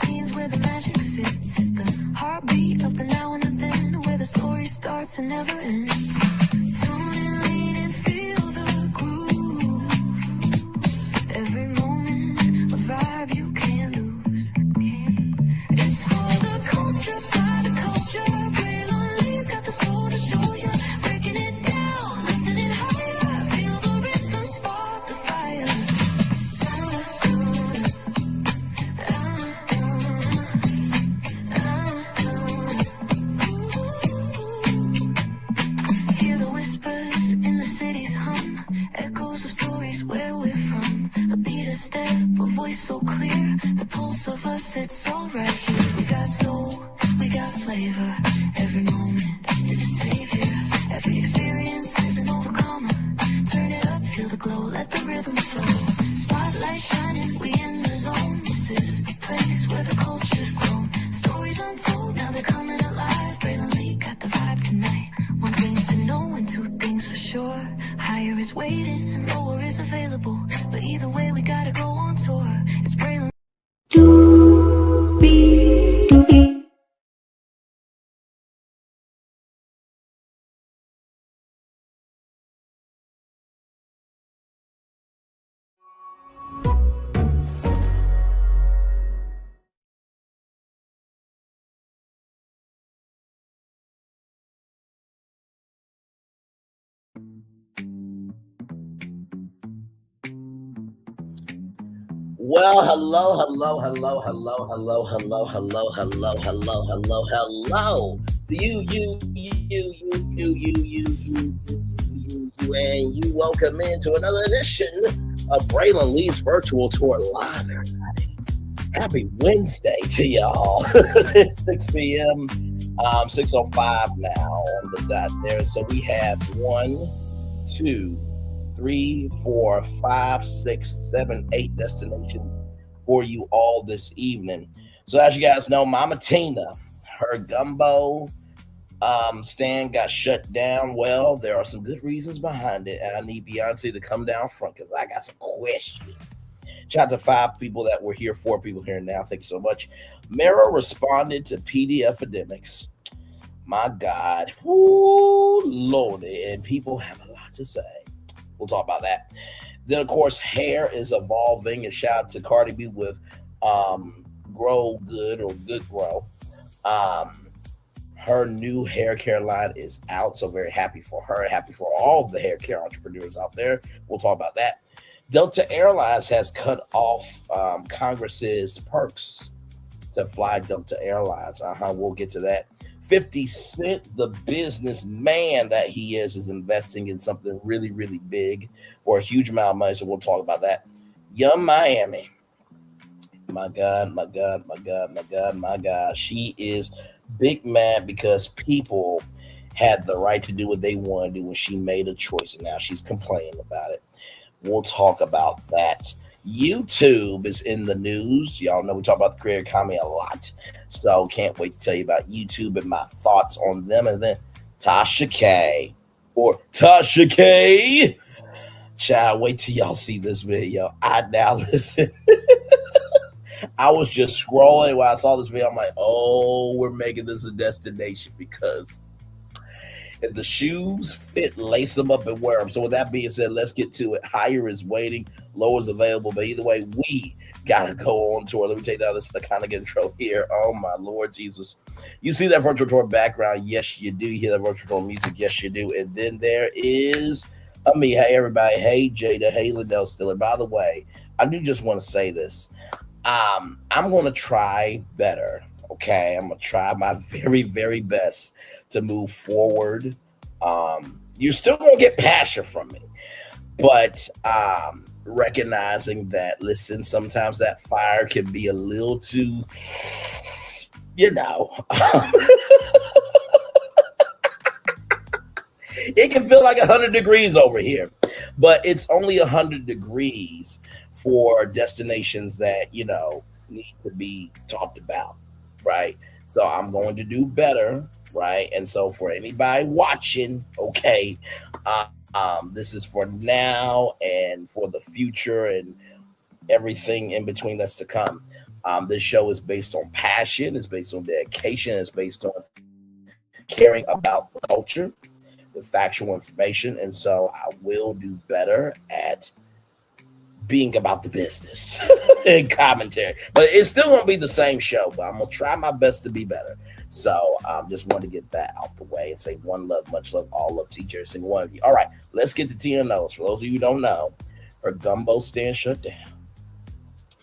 scenes where the magic sits. It's the heartbeat of the now and the then, where the story starts and never ends. Tune in, lean and feel the groove. Every moment, a vibe you can't lose. It's for the culture, by the culture. Braylon got the soul to show you. Breaking it down, lifting it higher. Feel the rhythm, spark the fire. Hear the whispers in the city's hum, echoes of stories where we're from. A beat, a step, a voice so clear, the pulse of us, it's all right here. We got soul, we got flavor. Every moment is a savior. Every experience is an overcomer. Turn it up, feel the glow, let the rhythm flow. Spotlight shining, we in the zone. This is the place where the culture's grown. Stories untold, now they're coming alive. Braylon Lee got the vibe tonight. One thing to know and two things for sure. Higher is waiting and lower is available. But either way, we gotta go on tour. It's Braylon. Well, hello to you, and you welcome into another edition of Braylon Lee's virtual tour live. Everybody, happy Wednesday to y'all. It's 6 p.m. 6:05 now on the dot there. So we have 1, 2, 3, 4, 5, 6, 7, 8 destinations for you all this evening. So as you guys know, Mama Tina, her gumbo stand got shut down. Well, there are some good reasons behind it, and I need Beyonce to come down front because I got some questions. Shout out to 5 people that were here, 4 people here now. Thank you so much. Mero responded to PDF academics. My God, ooh, Lordy, and people have a lot to say. We'll talk about that. Then, of course, hair is evolving. And shout out to Cardi B with Grow Good or Good Grow. Her new hair care line is out. So very happy for her. Happy for all the hair care entrepreneurs out there. We'll talk about that. Delta Airlines has cut off Congress's perks to fly Delta Airlines. We'll get to that. 50 Cent, the businessman that he is investing in something really, really big for a huge amount of money. So we'll talk about that. Young Miami. My God. She is big mad because people had the right to do what they want to do when she made a choice. And now she's complaining about it. We'll talk about that. YouTube is in the news. Y'all know we talk about the creator economy a lot. So can't wait to tell you about YouTube and my thoughts on them. And then Tasha K. Child, wait till y'all see this video. I now listen. I was just scrolling while I saw this video. I'm like, oh, we're making this a destination because if the shoes fit, lace them up and wear them. So with that being said, let's get to it. Higher is waiting, lower is available. But either way, we got to go on tour. Let me take down this kind of intro here. Oh, my Lord Jesus. You see that virtual tour background? Yes, you do. You hear that virtual tour music? Yes, you do. And then there is me. Hey, everybody. Hey, Jada. Hey, Liddell Stiller. By the way, I do just want to say this. I'm going to try better. Okay, I'm going to try my very, very best to move forward. You're still going to get passion from me, but recognizing that, listen, sometimes that fire can be a little too, it can feel like 100 degrees over here, but it's only 100 degrees for destinations that, need to be talked about. Right. So I'm going to do better. Right. And so for anybody watching, okay, this is for now and for the future and everything in between that's to come. This show is based on passion, it's based on dedication, it's based on caring about the culture with factual information. And so I will do better at being about the business and commentary, but it still won't be the same show, but I'm gonna try my best to be better. So just want to get that out the way and say one love, much love, all love to each every single one of you. All right, let's get to Tina Knowles. For those of you who don't know, her gumbo stand shut down,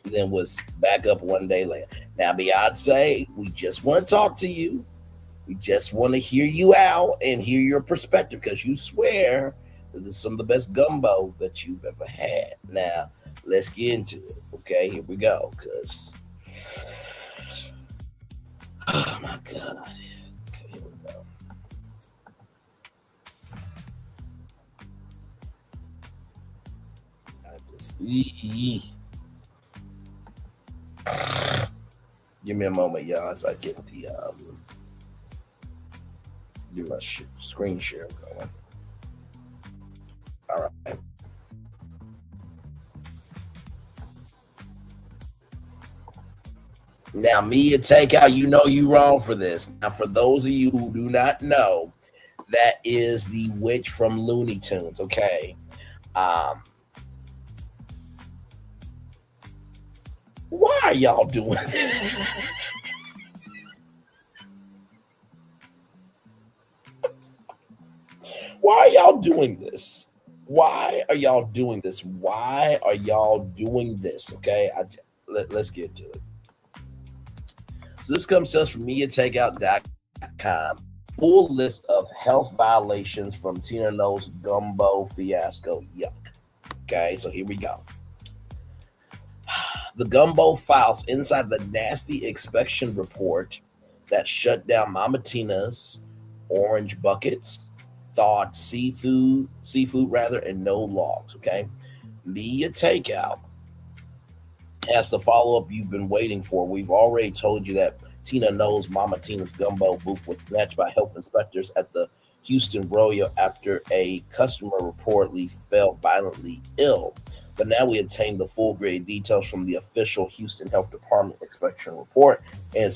then was back up one day later. Now, Beyonce, we just want to talk to you. We just want to hear you out and hear your perspective, because you swear that this is some of the best gumbo that you've ever had. Now, let's get into it. Okay, here we go. Because, oh my God. Okay, here we go. Give me a moment, y'all, as I get the do my screen share going. All right. Now, Mia Takeout, you know you wrong for this. Now, for those of you who do not know, that is the witch from Looney Tunes, okay? Why are y'all doing this? Why are y'all doing this? Why are y'all doing this? Why are y'all doing this? Okay, let's get to it. So this comes to us from MediaTakeout.com. Full list of health violations from Tina Knowles' gumbo fiasco. Yuck. Okay, so here we go. The gumbo files inside the nasty inspection report that shut down Mama Tina's orange buckets, thawed seafood rather, and no logs. Okay, Media Takeout has the follow-up you've been waiting for. We've already told you that Tina Knowles' Mama Tina's gumbo booth was snatched by health inspectors at the Houston Rodeo after a customer reportedly fell violently ill. But now we obtained the full grade details from the official Houston Health Department inspection report, and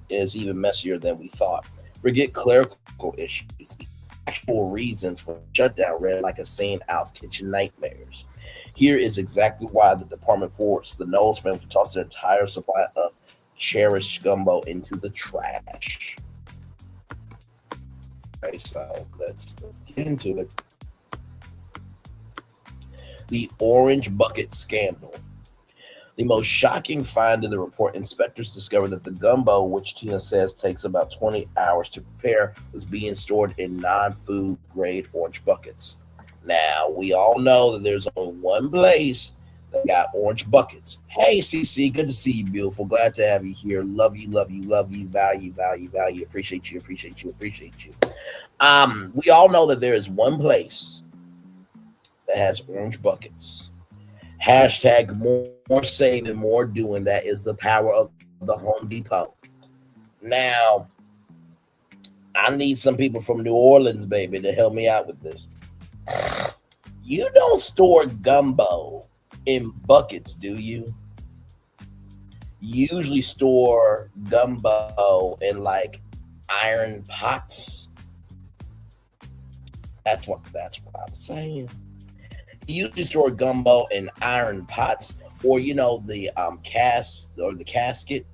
it's even messier than we thought. Forget clerical issues. The actual reasons for the shutdown read like a scene out of Kitchen Nightmares. Here is exactly why the department forced the Knowles family to toss their entire supply of cherished gumbo into the trash. Okay, so let's get into it. The orange bucket scandal. The most shocking find in the report, inspectors discovered that the gumbo, which Tina says takes about 20 hours to prepare, was being stored in non-food grade orange buckets. Now, we all know that there's only one place that got orange buckets. Hey, CC, good to see you, beautiful. Glad to have you here. Love you, love you, love you. Value. Appreciate you. We all know that there is one place that has orange buckets. Hashtag more saving, more doing. That is the power of the Home Depot. Now, I need some people from New Orleans, baby, to help me out with this. You don't store gumbo in buckets, do you? You usually store gumbo in like iron pots. That's what I'm saying. You usually store gumbo in iron pots, or the casket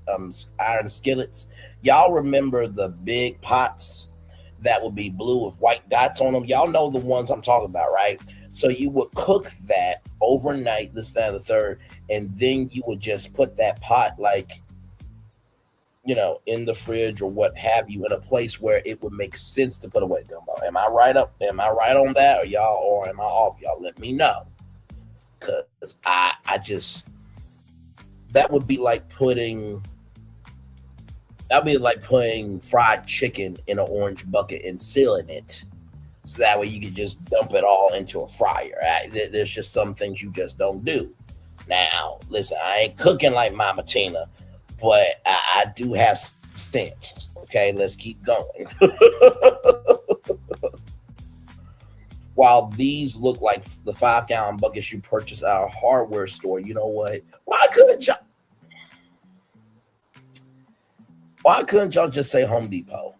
iron skillets. Y'all remember the big pots that would be blue with white dots on them? Y'all know the ones I'm talking about, right? So you would cook that overnight, this, that, and the third, and then you would just put that pot in the fridge or what have you, in a place where it would make sense to put away gumbo. Am I right on that, or am I off? Y'all let me know. Cause that would be like putting fried chicken in an orange bucket and sealing it. So that way you can just dump it all into a fryer. Right? There's just some things you just don't do. Now, listen, I ain't cooking like Mama Tina, but I do have sense. Okay, let's keep going. While these look like the 5-gallon buckets you purchase at a hardware store, you know what? Why couldn't y'all? Why couldn't y'all just say Home Depot?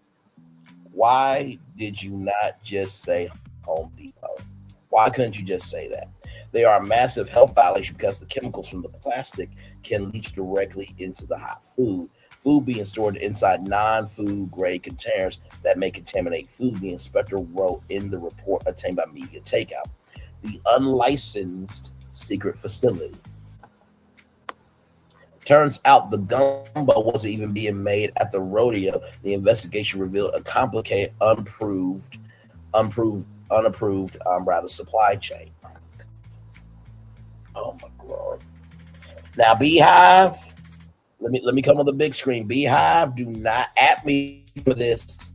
Why did you not just say Home Depot? Why couldn't you just say that? They are a massive health violation because the chemicals from the plastic can leach directly into the hot food. Food being stored inside non-food grade containers that may contaminate food, the inspector wrote in the report obtained by Media Takeout. The unlicensed secret facility. Turns out the gumbo wasn't even being made at the rodeo. The investigation revealed a complicated, unapproved, rather supply chain. Oh my lord! Now, Beehive, let me come on the big screen. Beehive, do not at me for this.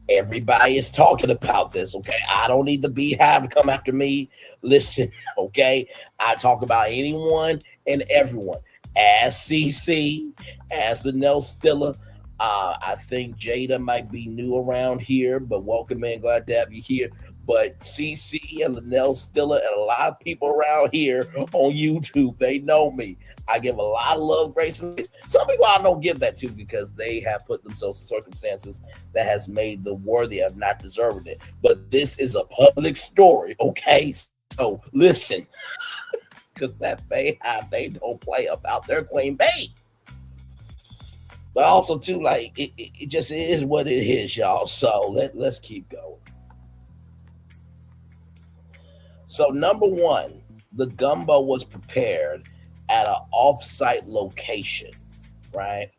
Everybody is talking about this, okay? I don't need the Beehive to come after me. Listen, okay? I talk about anyone and everyone. As CC, as the Nell Stiller. I think Jada might be new around here, but welcome in. Glad to have you here. But CC and Linnell Stiller and a lot of people around here on YouTube, they know me. I give a lot of love, grace, and grace. Some people I don't give that to because they have put themselves in circumstances that has made them worthy of not deserving it. But this is a public story, okay? So listen, because they don't play about their queen bee. But also too, like it just is what it is, y'all. So let's keep going. So number one, the gumbo was prepared at an off-site location, right?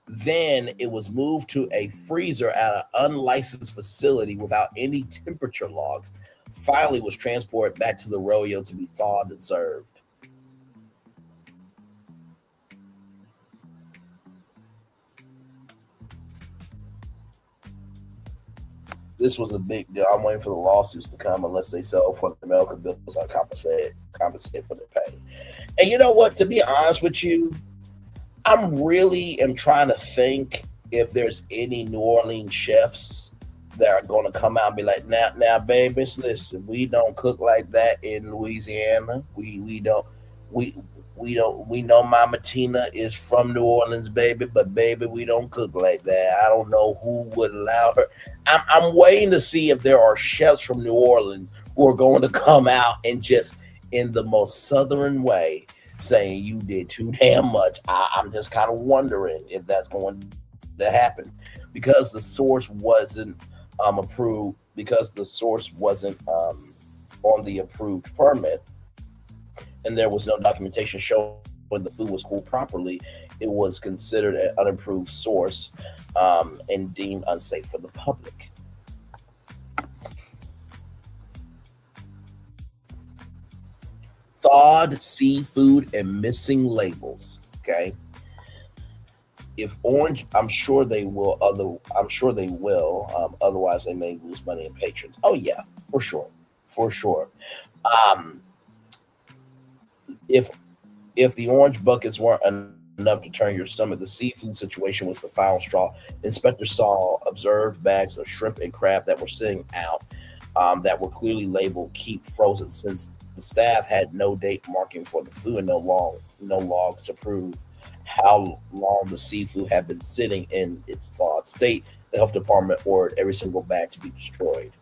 Then it was moved to a freezer at an unlicensed facility without any temperature logs. Finally, was transported back to the rodeo to be thawed and served. This was a big deal. I'm waiting for the lawsuits to come unless they sell for the medical bills are compensate for the pay. And you know what? To be honest with you, I'm really am trying to think if there's any New Orleans chefs that are going to come out and be like, now, babies, listen, we don't cook like that in Louisiana. We know Mama Tina is from New Orleans, baby, but baby, we don't cook like that. I don't know who would allow her. I'm waiting to see if there are chefs from New Orleans who are going to come out and just in the most southern way saying you did too damn much. I'm just kind of wondering if that's going to happen because the source wasn't approved, because the source wasn't on the approved permit, and there was no documentation showing the food was cooled properly. It was considered an unapproved source and deemed unsafe for the public. Thawed seafood and missing labels. Okay. If orange, I'm sure they will. I'm sure they will. Otherwise, they may lose money in patrons. Oh yeah, for sure, for sure. Um, if the orange buckets weren't enough to turn your stomach, the seafood situation was the final straw. Inspector saw observed bags of shrimp and crab that were sitting out that were clearly labeled "keep frozen," since the staff had no date marking for the food and no logs to prove how long the seafood had been sitting in its thawed state. The health department ordered every single bag to be destroyed.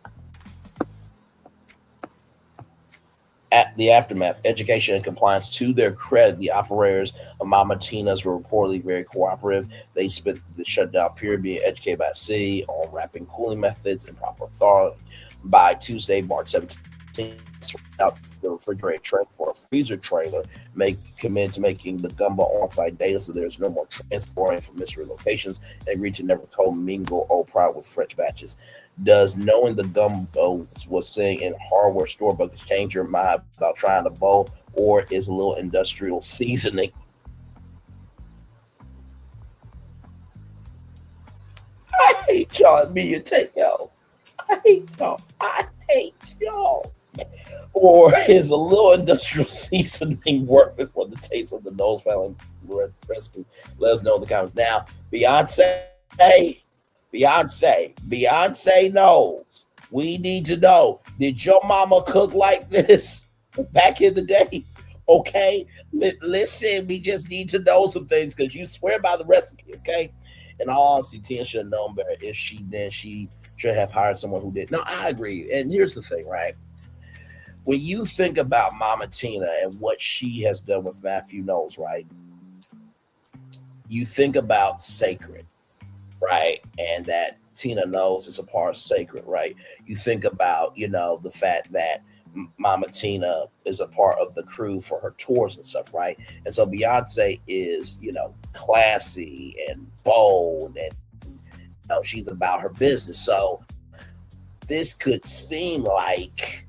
At the aftermath, education and compliance to their credit, the operators of Mama Tina's were reportedly very cooperative. They spent the shutdown period being educated by the city on wrapping cooling methods and proper thawing. By Tuesday, March 17th, out the refrigerator trailer for a freezer trailer, commit to making the gumbo on-site daily so there's no more transporting from mystery locations, and agreed to never co-mingle Oprah with French batches. Does knowing the gumbo was sitting in hardware store buckets change your mind about trying to bowl, or is a little industrial seasoning? I hate y'all, me and take y'all. I hate y'all. I hate y'all. Or is a little industrial seasoning worth it for the taste of the Knowles family recipe? Let us know in the comments. Now, Beyonce knows. We need to know. Did your mama cook like this back in the day? Okay, listen, we just need to know some things because you swear by the recipe, okay? in all honesty, Tina should have known better. If she should have hired someone who did. No, I agree. And here's the thing, right? When you think about Mama Tina and what she has done with Matthew Knowles, right? You think about sacred, right? And that Tina Knowles is a part of sacred, right? You think about, the fact that Mama Tina is a part of the crew for her tours and stuff, right? And so Beyonce is, classy and bold, and she's about her business. So this could seem like,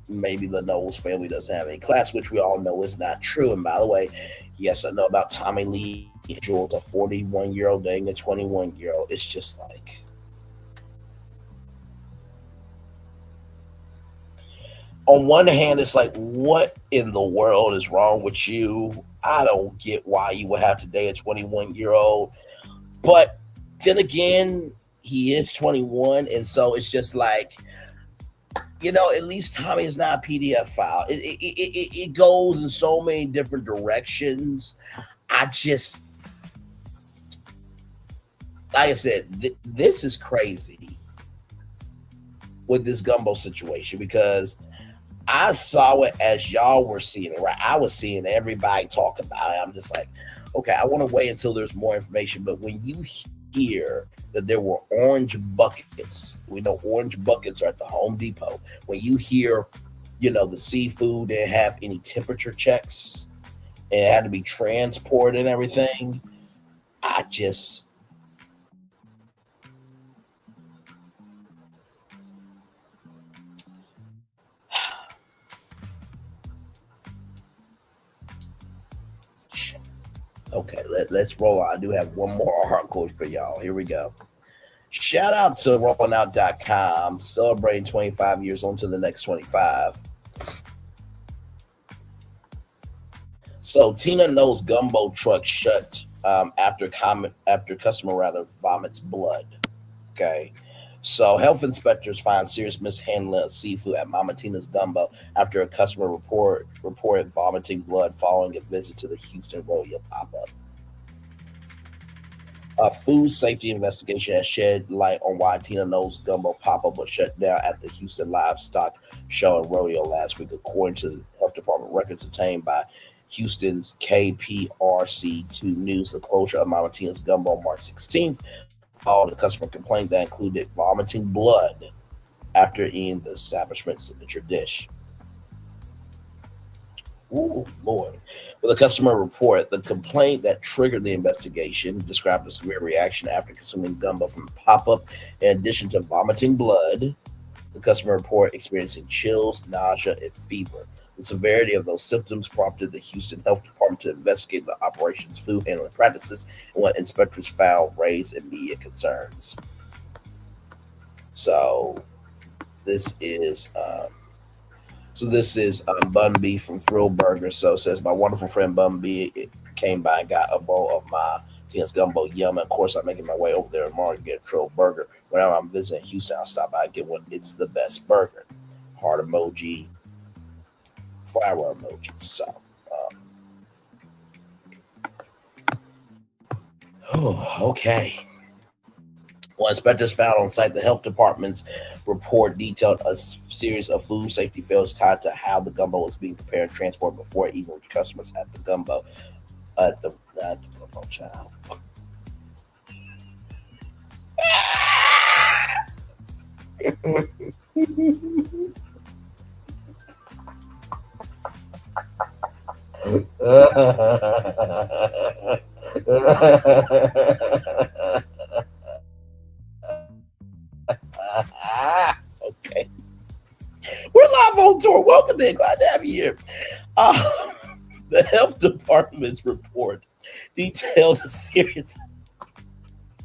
maybe the Knowles family doesn't have any class, which we all know is not true. And by the way, yes, I know about Tommy Lee Jules, a 41-year-old dating a 21-year-old. It's just like, on one hand, it's like, what in the world is wrong with you? I don't get why you would have to date a 21-year-old. But then again, he is 21. And so it's just like, at least Tommy is not a PDF file. It goes in so many different directions. Like I said, this is crazy with this gumbo situation, because I saw it as y'all were seeing it, right? I was seeing everybody talk about it. I'm just like, okay, I want to wait until there's more information. But when you hear that there were orange buckets, we know orange buckets are at the Home Depot. When you hear, the seafood didn't have any temperature checks and it had to be transported and everything, I just... Okay, let's roll on. I do have one more article for y'all. Here we go. Shout out to rollingout.com, celebrating 25 years on to the next 25. So Tina Knowles gumbo truck shut after customer vomits blood. Okay. So health inspectors find serious mishandling of seafood at Mama Tina's Gumbo after a customer reported vomiting blood following a visit to the Houston rodeo pop-up. A food safety investigation has shed light on why Tina Knowles Gumbo pop-up was shut down at the Houston Livestock Show and Rodeo last week, according to the health department records obtained by Houston's KPRC2 News. The closure of Mama Tina's Gumbo March 16th followed a customer complaint that included vomiting blood after eating the establishment's signature dish. Ooh, Lord. With a customer report, the complaint that triggered the investigation described a severe reaction after consuming gumbo from a pop-up. In addition to vomiting blood, the customer report experiencing chills, nausea, and fever. The severity of those symptoms prompted the Houston Health Department to investigate the operation's food handling practices, and what inspectors found raised immediate concerns. So this is Bun B from Thrill Burger. So it says, my wonderful friend Bun B came by and got a bowl of my Tina's Gumbo. Yum. And of course, I'm making my way over there tomorrow to get a Thrill Burger. Whenever I'm visiting Houston, I'll stop by and get one. It's the best burger. Heart emoji, flower emoji. So, okay. Well, inspectors found on site the health department's report detailed a series of food safety failures tied to how the gumbo was being prepared and transported before it even reached customers at the gumbo. At the gumbo child. Okay. We're live on tour. Welcome in. Glad to have you here. The health department's report detailed a series of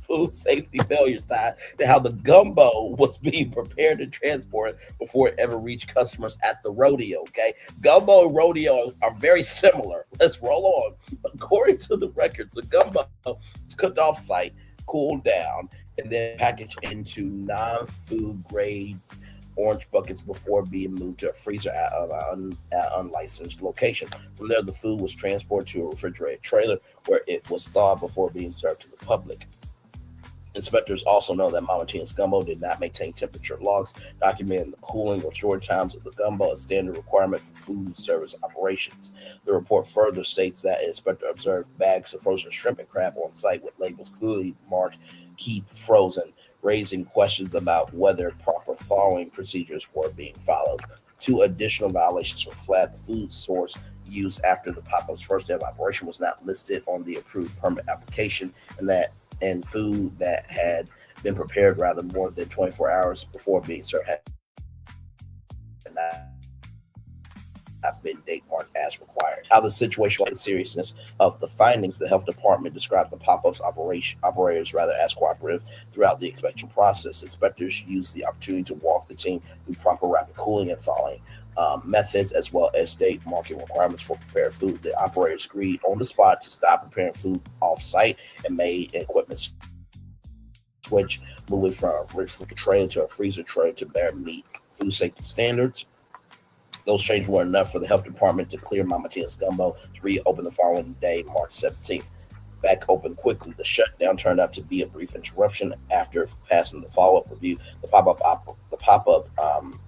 food safety failures tied to how the gumbo was being prepared and transported before it ever reached customers at the rodeo. Okay, gumbo and rodeo are very similar. Let's roll on. According to the records, the gumbo was cooked off site, cooled down, and then packaged into non-food grade orange buckets before being moved to a freezer at unlicensed location. From there, the food was transported to a refrigerated trailer where it was thawed before being served to the public. Inspectors also know that Mama Tina's gumbo did not maintain temperature logs, documenting the cooling or storage times of the gumbo, a standard requirement for food service operations. The report further states that an inspector observed bags of frozen shrimp and crab on site with labels clearly marked "keep frozen," raising questions about whether proper thawing procedures were being followed. Two additional violations were flagged. The food source used after the pop-up's first day of operation was not listed on the approved permit application, and food that had been prepared rather more than 24 hours before being served had not been date marked as required. How the situation was the seriousness of the findings, the health department described the pop-ups operators rather as cooperative throughout the inspection process. Inspectors used the opportunity to walk the team through proper rapid cooling and thawing methods, as well as state market requirements for prepared food. The operators agreed on the spot to stop preparing food off-site and made equipment switch, moving from a refrigerator tray to a freezer tray to better meet food safety standards. Those changes were enough for the health department to clear Mama Tina's gumbo to reopen the following day, March 17th. Back open quickly, the shutdown turned out to be a brief interruption. After passing the follow-up review, the pop-up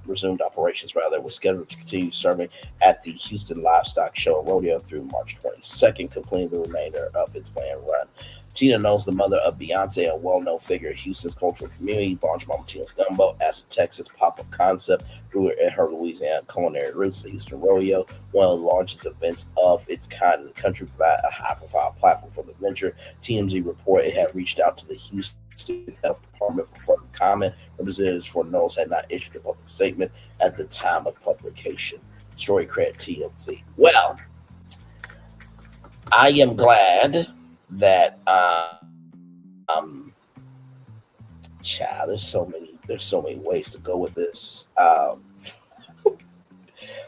resumed operations. Rather, was scheduled to continue serving at the Houston Livestock Show and Rodeo through March 22nd, completing the remainder of its planned run. Tina Knowles, the mother of Beyonce, a well-known figure in Houston's cultural community, launched Mama Tina's Gumbo as a Texas pop-up concept rooted in her Louisiana culinary roots. The Houston Rodeo, one of the largest events of its kind in the country, provided a high-profile platform for the venture. TMZ reported it had reached out to the Houston Health Department for further comment. Representatives for Knowles had not issued a public statement at the time of publication. Story credit TMZ. Well, I am glad that child, there's so many ways to go with this.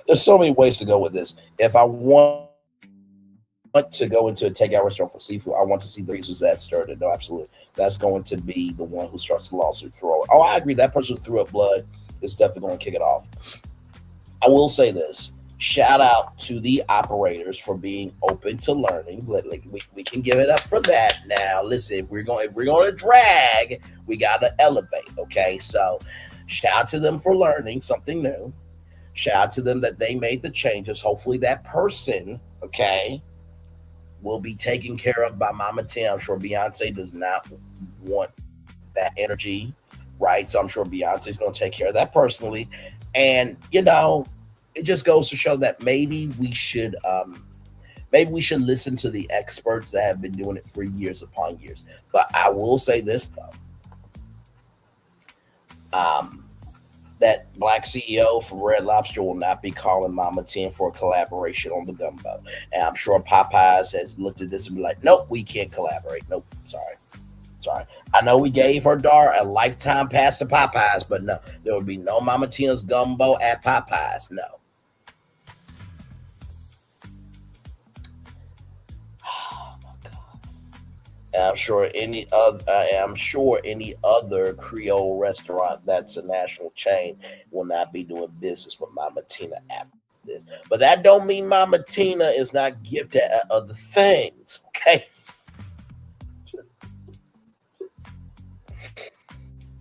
There's so many ways to go with this. If I want to go into a takeout restaurant for seafood, I want to see the reasons that started. No, absolutely. That's going to be the one who starts the lawsuit for. Oh, I agree. That person who threw up blood is definitely going to kick it off. I will say this. Shout out to the operators for being open to learning. Like we can give it up for that. Now, listen, if we're going to drag, we got to elevate. Okay, so shout out to them for learning something new. Shout out to them that they made the changes. Hopefully, that person, okay, will be taken care of by Mama Tina. I'm sure Beyonce does not want that energy, right? So I'm sure Beyonce's going to take care of that personally, and it just goes to show that maybe we should listen to the experts that have been doing it for years upon years. But I will say this though, that Black CEO from Red Lobster will not be calling Mama Tina for a collaboration on the gumbo. And I'm sure Popeyes has looked at this and be like, nope, we can't collaborate. Nope, sorry. I know we gave her daughter a lifetime pass to Popeyes, but no, there will be no Mama Tina's gumbo at Popeyes. No. And I'm sure any other Creole restaurant that's a national chain will not be doing business with Mama Tina after this. But that don't mean Mama Tina is not gifted at other things. Okay.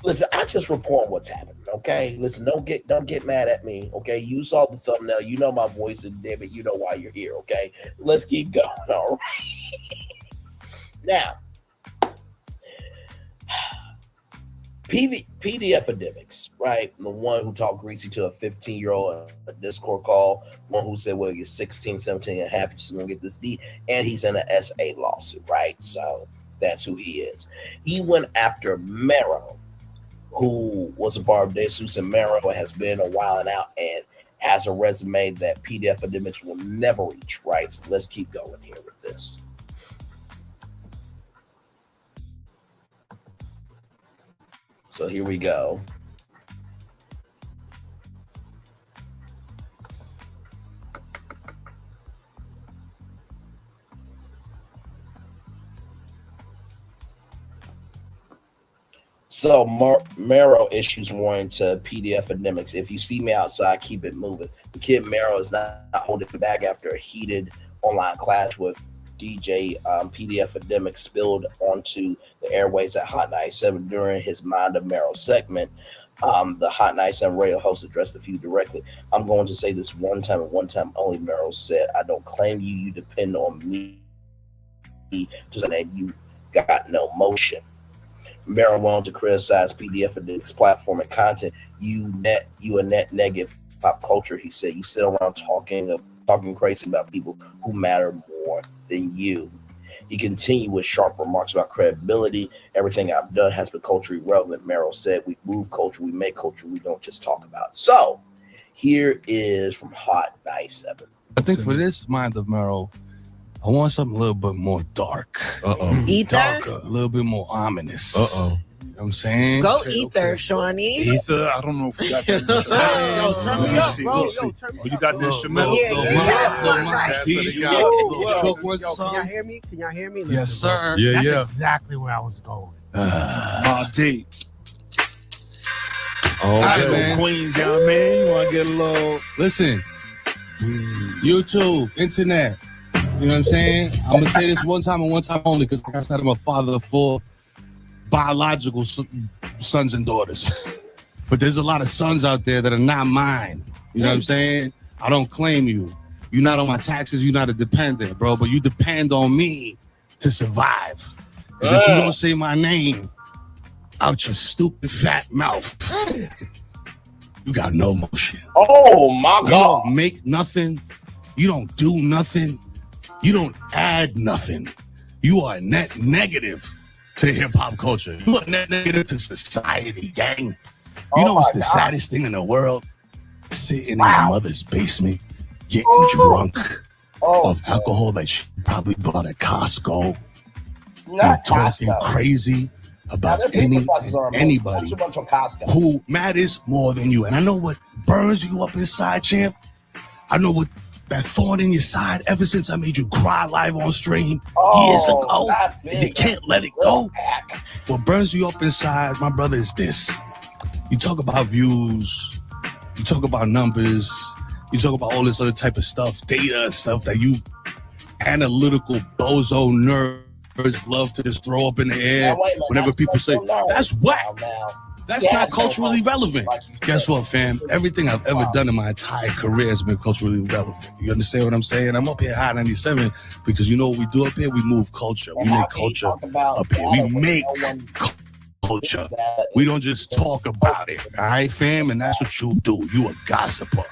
Listen, I just report what's happening. Okay. Listen, don't get mad at me. Okay. You saw the thumbnail. You know my voice is David. You know why you're here. Okay. Let's keep going. All right. Now, PD epidemics, right? The one who talked greasy to a 15-year-old on a Discord call, one who said, well, you're 16, 17 and a half, you're just going to get this D, and he's in an SA lawsuit, right? So that's who he is. He went after Mero, who was a part of Jesus and Mero, has been a while and out, and has a resume that PD epidemics will never reach, right? So let's keep going here with this. So here we go. So Mero issues warning to PDF endemics. If you see me outside, keep it moving. The kid Mero is not holding back after a heated online clash with DJ PDF endemic spilled onto the airways at Hot 97 during his Mind of Mero segment. The Hot 97 radio host addressed the feud directly. I'm going to say this one time and one time only, Mero said. I don't claim you. You depend on me. Just a name. You got no motion. Mero went on to criticize PDF and its platform and content. You a net negative pop culture, he said. You sit around talking crazy about people who matter more than you. He continued with sharp remarks about credibility. Everything I've done has been culturally relevant. Mero said, we move culture, we make culture, we don't just talk about it. So here is from Hot 97. I think for this Mind of Mero, I want something a little bit more dark. Ether? Darker, a little bit more ominous. You know what I'm saying? Go Ether, Shawnee. Ether, I don't know if we got that. Let me see. Oh, you got the instrumental. Can y'all hear me? Can y'all hear me? Yes, sir. That's exactly where I was going. D. Queens, y'all, man. You want to get a little... Listen, YouTube, internet. You know what I'm saying? I'm going to say this one time and one time only because like I said, I'm a father of 4 biological sons and daughters. But there's a lot of sons out there that are not mine. You know what I'm saying? I don't claim you. You're not on my taxes. You're not a dependent, bro. But you depend on me to survive. Because if you don't say my name out your stupid fat mouth, you got no motion. Oh, my God. You don't make nothing. You don't do nothing. You don't add nothing. You are net negative to hip-hop culture. You are net negative to society, gang. You know what's the saddest thing in the world? Sitting in your mother's basement, getting drunk of alcohol that she probably bought at Costco. And talking crazy about anybody who matters more than you. And I know what burns you up inside, champ. I know what that thought in your side ever since I made you cry live on stream years ago. And you can't let it go. What burns you up inside, my brother, is this. You talk about views. You talk about numbers. You talk about all this other type of stuff, data stuff that you analytical bozo nerds love to just throw up in the air whenever people say, that's whack. That's not culturally relevant. Guess what, fam? Everything I've ever done in my entire career has been culturally relevant. You understand what I'm saying? I'm up here Hot 97 because you know what we do up here? We move culture. We make culture up here. We make culture. We don't just talk about it. All right, fam? And that's what you do. You a gossiper.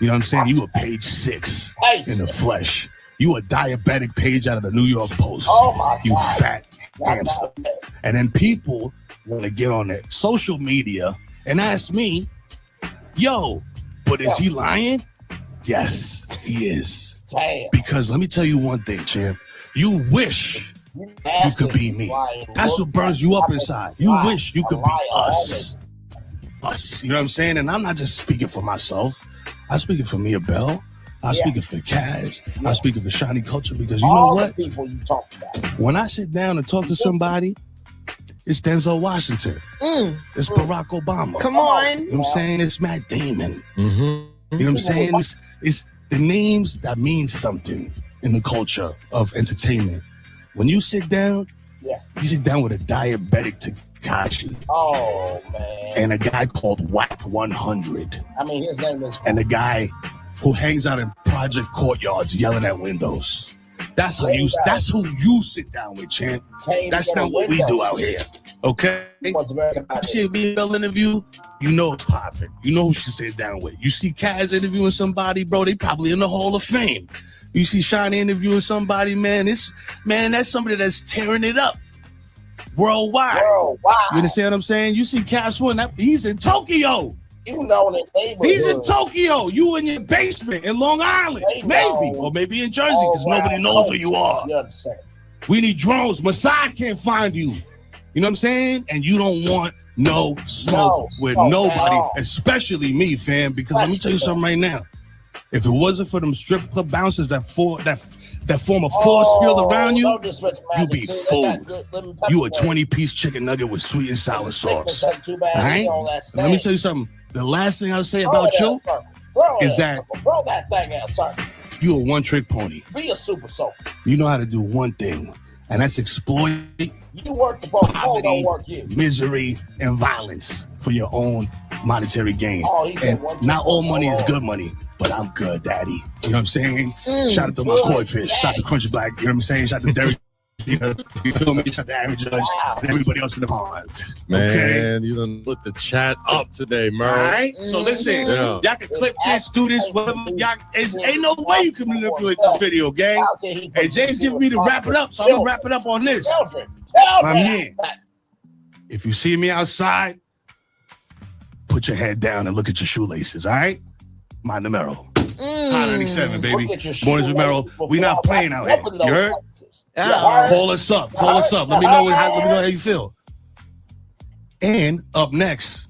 You know what I'm saying? You a page 6 in the flesh. You a diabetic page out of the New York Post. You fat hamster. And then people want to get on that social media and ask me, yo, but is he lying? Yes, he is. Because let me tell you one thing, champ. You wish you could be me. That's what burns you up inside. You wish you could be us. Us. You know what I'm saying? And I'm not just speaking for myself. I'm speaking for Mia Bell. I'm speaking for Kaz. I'm speaking for Shiny Culture because you know what? When I sit down and talk to somebody, it's Denzel Washington. It's Barack Obama. Come on. You know what I'm saying? It's Matt Damon. You know what I'm saying? It's the names that mean something in the culture of entertainment. When you sit down, you sit down with a diabetic Tekashi. Oh, man. And a guy called Whack 100. I mean, his name is... And a guy who hangs out in project courtyards yelling at windows. That's who you sit down with, champ. That's not what we do out here. Okay? You see a BL interview, you know it's popping. You know who she sit down with. You see Kaz interviewing somebody, bro, they probably in the Hall of Fame. You see Shiny interviewing somebody, man, that's somebody that's tearing it up. Worldwide. You understand what I'm saying? You see Kaz One, he's in Tokyo. You know the neighborhood. He's in Tokyo. You in your basement in Long Island. Maybe. Or maybe in Jersey because nobody knows where you are. We need drones. Mossad can't find you. You know what I'm saying? And you don't want no smoke with nobody, especially me, fam. Because let me tell you something right now. If it wasn't for them strip club bouncers that that form a force field around you, don't disrespect you Magic. be See, fooled. let me touch You a the 20-piece chicken nugget with sweet and sour sauce. All Too bad right? on that Let me stage. tell you something. The last thing I'll say Throw about it you out, sir. Throw it is out, that sir. Throw that thing out, sir. you a one-trick pony. Be a super soaker. You know how to do one thing, and that's exploit You work the post, don't poverty, work you. misery, and violence for your own monetary gain. Oh, he said And one not trick all pony. money is Oh. good money, but I'm good, daddy. You know what I'm saying? Shout out to my good koi fish. Shout out to Crunchy Black. You know what I'm saying? Shout out to Derek. You know, you feel me? Shout out to Aaron Judge and everybody else in the pond. Man, Okay. you done put the chat up today, All Mero. right. So listen, Yeah. y'all can clip this, do this, whatever. Y'all, ain't no way you can manipulate this video, gang. How can he Hey, Jay's giving me to wrap it up, so I'm gonna wrap it up on this. Children. My man. If you see me outside, put your head down and look at your shoelaces, all right? Mind the Mero. Hot 97, baby. Mornings with Mero. We not playing out here. You heard? Call us up. Call us up. Let me know how you feel. And up next,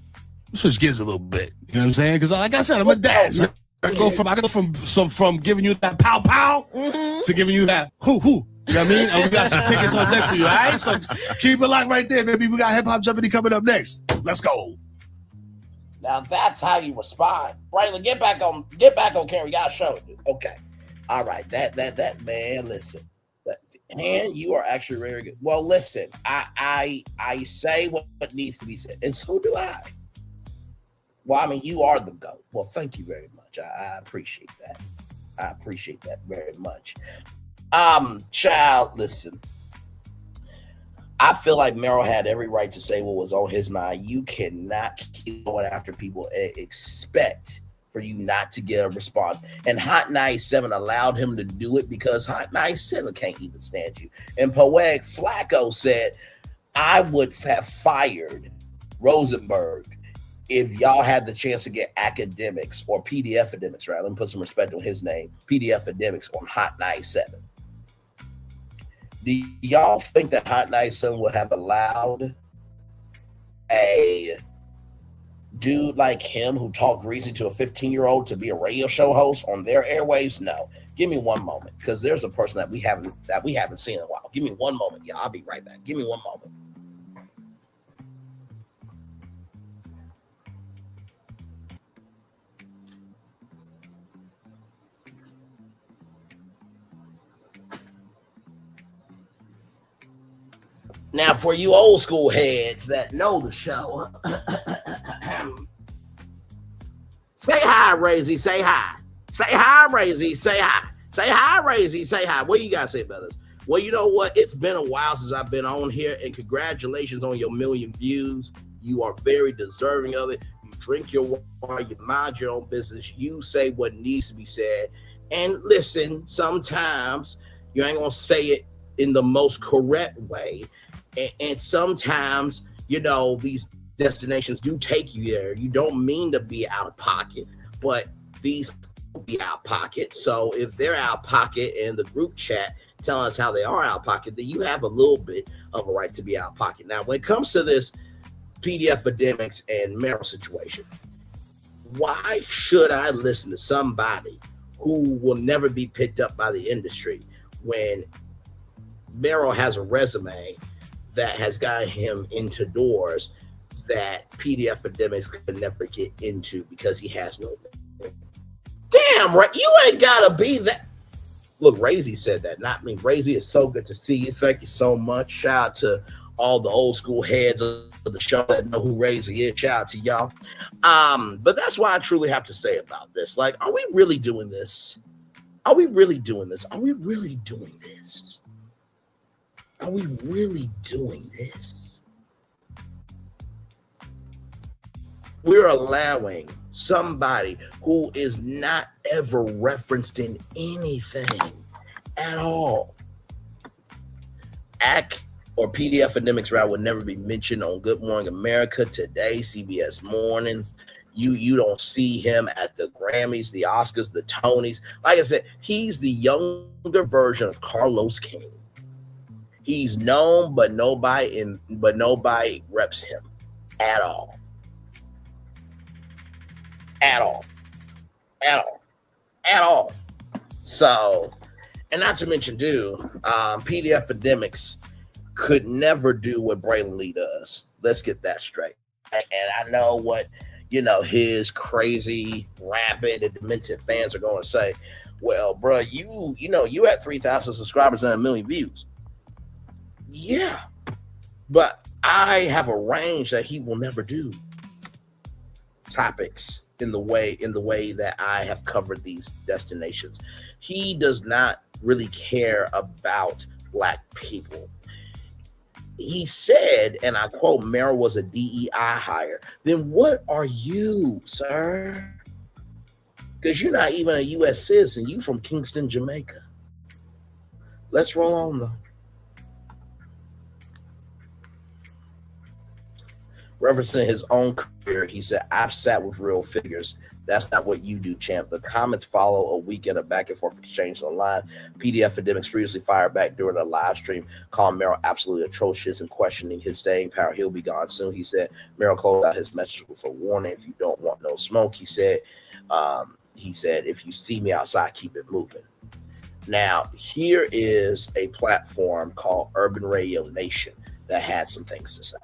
switch gears a little bit. You know what I'm saying? Because like I said, I'm a dad. So I go from giving you that pow pow to giving you that hoo hoo. You know what I mean? And we got some tickets on deck for you, all right? So keep it locked right there, baby. We got Hip Hop Jumpity coming up next. Let's go. Now that's how you respond. Braylon, get back on camera. We gotta show it. Okay. All right. That man, listen. And you are actually very good. Well, listen, I say what needs to be said, and so do I. Well, I mean, you are the GOAT. Well, thank you very much. I appreciate that. I appreciate that very much. Child, listen. I feel like Mero had every right to say what was on his mind. You cannot keep going after people and expect for you not to get a response. And Hot 97 allowed him to do it because Hot 97 can't even stand you. And Poetic Flacco said, I would have fired Rosenberg if y'all had the chance to get academics or PDF academics, right? Let me put some respect on his name. PDF academics on Hot 97. Do y'all think that Hot 97 would have allowed a dude like him who talked greasy to a 15-year-old to be a radio show host on their airwaves? No. Give me one moment, because there's a person that we haven't seen in a while. Give me one moment. Yeah, I'll be right back. Give me one moment. Now, for you old school heads that know the show, say hi, Razy. Say hi. Say hi, Razy. Say hi. Say hi, Razy. Say hi. What do you guys say about this? Well, you know what? It's been a while since I've been on here, and congratulations on your 1 million views. You are very deserving of it. You drink your water. You mind your own business. You say what needs to be said. And listen, sometimes you ain't going to say it in the most correct way. And sometimes, you know, these destinations do take you there. You don't mean to be out of pocket, but these will be out of pocket. So if they're out of pocket in the group chat telling us how they are out of pocket, then you have a little bit of a right to be out of pocket. Now, when it comes to this PDF academics and Mero situation, why should I listen to somebody who will never be picked up by the industry when Mero has a resume that has gotten him into doors that PDF academics could never get into because he has no. Damn, right? You ain't gotta be that. Look, Razy said that, not me. Razy, it's so good to see you. Thank you so much. Shout out to all the old school heads of the show that know who Razy is. Shout out to y'all. But that's why I truly have to say about this. Like, are we really doing this? Are we really doing this? Are we really doing this? Are we really doing this? We're allowing somebody who is not ever referenced in anything at all. AC or PDF academics route would never be mentioned on Good Morning America, Today, CBS Mornings. You don't see him at the Grammys, the Oscars, the Tonys. Like I said, he's the younger version of Carlos King. He's known, but nobody reps him at all. At all. So And not to mention, PDF Academics could never do what Braylon Lee does. Let's get that straight. And I know what, his crazy, rabid, and demented fans are going to say. Well, bro, you had 3,000 subscribers and 1 million views. Yeah, but I have a range that he will never do. Topics in the way that I have covered these destinations. He does not really care about Black people. He said, and I quote, Mero was a DEI hire. Then what are you, sir? Because you're not even a U.S. citizen. You from Kingston, Jamaica. Let's roll on, though. Referencing his own career, he said, I've sat with real figures. That's not what you do, champ. The comments follow a weekend of back and forth exchange online. PDF Academics previously fired back during a live stream, calling Mero absolutely atrocious and questioning his staying power. He'll be gone soon. He said, Mero closed out his message with a warning. If you don't want no smoke, he said, if you see me outside, keep it moving. Now, here is a platform called Urban Radio Nation that had some things to say.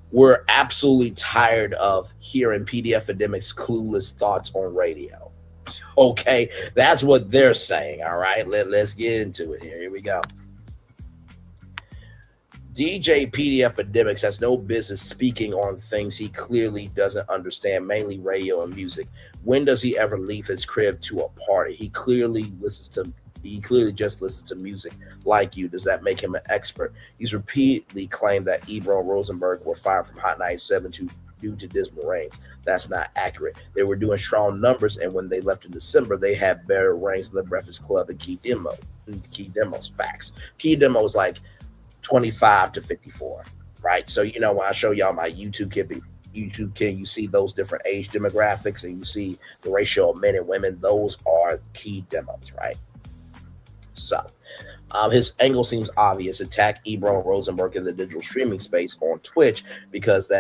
We're absolutely tired of hearing PDF Academics' clueless thoughts on radio. Okay, that's what they're saying. All right, let's get into it here. Here we go. DJ PDF Academics has no business speaking on things he clearly doesn't understand, mainly radio and music. When does he ever leave his crib to a party? He clearly just listens to music like you. Does that make him an expert? He's repeatedly claimed that Ebro and Rosenberg were fired from Hot 97 due to dismal rains. That's not accurate. They were doing strong numbers, and when they left in December, they had better rains than the Breakfast Club and Key Demo's facts. Key Demo was like 25 to 54, right? So, when I show y'all my YouTube kid, you see those different age demographics, and you see the ratio of men and women. Those are Key Demos, right? So his angle seems obvious. Attack Ebro and Rosenberg in the digital streaming space on Twitch because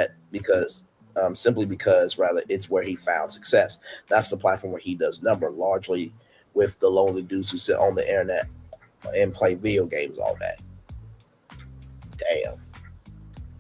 it's where he found success. That's the platform where he does number, largely with the lonely dudes who sit on the internet and play video games all day. Damn.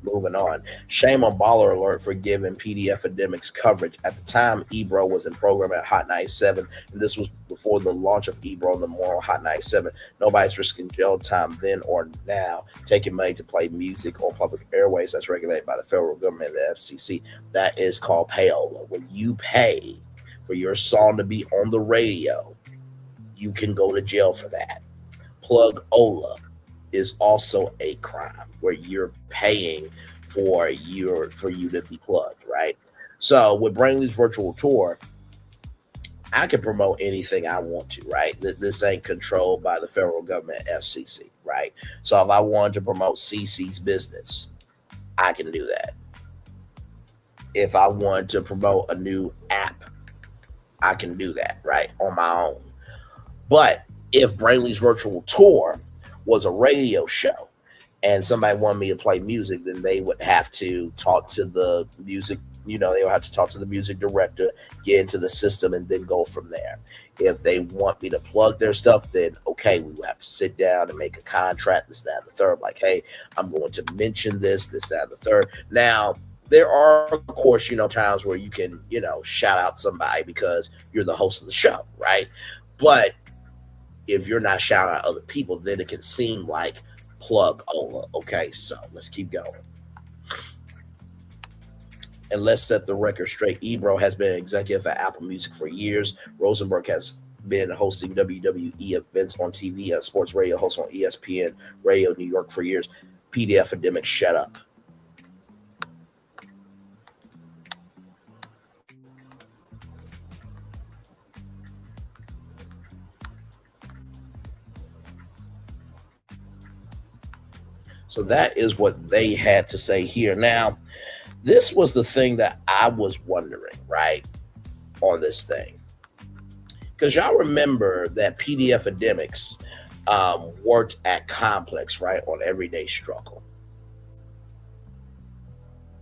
Moving on. Shame on Baller Alert for giving PDF Academics coverage. At the time, Ebro was in program at Hot 97, and this was before the launch of Ebro and the Moral Hot 97. Nobody's risking jail time then or now, taking money to play music on public airways that's regulated by the federal government and the FCC. That is called payola. When you pay for your song to be on the radio, you can go to jail for that. Plug Ola is also a crime where you're paying for you to be plugged, right? So with Brainley's virtual tour, I can promote anything I want to, right? This ain't controlled by the federal government, FCC, right? So if I wanted to promote CC's business, I can do that. If I wanted to promote a new app, I can do that, right? On my own. But if Brainley's virtual tour was a radio show and somebody wanted me to play music, then they would have to talk to the music, they would have to talk to the music director, get into the system, and then go from there. If they want me to plug their stuff, then okay, we will have to sit down and make a contract, this, that, and the third. Like, hey, I'm going to mention this, that, and the third. Now, there are, of course, times where you can, shout out somebody because you're the host of the show, right? But if you're not shouting out other people, then it can seem like plug Ola. Okay, so let's keep going. And let's set the record straight. Ebro has been an executive at Apple Music for years. Rosenberg has been hosting WWE events on TV and sports radio host on ESPN Radio New York for years. PDF Academics, shut up. So that is what they had to say here. Now, this was the thing that I was wondering, right, on this thing. Because y'all remember that PDF Academics worked at Complex, right, on Everyday Struggle.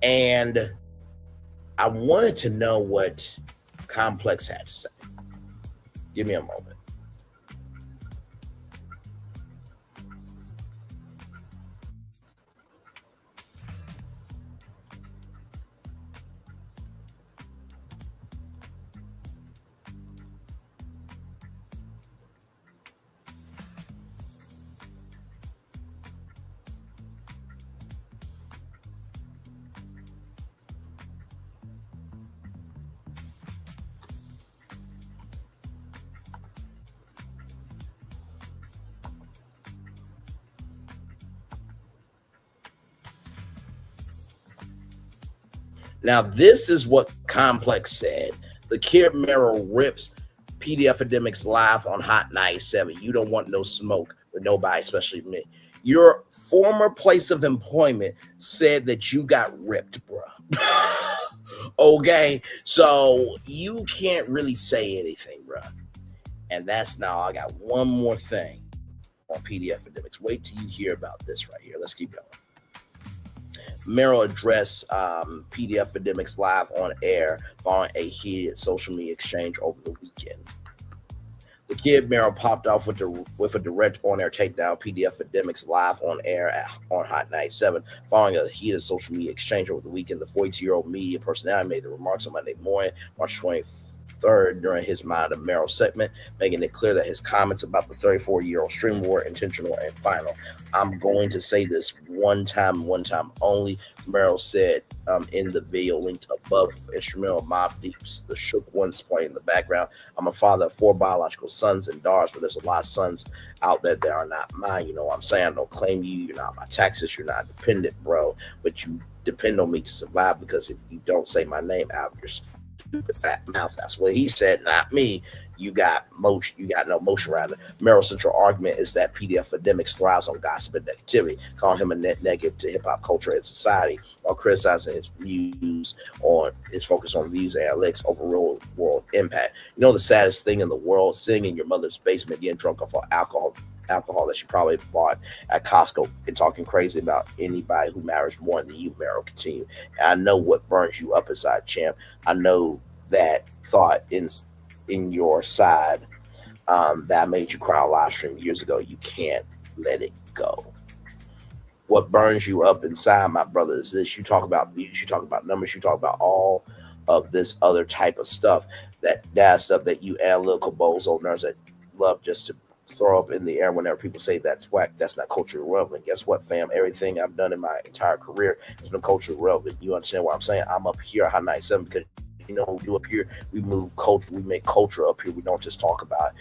And I wanted to know what Complex had to say. Give me a moment. Now, this is what Complex said. The kid Mero rips PD Epidemics live on Hot 97. You don't want no smoke with nobody, especially me. Your former place of employment said that you got ripped, bro. Okay, so you can't really say anything, bro. And that's now. I got one more thing on PD Epidemics. Wait till you hear about this right here. Let's keep going. Mero addressed PD Epidemics live on air following a heated social media exchange over the weekend. The kid Mero popped off with a direct on-air takedown PD Epidemics live on air on Hot 97 following a heated social media exchange over the weekend. The 42-year-old media personality made the remarks on Monday morning, March 23rd, during his Mind of Mero segment, making it clear that his comments about the 34-year-old streamer were intentional and final. I'm going to say this one time only, Mero said in the video linked above. Instrumental Mob Deep's The Shook Ones play in the background. I'm a father of 4 biological sons and daughters, but there's a lot of sons out there that are not mine. You know what I'm saying? I don't claim you. You're not my taxes. You're not dependent, bro. But you depend on me to survive, because if you don't say my name out of your stupid fat mouth, that's what he said, not me. You got motion. You got no motion, rather. Mero's central argument is that PD Epidemics thrives on gossip and negativity, calling him a net negative to hip hop culture and society, while criticizing his views on his focus on views and analytics over real world impact. You know the saddest thing in the world? Sitting in your mother's basement, getting drunk off of alcohol that she probably bought at Costco, and talking crazy about anybody who matters more than you, Mero continued. And I know what burns you up inside, champ. I know that thought in your side that made you cry on live stream years ago. You can't let it go. What burns you up inside, my brother, is this. You talk about views, you talk about numbers, you talk about all of this other type of stuff, that stuff that you analytical bozo nerds that love just to throw up in the air whenever people say that's whack, that's not culturally relevant. Guess what, fam? Everything I've done in my entire career has been culturally relevant. You understand what I'm saying? I'm up here at Hot 97 because, you know, we do up here, we move culture, we make culture up here. We don't just talk about it.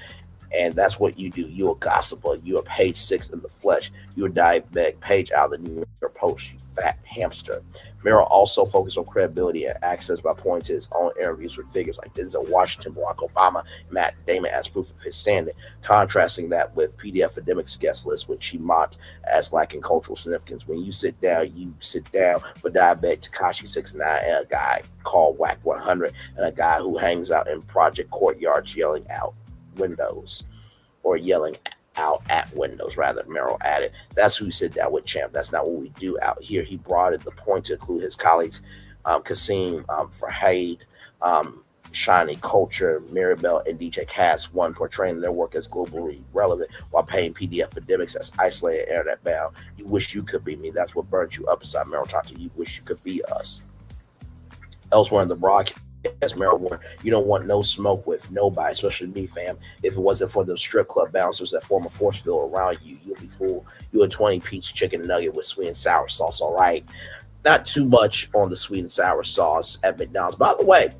And that's what you do. You're a gossiper. You're a page 6 in the flesh. You're a diabetic page out of the New York Post, you fat hamster. Mero also focused on credibility and access by pointing to his own interviews with figures like Denzel Washington, Barack Obama, Matt Damon as proof of his standing, contrasting that with PD Epidemics guest list, which he mocked as lacking cultural significance. When you sit down for diabetic Tekashi 69 and a guy called Whack 100 and a guy who hangs out in project courtyards yelling out windows, or yelling out at windows, rather, Mero added. That's who sit down with, champ. That's not what we do out here. He broadened the point to include his colleagues, Kasim Farhade, Shiny Culture, Mirabelle, and DJ Cass, one portraying their work as globally relevant while paying PD Epidemics as isolated internet bound. You wish you could be me. That's what burns you up inside, Mero talked to you. Wish you could be us. Elsewhere in the broadcast, Mero warned, you don't want no smoke with nobody, especially me, fam. If it wasn't for the strip club bouncers that form a force field around you, you'll be fooled. You a 20-piece chicken nugget with sweet and sour sauce, all right? Not too much on the sweet and sour sauce at McDonald's. By the way,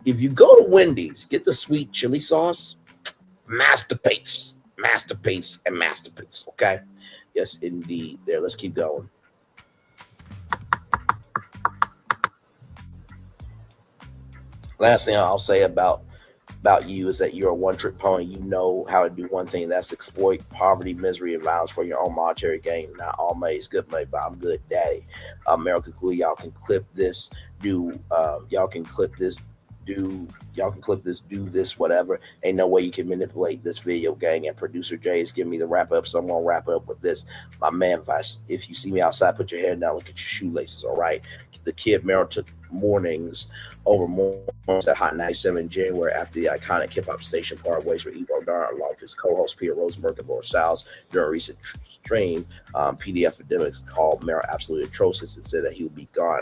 if you go to Wendy's, get the sweet chili sauce, masterpiece, okay? Yes, indeed. There, let's keep going. Last thing I'll say about you is that you're a one-trick pony. You know how to do one thing, that's exploit poverty, misery, and violence for your own monetary gain. Not all money is good money, but I'm good daddy. Mero concluded, y'all can clip this y'all can clip this, do this, whatever. Ain't no way you can manipulate this video, gang. And producer Jay is giving me the wrap up, so I'm gonna wrap up with this. My man advice: if you see me outside, put your head down, look at your shoelaces. All right. The kid Mero took mornings over mornings at Hot 97 in January after the iconic hip hop station parted ways with Ebro Dar, along with his co-host Peter Rosenberg and Laura Styles. During a recent stream, PDF Academics called Mero absolutely atrocious and said that he would be gone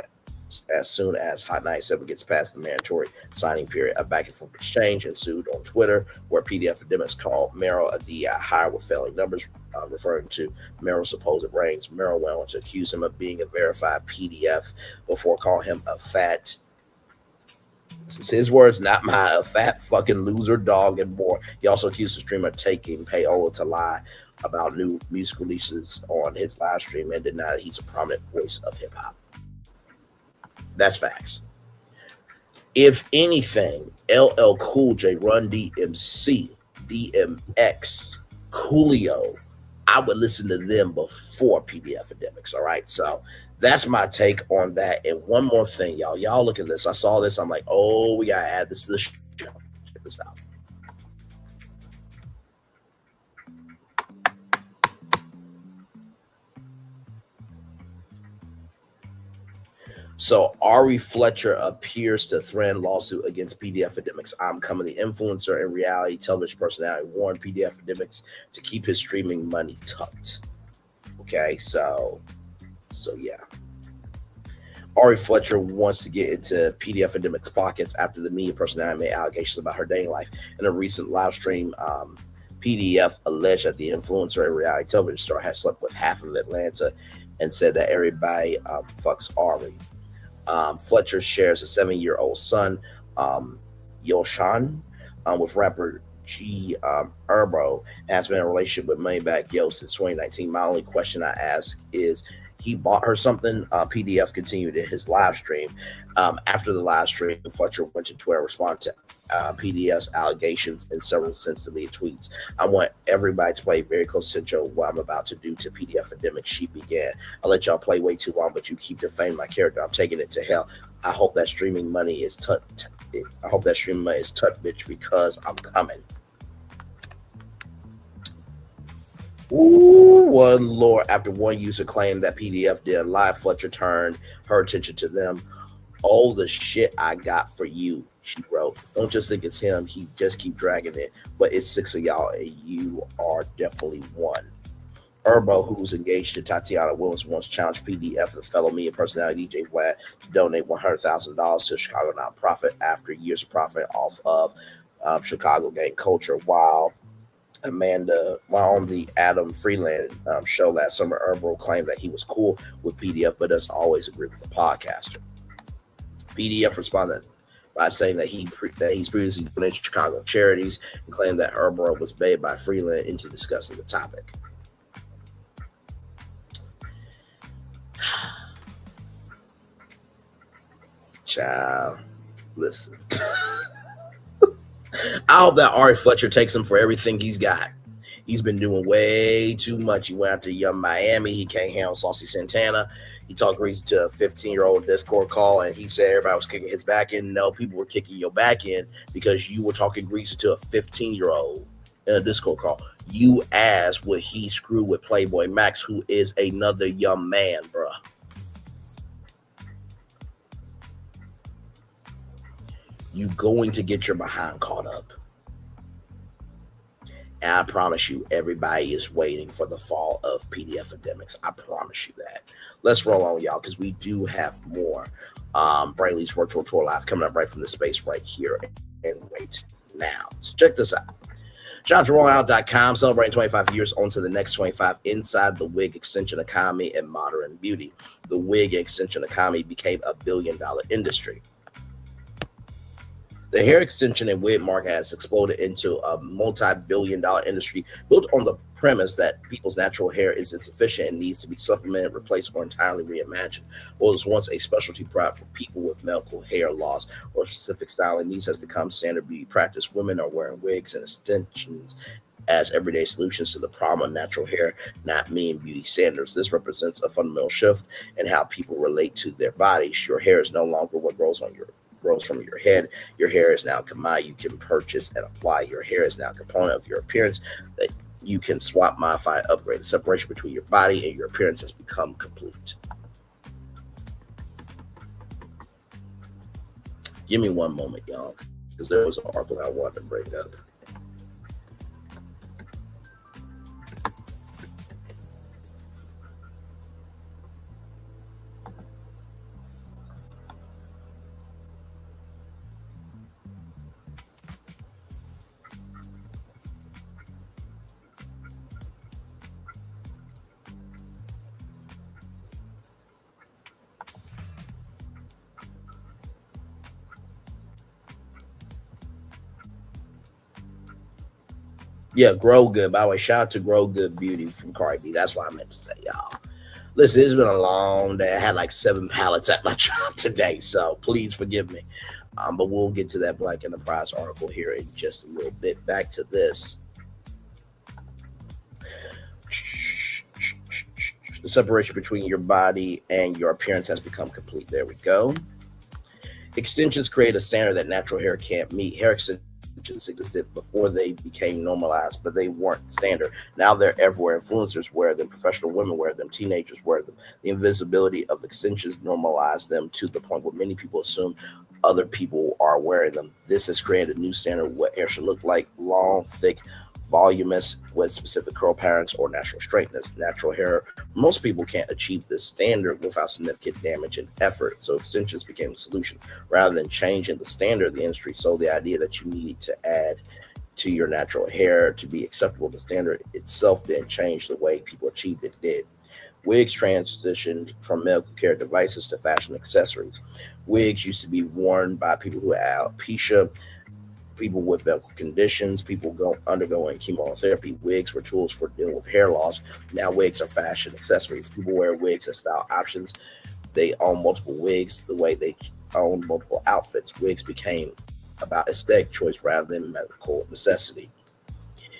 as soon as Hot 97 gets past the mandatory signing period. A back and forth exchange ensued on Twitter, where PDF Academics called Mero a DI hire with failing numbers, referring to Mero's supposed brains. Mero went on to accuse him of being a verified PDF before calling him a fat, this is his words, not mine, a fat fucking loser, dog, and more. He also accused the streamer taking payola to lie about new music releases on his live stream and denied that he's a prominent voice of hip hop. That's facts. If anything, LL Cool J, Run DMC, DMX, Coolio, I would listen to them before PDF Academics. All right. So that's my take on that. And one more thing, y'all. Y'all look at this. I saw this. I'm like, oh, we got to add this to the show. Check this out. So Ari Fletcher appears to threaten lawsuit against PDF Academics. I'm coming. The influencer and reality television personality warned PDF Academics to keep his streaming money tucked. Okay, so yeah. Ari Fletcher wants to get into PDF Academics' pockets after the media personality made allegations about her dating life. In a recent live stream, PDF alleged that the influencer and reality television star has slept with half of Atlanta and said that everybody fucks Ari. Fletcher shares a 7-year-old son, Yoshan, with rapper G Herbo, has been in a relationship with Moneybagg Yo since 2019. My only question I ask is, he bought her something? PDF continued in his live stream. After the live stream, Fletcher went to Twitter and responded to PDF's allegations in several sensitive tweets. I want everybody to pay very close attention to what I'm about to do to PDF Academic. She began. I'll let y'all play way too long, but you keep defaming my character. I'm taking it to hell. I hope that streaming money is bitch, because I'm coming. Ooh, one lord. After one user claimed that PDF did live, Fletcher turned her attention to them. Oh, the shit I got for you, she wrote. Don't just think it's him. He just keep dragging it. But it's 6 of y'all, and you are definitely one. Herbo, who's engaged to Tatiana Willis, once challenged PDF, the fellow media personality DJ Vlad, to donate $100,000 to a Chicago nonprofit after years of profit off of Chicago gang culture. While on the Adam Freeland show last summer, Herbo claimed that he was cool with PDF, but doesn't always agree with the podcaster. PDF responded by saying that he's previously donated Chicago charities and claimed that Herbo was paid by Freeland into discussing the topic. Child, listen. I hope that Ari Fletcher takes him for everything he's got. He's been doing way too much. He went after Young Miami. He can't handle Saucy Santana. He talked greasy to a 15-year-old Discord call, and he said everybody was kicking his back in. No, people were kicking your back in because you were talking greasy to a 15-year-old in a Discord call. You asked would he screw with Playboy Max, who is another young man, bruh. You going to get your behind caught up. And I promise you, everybody is waiting for the fall of PDF Academics. I promise you that. Let's roll on, y'all, because we do have more Brainley's Virtual Tour Live coming up right from the space right here and right now. So check this out. JohnRollOut.com, celebrating 25 years on to the next 25 inside the wig extension economy and modern beauty. The wig extension economy became a billion-dollar industry. The hair extension and wig market has exploded into a multi-billion-dollar industry built on the premise that people's natural hair is insufficient and needs to be supplemented, replaced, or entirely reimagined. What was once a specialty product for people with medical hair loss or specific styling needs has become standard beauty practice. Women are wearing wigs and extensions as everyday solutions to the problem of natural hair not meeting beauty standards. This represents a fundamental shift in how people relate to their bodies. Your hair is no longer what grows on your grows from your head. Your hair is now a commodity you can purchase and apply. Your hair is now a component of your appearance that you can swap, modify, upgrade. The separation between your body and your appearance has become complete. Give me one moment, y'all, because there was an article I wanted to bring up. Yeah, Grow Good. By the way, shout out to Grow Good Beauty from Cardi B. That's what I meant to say, y'all. Listen, it's been a long day. I had like 7 pallets at my job today, so please forgive me. But we'll get to that Black Enterprise article here in just a little bit. Back to this. The separation between your body and your appearance has become complete. There we go. Extensions create a standard that natural hair can't meet. Hair extensions existed before they became normalized, but they weren't standard. Now they're everywhere. Influencers wear them, professional women wear them, teenagers wear them. The invisibility of extensions normalized them to the point where many people assume other people are wearing them. This has created a new standard of what hair should look like: long, thick, voluminous, with specific curl patterns or natural straightness. Natural hair, most people can't achieve this standard without significant damage and effort, so extensions became a solution. Rather than changing the standard, the industry sold the idea that you needed to add to your natural hair to be acceptable. The standard itself didn't change the way people achieved it. Did. Wigs transitioned from medical care devices to fashion accessories. Wigs used to be worn by people who had alopecia, people with medical conditions, people undergoing chemotherapy. Wigs were tools for dealing with hair loss. Now wigs are fashion accessories. People wear wigs as style options. They own multiple wigs the way they own multiple outfits. Wigs became about aesthetic choice rather than medical necessity.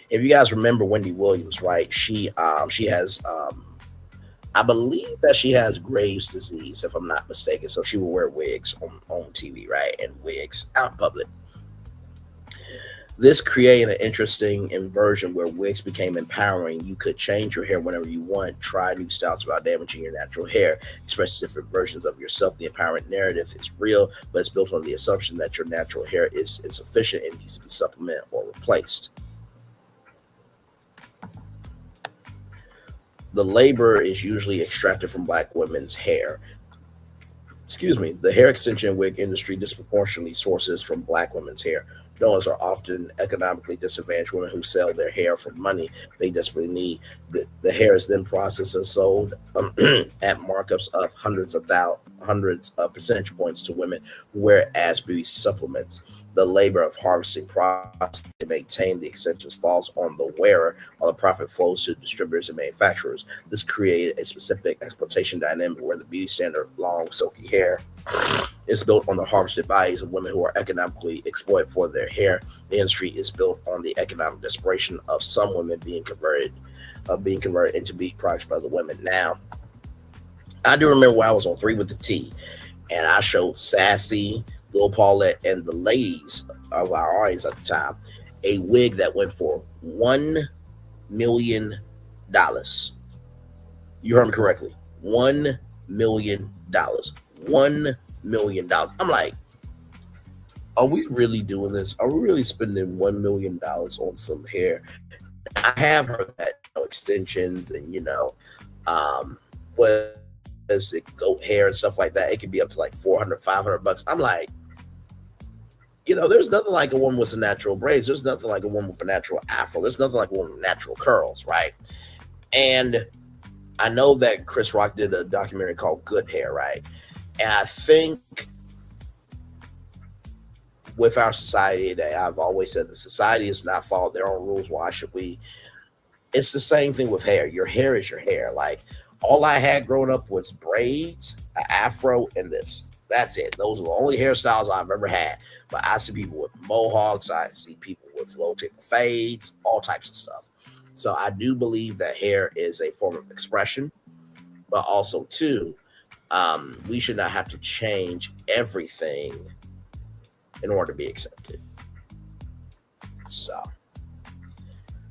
If you guys remember Wendy Williams, right? She has I believe that she has Graves' disease, if I'm not mistaken. So she will wear wigs on TV, right? And wigs out in public. This created an interesting inversion where wigs became empowering. You could change your hair whenever you want, try new styles without damaging your natural hair, express different versions of yourself. The empowerment narrative is real, but it's built on the assumption that your natural hair is insufficient and needs to be supplemented or replaced. The labor is usually extracted from Black women's hair. The hair extension wig industry disproportionately sources from Black women's hair. Donors are often economically disadvantaged women who sell their hair for money they desperately need. The hair is then processed and sold at markups of hundreds of percentage points to women who wear it as beauty supplements. The labor of harvesting products to maintain the extensions falls on the wearer, while the profit flows to distributors and manufacturers. This created a specific exploitation dynamic where the beauty standard, long, silky hair, is built on the harvested bodies of women who are economically exploited for their hair. The industry is built on the economic desperation of some women being converted into beauty products for other women. Now, I do remember when I was on 3 with the T, and I showed Sassy, Lil Paulette, and the ladies of our audience at the time a wig that went for $1 million. You heard me correctly. $1 million. $1 million. I'm like, are we really doing this? Are we really spending $1 million on some hair? I have heard that extensions and what is it, goat hair and stuff like that, it could be up to like $400, $500. I'm like, there's nothing like a woman with some natural braids. There's nothing like a woman with a natural afro. There's nothing like a woman with natural curls, right? And I know that Chris Rock did a documentary called Good Hair, right? And I think with our society today, I've always said the society has not followed their own rules. Why should we? It's the same thing with hair. Your hair is your hair. Like, all I had growing up was braids, an afro, and this. That's it. Those are the only hairstyles I've ever had. But I see people with mohawks. I see people with low tip fades, all types of stuff. So I do believe that hair is a form of expression, but also too, we should not have to change everything in order to be accepted. So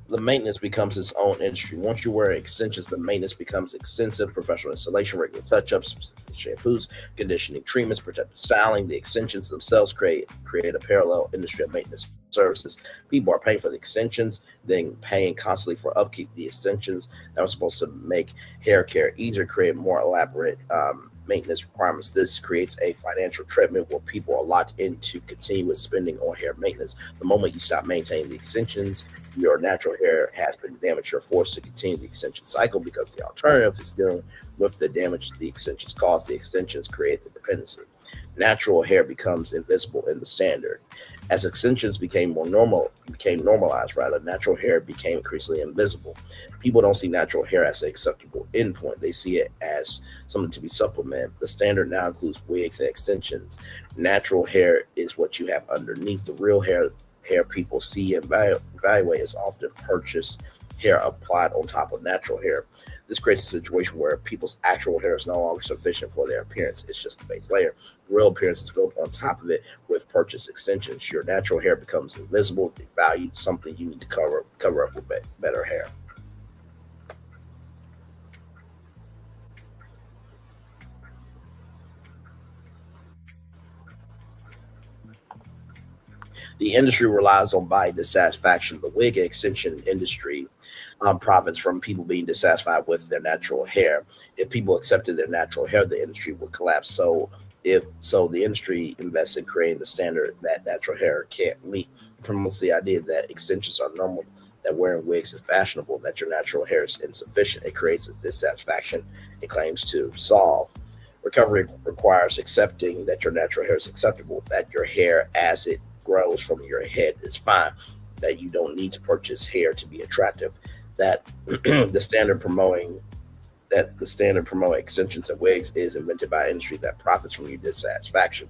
the maintenance becomes its own industry. Once you wear extensions, the maintenance becomes extensive: professional installation, regular touch-ups, specific shampoos, conditioning treatments, protective styling. The extensions themselves create a parallel industry of maintenance services. People are paying for the extensions, then paying constantly for upkeep. The extensions that were supposed to make hair care easier create more elaborate maintenance requirements. This creates a financial treadmill where people are locked into continuous spending on hair maintenance. The moment you stop maintaining the extensions, your natural hair has been damaged. You're forced to continue the extension cycle because the alternative is dealing with the damage the extensions cause. The extensions create the dependency. Natural hair becomes invisible in the standard. As extensions became normalized, natural hair became increasingly invisible. People don't see natural hair as an acceptable endpoint. They see it as something to be supplemented. The standard now includes wigs and extensions. Natural hair is what you have underneath. The real hair people see and evaluate is often purchased hair applied on top of natural hair. This creates a situation where people's actual hair is no longer sufficient for their appearance. It's just a base layer. Real appearance is built on top of it with purchased extensions. Your natural hair becomes invisible, devalued, something you need to cover up with better hair. The industry relies on body dissatisfaction. The wig extension industry profits from people being dissatisfied with their natural hair. If people accepted their natural hair, the industry would collapse. So the industry invests in creating the standard that natural hair can't meet. It promotes the idea that extensions are normal, that wearing wigs is fashionable, that your natural hair is insufficient. It creates this dissatisfaction it claims to solve. Recovery requires accepting that your natural hair is acceptable, that your hair as it grows from your head is fine, that you don't need to purchase hair to be attractive, that the standard promoting extensions and wigs is invented by an industry that profits from your dissatisfaction,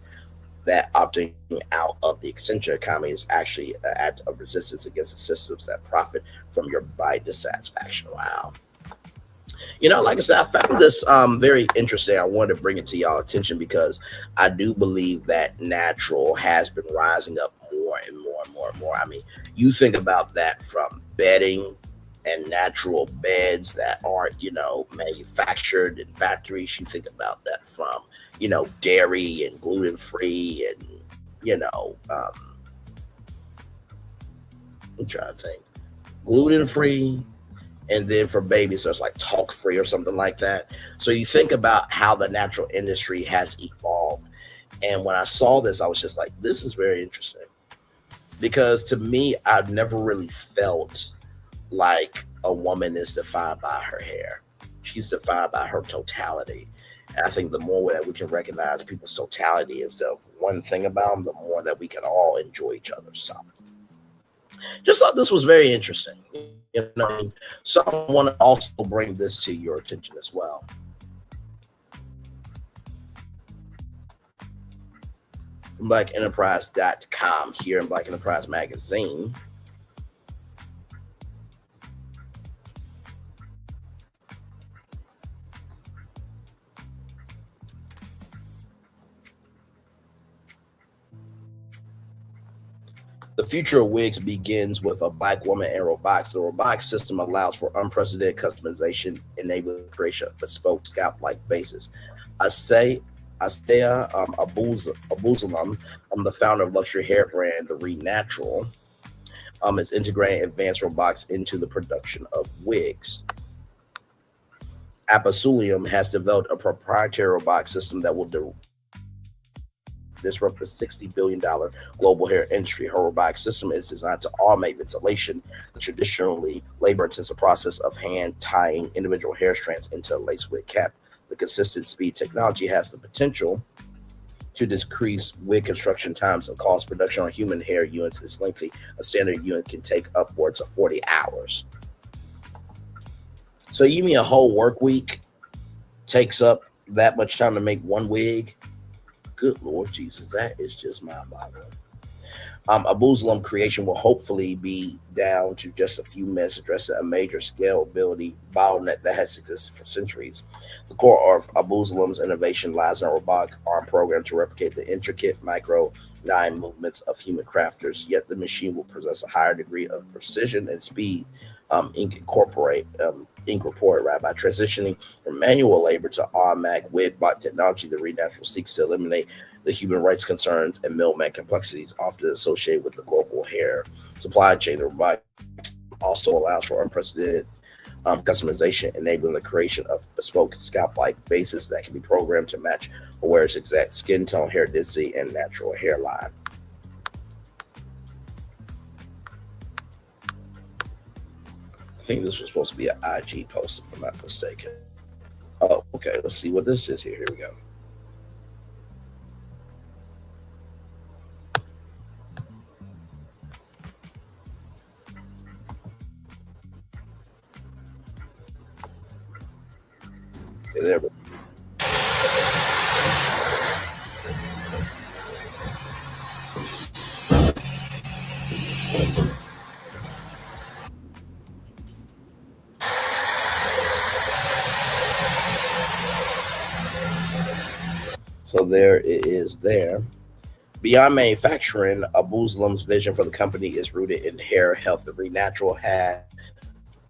that opting out of the extension economy is actually an act of resistance against the systems that profit from your body dissatisfaction. Wow. Like I said, I found this very interesting. I wanted to bring it to y'all attention because I do believe that natural has been rising up more and more and more and more. I mean, you think about that from bedding and natural beds that aren't, manufactured in factories. You think about that from, dairy and gluten-free and, I'm trying to think, gluten-free. And then for babies, there's like talc free or something like that. So you think about how the natural industry has evolved. And when I saw this, I was just like, this is very interesting. Because to me, I've never really felt like a woman is defined by her hair. She's defined by her totality. And I think the more that we can recognize people's totality instead of one thing about them, the more that we can all enjoy each other. So just thought this was very interesting. So I want to also bring this to your attention as well. From blackenterprise.com here in Black Enterprise Magazine. The future of wigs begins with a black woman and robotics. The robotics system allows for unprecedented customization, enabling the creation of bespoke scalp-like bases. Astea Abusalam, the founder of luxury hair brand The Natural, is integrating advanced robotics into the production of wigs. Apasulium has developed a proprietary robotic system that will disrupt the $60 billion global hair industry. Her robotic system is designed to automate ventilation, the traditionally labor-intensive process of hand tying individual hair strands into a lace wig cap. The consistent speed technology has the potential to decrease wig construction times and cost. Production on human hair units is lengthy. A standard unit can take upwards of 40 hours. So you mean a whole work week takes up that much time to make one wig? Good Lord Jesus, that is just mind-boggling. A Muslim creation will hopefully be down to just a few minutes, addressing a major scalability bottleneck that has existed for centuries. The core of a Muslim's innovation lies in a robotic arm program to replicate the intricate micro 9 movements of human crafters, yet the machine will possess a higher degree of precision and speed incorporated by transitioning from manual labor to automatic wig-bot technology. The Renatural seeks to eliminate the human rights concerns and middleman complexities often associated with the global hair supply chain. The robotic also allows for unprecedented customization, enabling the creation of bespoke scalp-like bases that can be programmed to match a wearer's exact skin tone, hair density, and natural hairline. I think this was supposed to be an IG post, if I'm not mistaken. Oh, okay. Let's see what this is here. Here we go. Okay, there we go. So there it is there. Beyond manufacturing, a Muslim's vision for the company is rooted in hair health. The Renatural had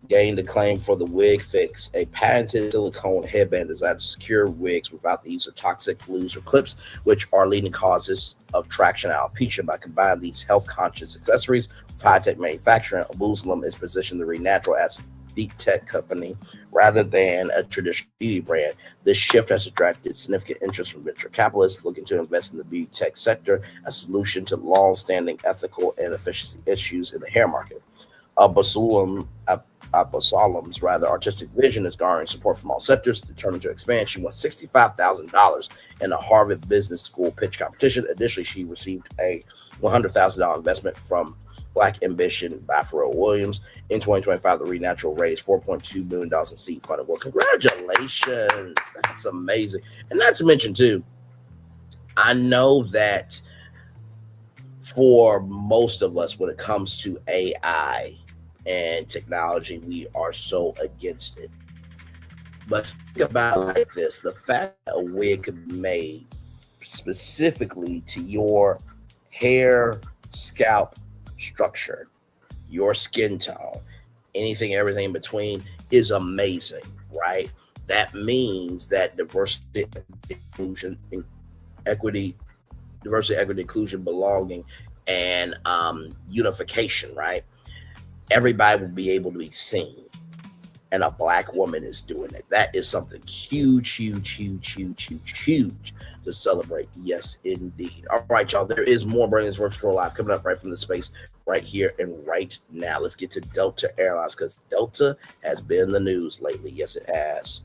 gained acclaim for the Wig Fix, a patented silicone headband designed to secure wigs without the use of toxic glues or clips, which are leading causes of traction alopecia. By combining these health-conscious accessories with high-tech manufacturing, a Muslim is positioned the Renatural as deep tech company rather than a traditional beauty brand. This shift has attracted significant interest from venture capitalists looking to invest in the beauty tech sector, a solution to long-standing ethical and efficiency issues in the hair market. Abasalam's artistic vision is garnering support from all sectors. Determined to expand, she won $65,000 in a Harvard Business School pitch competition. Additionally, she received a $100,000 investment from Black Ambition by Pharrell Williams. In 2025, the Renatural raised $4.2 million in seed funding. Well, congratulations. That's amazing. And not to mention, too, I know that for most of us, when it comes to AI and technology, we are so against it. But think about it like this. The fact that a wig could be made specifically to your hair, scalp structure, your skin tone, anything, everything in between is amazing, right? That means that diversity, equity, inclusion, belonging, and unification, right? Everybody will be able to be seen, and a Black woman is doing it. That is something huge to celebrate. Yes, indeed. All right, y'all. There is more Brilliance Virtual Live coming up right from the space right here and right now. Let's get to Delta Airlines, because Delta has been in the news lately. Yes, it has.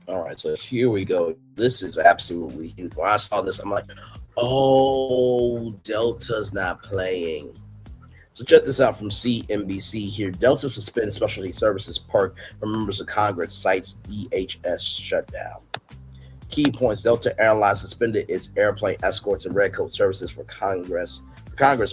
All right, so here we go. This is absolutely huge. When I saw this, I'm like, oh, Delta's not playing. So check this out from CNBC here. Delta suspends specialty services parked for members of Congress, cites DHS shutdown. Key points: Delta Airlines suspended its airplane escorts and red coat services for Congress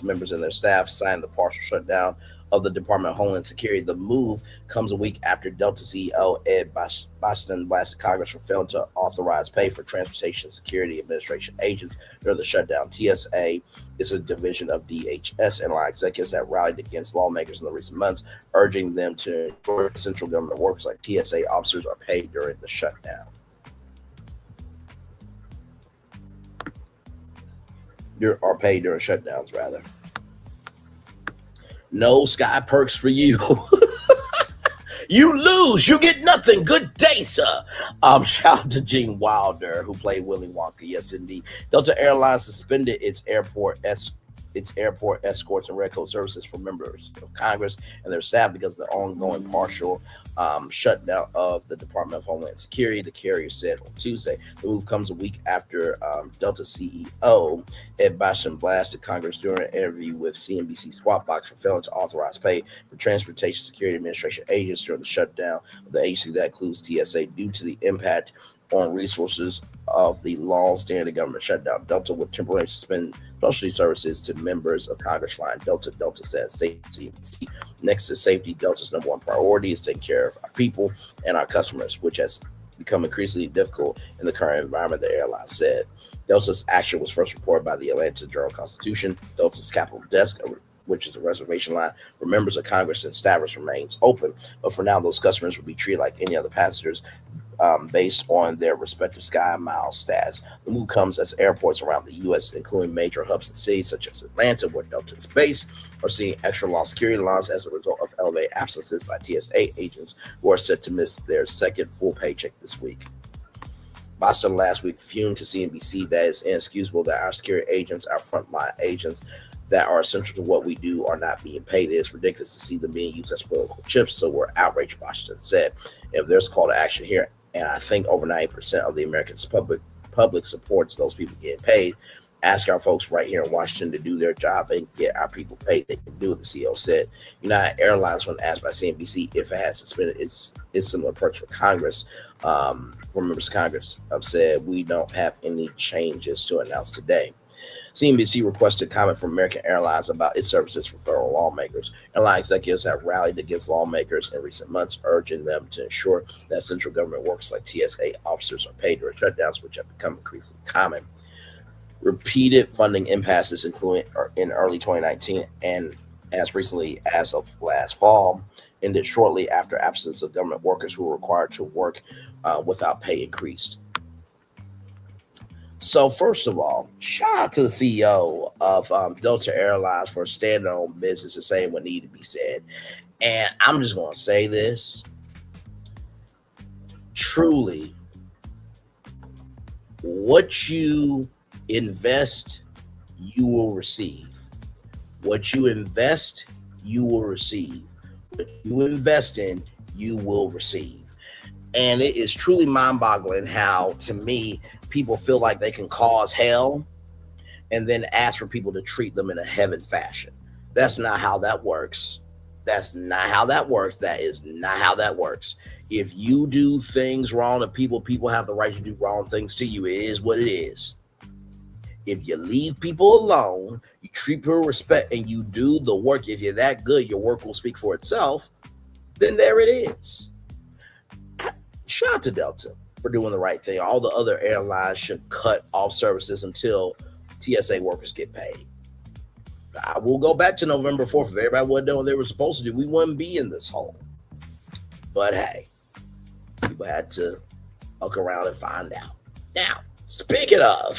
members and their staff, signed the partial shutdown of the Department of Homeland Security. The move comes a week after Delta CEO Ed Bastian blasted Congress for failing to authorize pay for Transportation Security Administration agents during the shutdown. TSA is a division of DHS, and line executives have rallied against lawmakers in the recent months, urging them to ensure central government workers like TSA officers are paid during the shutdown. Are paid during shutdowns, rather. No sky perks for you. You lose, you get nothing. Good day, sir. Shout out to Gene Wilder, who played Willy Wonka. Yes, indeed. Delta Airlines suspended its airport escorts and red coat services for members of Congress and their staff because of the ongoing partial shutdown of the Department of Homeland Security. The carrier said on Tuesday. The move comes a week after Delta CEO Ed Bastian blasted Congress during an interview with CNBC Swap Box for failing to authorize pay for Transportation Security Administration agents during the shutdown of the agency that includes TSA due to the impact on resources of the long-standing government shutdown. Delta would temporarily suspend specialty services to members of Congress flying Delta. Delta said safety. Next to safety, Delta's number one priority is taking care of our people and our customers, which has become increasingly difficult in the current environment, the airline said. Delta's action was first reported by the Atlanta Journal-Constitution. Delta's Capitol desk, which is a reservation line for members of Congress and staffers, remains open. But for now, those customers will be treated like any other passengers based on their respective Sky Miles stats. The move comes as airports around the U.S., including major hubs and cities such as Atlanta, where Delta is based, are seeing extra long security lines as a result of elevated absences by TSA agents who are set to miss their second full paycheck this week. Boston last week fumed to CNBC that it's inexcusable that our security agents, our frontline agents that are essential to what we do, are not being paid. It is ridiculous to see them being used as political chips, so we're outraged, Washington said. If there's a call to action here, and I think over 90% of the American public supports those people getting paid, ask our folks right here in Washington to do their job and get our people paid. They can do it, the CEO said. United Airlines, when asked by CNBC if it had suspended its similar perks for Congress, for members of Congress, said, we don't have any changes to announce today. CNBC requested comment from American Airlines about its services for federal lawmakers. Airline executives have rallied against lawmakers in recent months, urging them to ensure that central government workers like TSA officers are paid during shutdowns, which have become increasingly common. Repeated funding impasses, including in early 2019 and as recently as of last fall, ended shortly after absence of government workers who were required to work without pay increased. So first of all, shout out to the CEO of Delta Airlines for standing on business and saying what needed to be said. And I'm just going to say this. Truly, what you invest, you will receive. What you invest, you will receive. What you invest in, you will receive. And it is truly mind-boggling how, to me, people feel like they can cause hell and then ask for people to treat them in a heaven fashion. That's not how that works. That's not how that works. That is not how that works. If you do things wrong to people have the right to do wrong things to you. It is what it is. If you leave people alone, you treat people with respect, and you do the work, if you're that good, your work will speak for itself, then there it is. Shout out to Delta for doing the right thing. All the other airlines should cut off services until TSA workers get paid. I will go back to November 4th. If everybody would have done what they were supposed to do, we wouldn't be in this hole. But hey, people had to look around and find out. Now, speaking of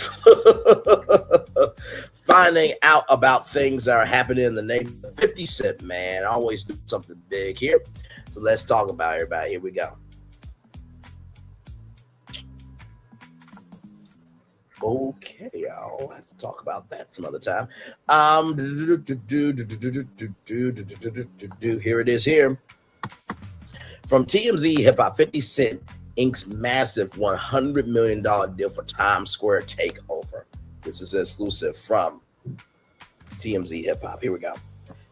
finding out about things that are happening in the neighborhood, 50 Cent, man, always do something big here. So let's talk about everybody. Here we go. Okay, I'll have to talk about that some other time. Here it is here. From TMZ Hip Hop, 50 Cent inks massive $100 million deal for Times Square takeover. This is exclusive from TMZ Hip Hop. Here we go.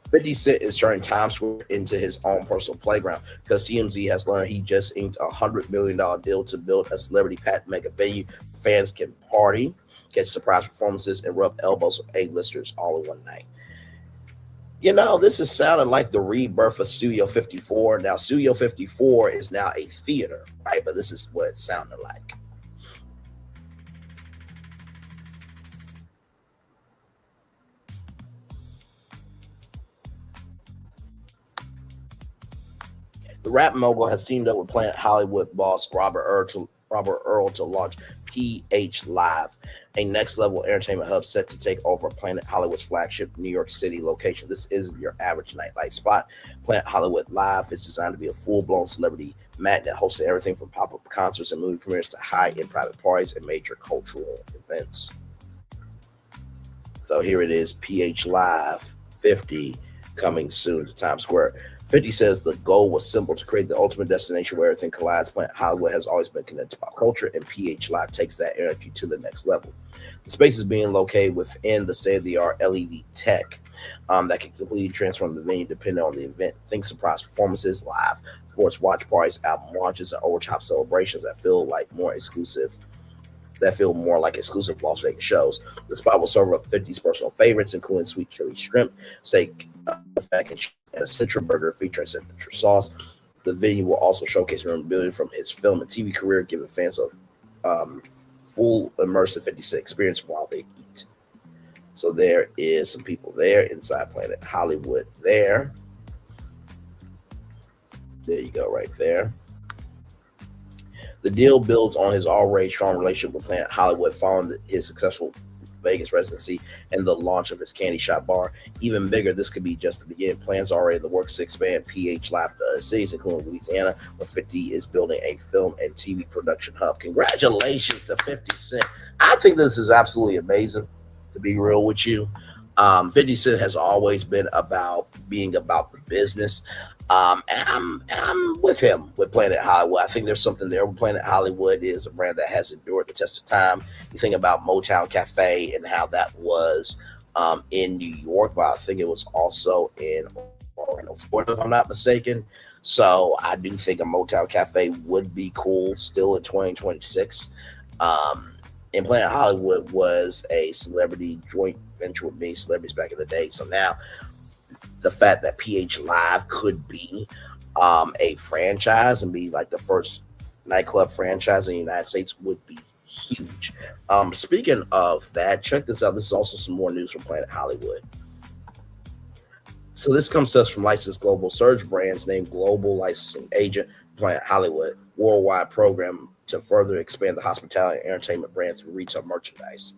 50 Cent is turning Times Square into his own personal playground because TMZ has learned he just inked a $100 million deal to build a celebrity-packed mega venue. Fans can party, catch surprise performances, and rub elbows with A-listers all in one night. You know, this is sounding like the rebirth of Studio 54. Now, Studio 54 is now a theater, right? But this is what it sounded like. The rap mogul has teamed up with Planet Hollywood boss Robert Robert Earl to launch PH Live, a next-level entertainment hub set to take over Planet Hollywood's flagship New York City location. This isn't your average nightlife spot. Planet Hollywood Live is designed to be a full-blown celebrity matinee hosting everything from pop-up concerts and movie premieres to high-end private parties and major cultural events. So here it is, PH Live 50 coming soon to Times Square. 50 says the goal was simple: to create the ultimate destination where everything collides. Planet Hollywood has always been connected to pop culture, and PH Live takes that energy to the next level. The space is being located within the state-of-the-art LED tech that can completely transform the venue depending on the event. Think surprise performances, live sports watch parties, album launches, and over-top celebrations that feel more like exclusive Las Vegas shows. The spot will serve up 50's personal favorites, including sweet chili shrimp, steak, mac and cheese, and a signature burger featuring signature sauce. The venue will also showcase memorabilia from his film and TV career, giving fans a full immersive 50 experience while they eat. So there is some people there inside Planet Hollywood there. There you go, right there. The deal builds on his already strong relationship with Planet Hollywood following his successful Vegas residency and the launch of his Candy Shop bar. Even bigger, this could be just the beginning. Plans already in the works to expand PH Live to other cities, including Louisiana, where 50 is building a film and TV production hub. Congratulations to 50 Cent. I think this is absolutely amazing, to be real with you. 50 Cent has always been about being about the business. And I'm with him with Planet Hollywood. I think there's something there. Planet Hollywood is a brand that has endured the test of time. You think about Motown Cafe and how that was in New York, but I think it was also in Orlando, Florida, if I'm not mistaken. So I do think a Motown Cafe would be cool still in 2026. And Planet Hollywood was a celebrity joint venture with many celebrities back in the day. So now the fact that PH Live could be a franchise and be like the first nightclub franchise in the United States would be huge. Speaking of that, check this out. This is also some more news from Planet Hollywood. So this comes to us from Licensed Global. Surge Brands named global licensing agent Planet Hollywood worldwide program to further expand the hospitality and entertainment brand through retail merchandise.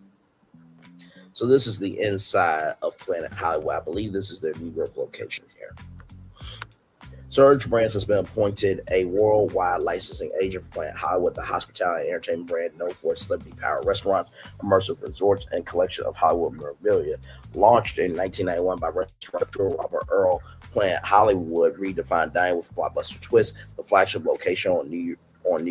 So this is the inside of Planet Hollywood. I believe this is their New York location here. Surge Brands has been appointed a worldwide licensing agent for Planet Hollywood, the hospitality and entertainment brand known for its celebrity-powered restaurants, immersive resorts, and collection of Hollywood memorabilia. Launched in 1991 by restaurateur Robert Earl, Planet Hollywood redefined dining with a blockbuster twist. The flagship location on New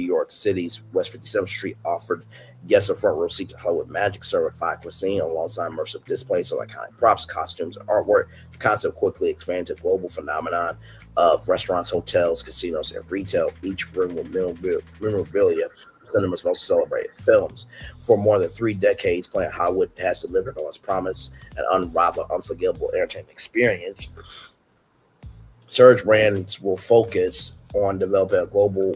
York City's West 57th Street offered guests a front row seat to Hollywood magic, certified cuisine, alongside immersive displays of iconic props, costumes, and artwork. The concept quickly expanded to a global phenomenon of restaurants, hotels, casinos, and retail, each room with memorabilia, cinema's most celebrated films. For more than 3 decades, Planet Hollywood has delivered on its promise and unrivaled, unforgettable entertainment experience. Surge Brands will focus on developing a global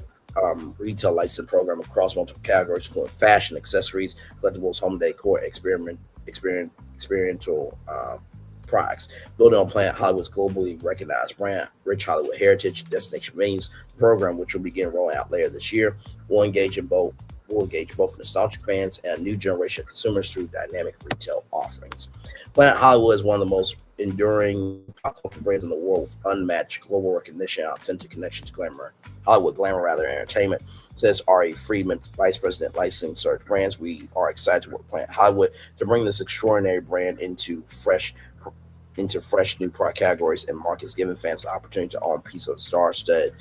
retail license program across multiple categories, including fashion, accessories, collectibles, home decor, experiential products. Building on Planet Hollywood's globally recognized brand, rich Hollywood heritage, destination venues program, which will begin rolling out later this year, will engage both nostalgic fans and a new generation of consumers through dynamic retail offerings. Planet Hollywood is one of the most enduring pop culture brands in the world with unmatched global recognition and authentic connection to Hollywood Entertainment, says Ari Friedman, Vice President Licensing Surge Brands. We are excited to work with Planet Hollywood to bring this extraordinary brand into fresh new product categories and markets, giving fans the opportunity to own a piece of the star-studded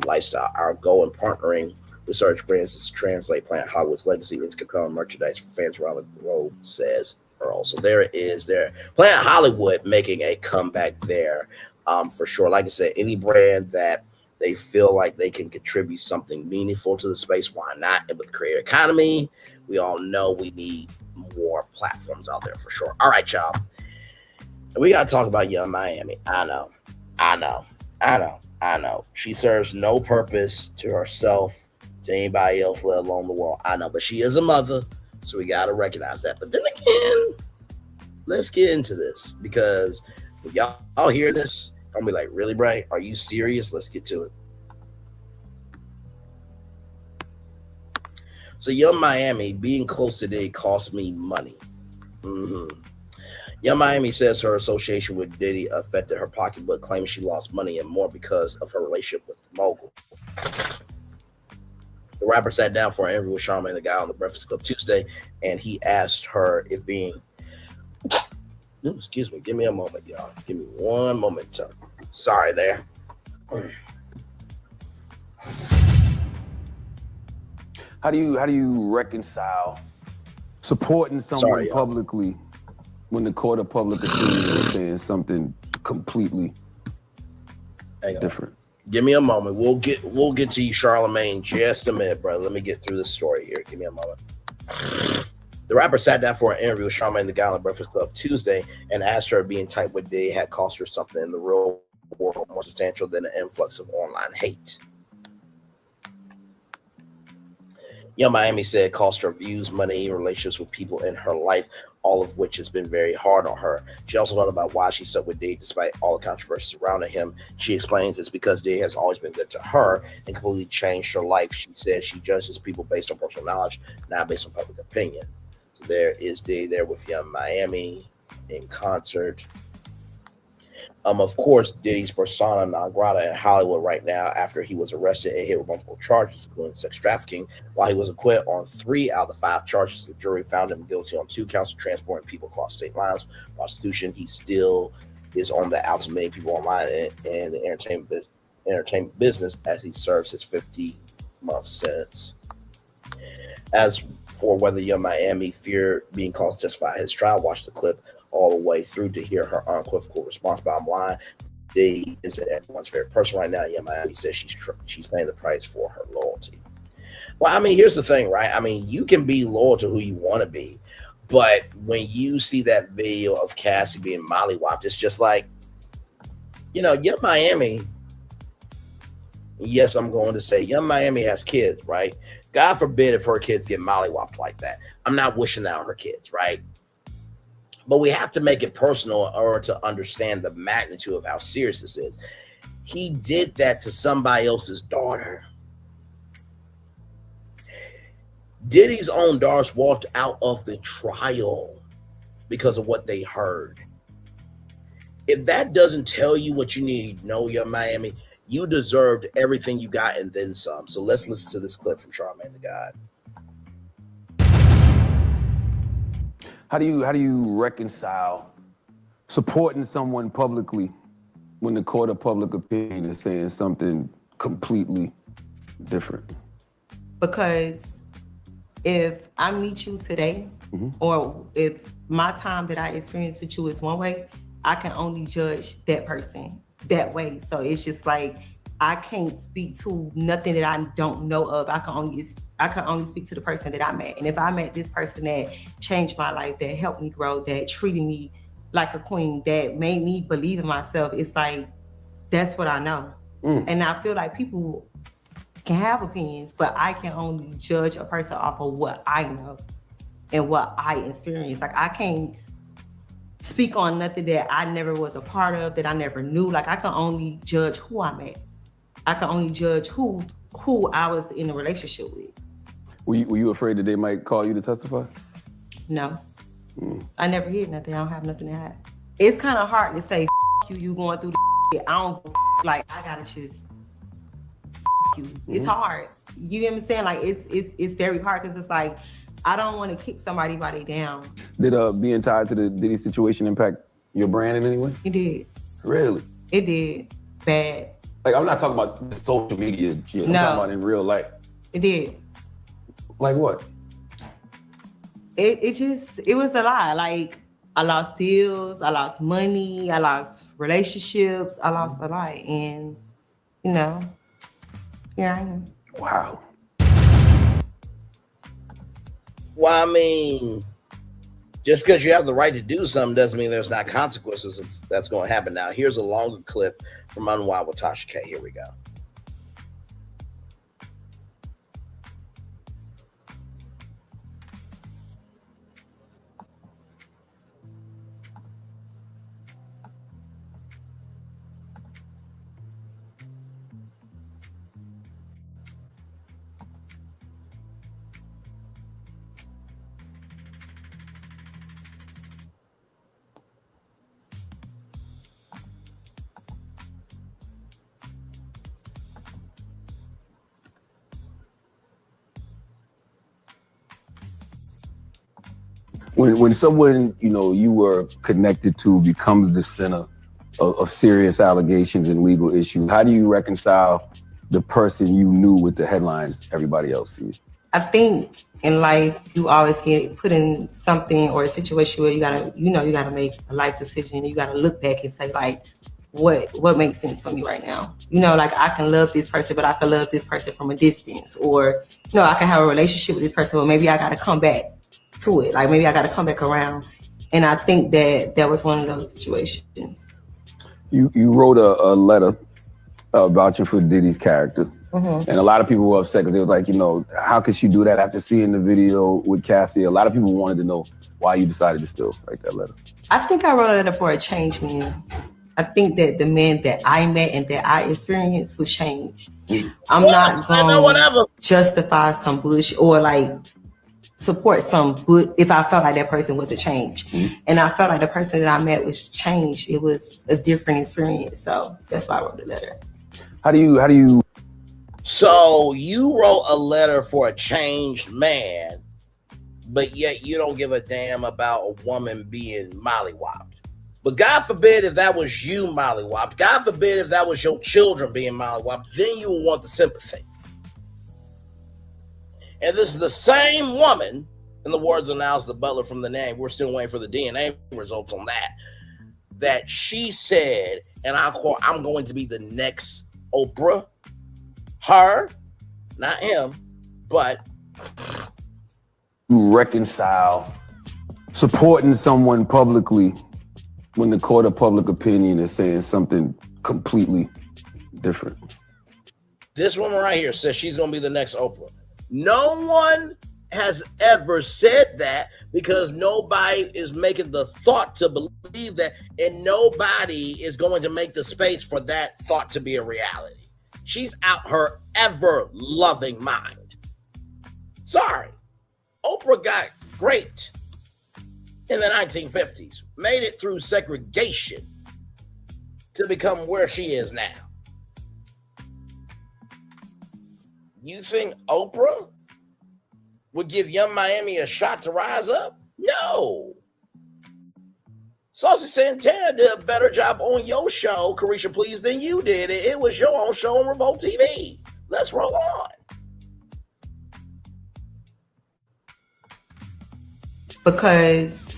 lifestyle. Our goal in partnering with Surge Brands is to translate Planet Hollywood's legacy into compelling merchandise for fans around the globe, says Earl. So there it is there. Planet Hollywood making a comeback there for sure. Like I said, any brand that they feel like they can contribute something meaningful to the space, why not? And with the creator economy, we all know we need more platforms out there for sure. All right, y'all. And we got to talk about Young Miami. I know. She serves no purpose to herself, to anybody else, let alone the world. I know, but she is a mother, so we got to recognize that. But then again, let's get into this, because if y'all hear this, I'm gonna be like, really, Bray? Are you serious? Let's get to it. So Young Miami, being close today cost me money. Young Miami says her association with Diddy affected her pocketbook, claiming she lost money and more because of her relationship with the mogul. The rapper sat down for an interview with Charlamagne the Guy on the Breakfast Club Tuesday, and he asked her if being... Excuse me, give me a moment, y'all. Give me one moment. Sorry there. How do you reconcile supporting someone publicly when the court of public opinion is saying something completely different? Give me a moment. We'll get to you, Charlamagne, in just a minute, bro. Let me get through this story here. Give me a moment. The rapper sat down for an interview with Charlamagne the Guy on the Breakfast Club Tuesday and asked her if being tight with Diddy had cost her something in the real world more substantial than an influx of online hate. Young Miami said it cost her views, money, relationships with people in her life, all of which has been very hard on her. She also talked about why she stuck with Diddy despite all the controversy surrounding him. She explains it's because Diddy has always been good to her and completely changed her life. She says she judges people based on personal knowledge, not based on public opinion. So there is Diddy there with Young Miami in concert. Of course, Diddy's persona non grata in Hollywood right now after he was arrested and hit with multiple charges, including sex trafficking. While he was acquitted on 3 out of the 5 charges, the jury found him guilty on 2 counts of transporting people across state lines, prostitution. He still is on the outs of many people online and the entertainment business as he serves his 50-month sentence. As for whether Young Miami feared being called to testify at his trial, watch the clip all the way through to hear her unequivocal response. Bottom line, Diddy is at everyone's favorite person right now. Young Miami says she's paying the price for her loyalty. Well, I mean, here's the thing, right? I mean, you can be loyal to who you want to be, but when you see that video of Cassie being mollywopped, it's just like, you know, Young Miami. Yes, I'm going to say Young Miami has kids, right? God forbid if her kids get mollywopped like that. I'm not wishing that on her kids, right? But we have to make it personal in order to understand the magnitude of how serious this is. He did that to somebody else's daughter. Diddy's own daughters walked out of the trial because of what they heard. If that doesn't tell you what you need to know, Young Miami, you deserved everything you got and then some. So let's listen to this clip from Charlamagne the God. How do you reconcile supporting someone publicly when the court of public opinion is saying something completely different? Because if I meet you today, or if my time that I experience with you is one way, I can only judge that person that way. So it's just like, I can't speak to nothing that I don't know of. I can only speak to the person that I met. And if I met this person that changed my life, that helped me grow, that treated me like a queen, that made me believe in myself, it's like, that's what I know. And I feel like people can have opinions, but I can only judge a person off of what I know and what I experienced. Like, I can't speak on nothing that I never was a part of, that I never knew. Like, I can only judge who I met. I can only judge who I was in a relationship with. Were you afraid that they might call you to testify? No. I never hid nothing. I don't have nothing to hide. It's kind of hard to say, you going through the I don't like, I gotta just you. It's hard. You know what I'm saying? Like, it's very hard because it's like, I don't want to kick somebody while they down. Did being tied to the Diddy situation impact your brand in any way? It did. Really? It did. Bad. Like, I'm not talking about social media shit. I'm talking about in real life. It did. Like what? It was a lot. Like, I lost deals, I lost money, I lost relationships, I lost a lot. And, you know, here I am. Wow. Well, I mean, just because you have the right to do something doesn't mean there's not consequences that's going to happen. Now, here's a longer clip from Unwild with Tasha K. Here we go. When someone, you were connected to becomes the center of serious allegations and legal issues, how do you reconcile the person you knew with the headlines everybody else sees? I think in life, you always get put in something or a situation where you gotta make a life decision. You gotta look back and say, like, what makes sense for me right now? Like, I can love this person, but I can love this person from a distance, or I can have a relationship with this person, but maybe I gotta come back to it. Like, maybe I gotta come back around. And I think that was one of those situations. You wrote a letter vouching for Diddy's character. And a lot of people were upset because they was like, how could she do that after seeing the video with Cassie? A lot of people wanted to know why you decided to still write that letter. I think I wrote a letter for a change man. I think that the man that I met and that I experienced would change. I'm not going to justify some bullshit or like support some good if I felt like that person was a change. And I felt like the person that I met was changed. It was a different experience. So that's why I wrote the letter. How do you So you wrote a letter for a changed man, but yet you don't give a damn about a woman being mollywopped. But God forbid if that was you mollywopped, God forbid if that was your children being mollywopped, then you would want the sympathy. And this is the same woman, in the words of Knowles the butler from the name, we're still waiting for the DNA results on that she said, and I quote, I'm going to be the next Oprah. Her, not him, but you reconcile supporting someone publicly when the court of public opinion is saying something completely different. This woman right here says she's going to be the next Oprah. No one has ever said that because nobody is making the thought to believe that, and nobody is going to make the space for that thought to be a reality. She's out her ever-loving mind. Sorry. Oprah got great in the 1950s, made it through segregation to become where she is now. You think Oprah would give Young Miami a shot to rise up? No. Saucy Santana did a better job on your show, Carisha Please, than you did. It was your own show on Revolt TV. Let's roll on. Because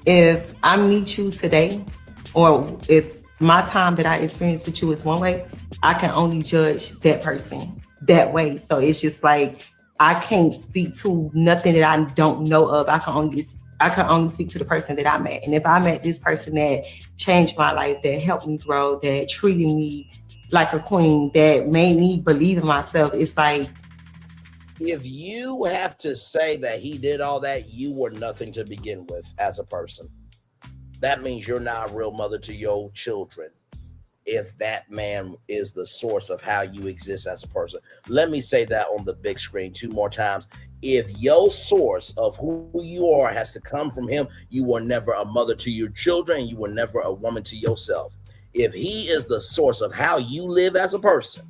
if I meet you today, or if my time that I experienced with you is one way, I can only judge that person that way. So it's just like, I can't speak to nothing that I don't know of. I can only speak to the person that I met. And if I met this person that changed my life, that helped me grow, that treated me like a queen, that made me believe in myself, it's like, if you have to say that he did all that, you were nothing to begin with as a person. That means you're not a real mother to your children. If that man is the source of how you exist as a person. Let me say that on the big screen 2 more times. If your source of who you are has to come from him, you were never a mother to your children. You were never a woman to yourself. If he is the source of how you live as a person,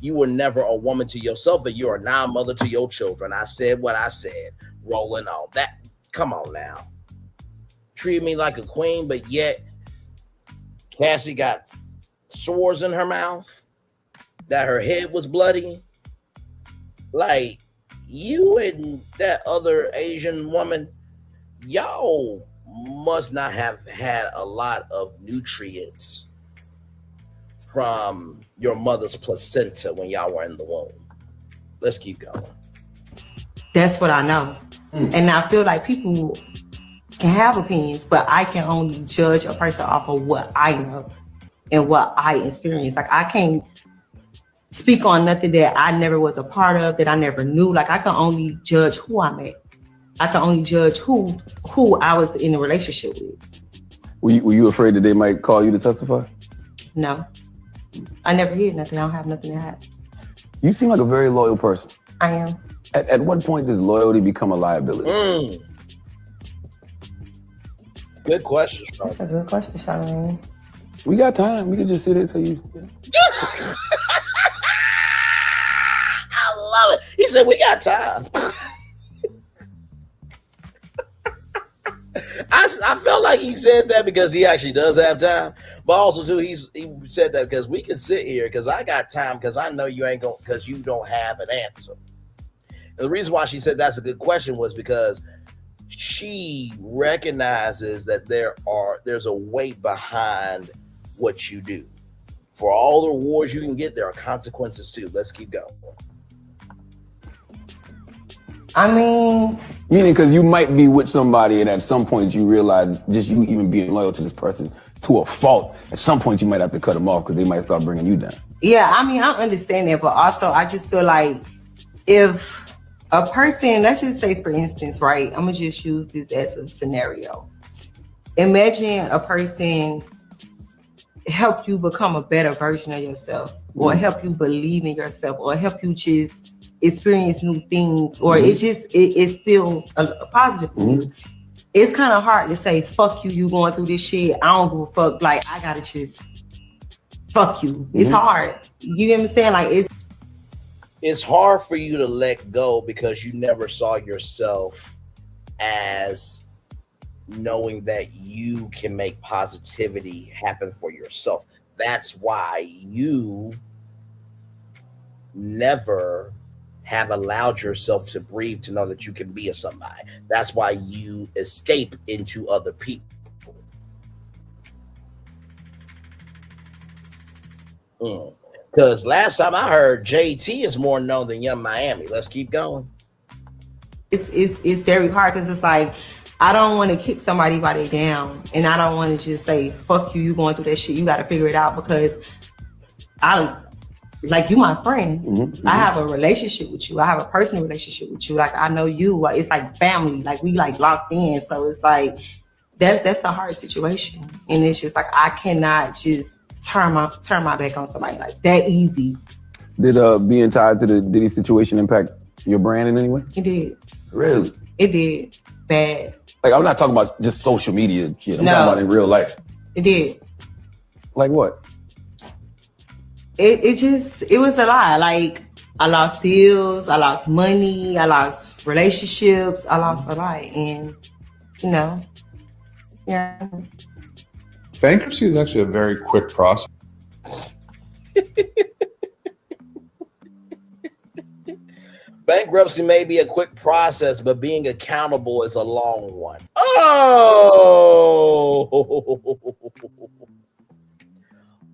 you were never a woman to yourself, and you are now a mother to your children. I said what I said. Rolling on that. Come on now. Treat me like a queen, but yet Cassie got sores in her mouth, that her head was bloody. Like, you and that other Asian woman, y'all must not have had a lot of nutrients from your mother's placenta when y'all were in the womb. Let's keep going. That's what I know. And I feel like people can have opinions, but I can only judge a person off of what I know and what I experienced. Like, I can't speak on nothing that I never was a part of, that I never knew. Like, I can only judge who I met. I can only judge who I was in a relationship with. Were you afraid that they might call you to testify? No. I never hid nothing. I don't have nothing to hide. You seem like a very loyal person. I am. At what point does loyalty become a liability? Good question, Charlamagne. That's a good question, Charlamagne. We got time. We can just sit here till you. I love it. He said, we got time. I felt like he said that because he actually does have time, but also too he said that because we can sit here because I got time because I know you ain't going because you don't have an answer. And the reason why she said that's a good question was because she recognizes that there's a weight behind what you do. For all the rewards you can get, there are consequences too. Let's keep going. I mean, meaning because you might be with somebody and at some point you realize just you even being loyal to this person to a fault, at some point you might have to cut them off because they might start bringing you down. Yeah, I mean, I understand that, but also I just feel like if a person, let's just say for instance, right, I'm gonna just use this as a scenario. Imagine a person help you become a better version of yourself, or help you believe in yourself, or help you just experience new things, or it's still a positive for you. It's kind of hard to say, fuck you, you going through this shit, I don't give a fuck, like I gotta just fuck you. It's hard. You get what I'm saying? Like it's hard for you to let go because you never saw yourself as knowing that you can make positivity happen for yourself. That's why you never have allowed yourself to breathe to know that you can be a somebody. That's why you escape into other people. Because last time I heard JT is more known than Young Miami. Let's keep going. It's very hard because it's like I don't want to kick somebody while they down, and I don't want to just say fuck you, you going through that shit, you got to figure it out, because like you my friend. I have a relationship with you. I have a personal relationship with you. Like I know you. It's like family. Like we like locked in. So it's like that's a hard situation, and it's just like I cannot just turn my back on somebody like that easy. Did being tied to the Diddy situation impact your brand in any way? It did. Really? It did. Bad. Like I'm not talking about just social media shit. I'm talking about in real life. It did. Like what? It was a lot. Like I lost deals, I lost money, I lost relationships, I lost a lot, and yeah. Bankruptcy is actually a very quick process. Bankruptcy may be a quick process, but being accountable is a long one. Oh!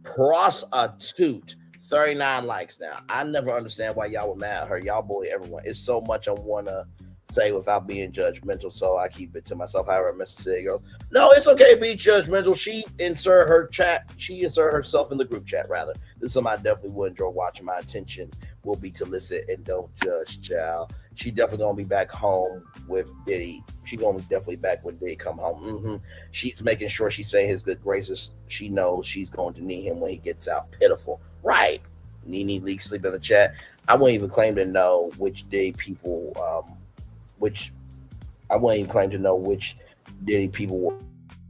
Prostitute. 39 likes now. I never understand why y'all were mad at her. Y'all bully everyone. It's so much I want to say without being judgmental, so I keep it to myself. However, Mr. City goes, no, it's okay to be judgmental. She insert herself in the group chat, rather. This is something I definitely would enjoy watching. My attention will be to listen and don't judge, child. She definitely gonna be back home with Diddy. She gonna be definitely back when Diddy come home. She's making sure she say his good graces. She knows she's going to need him when he gets out. Pitiful. Right. Nene Leak sleep in the chat. I wouldn't even claim to know which Diddy people I wouldn't even claim to know which Diddy people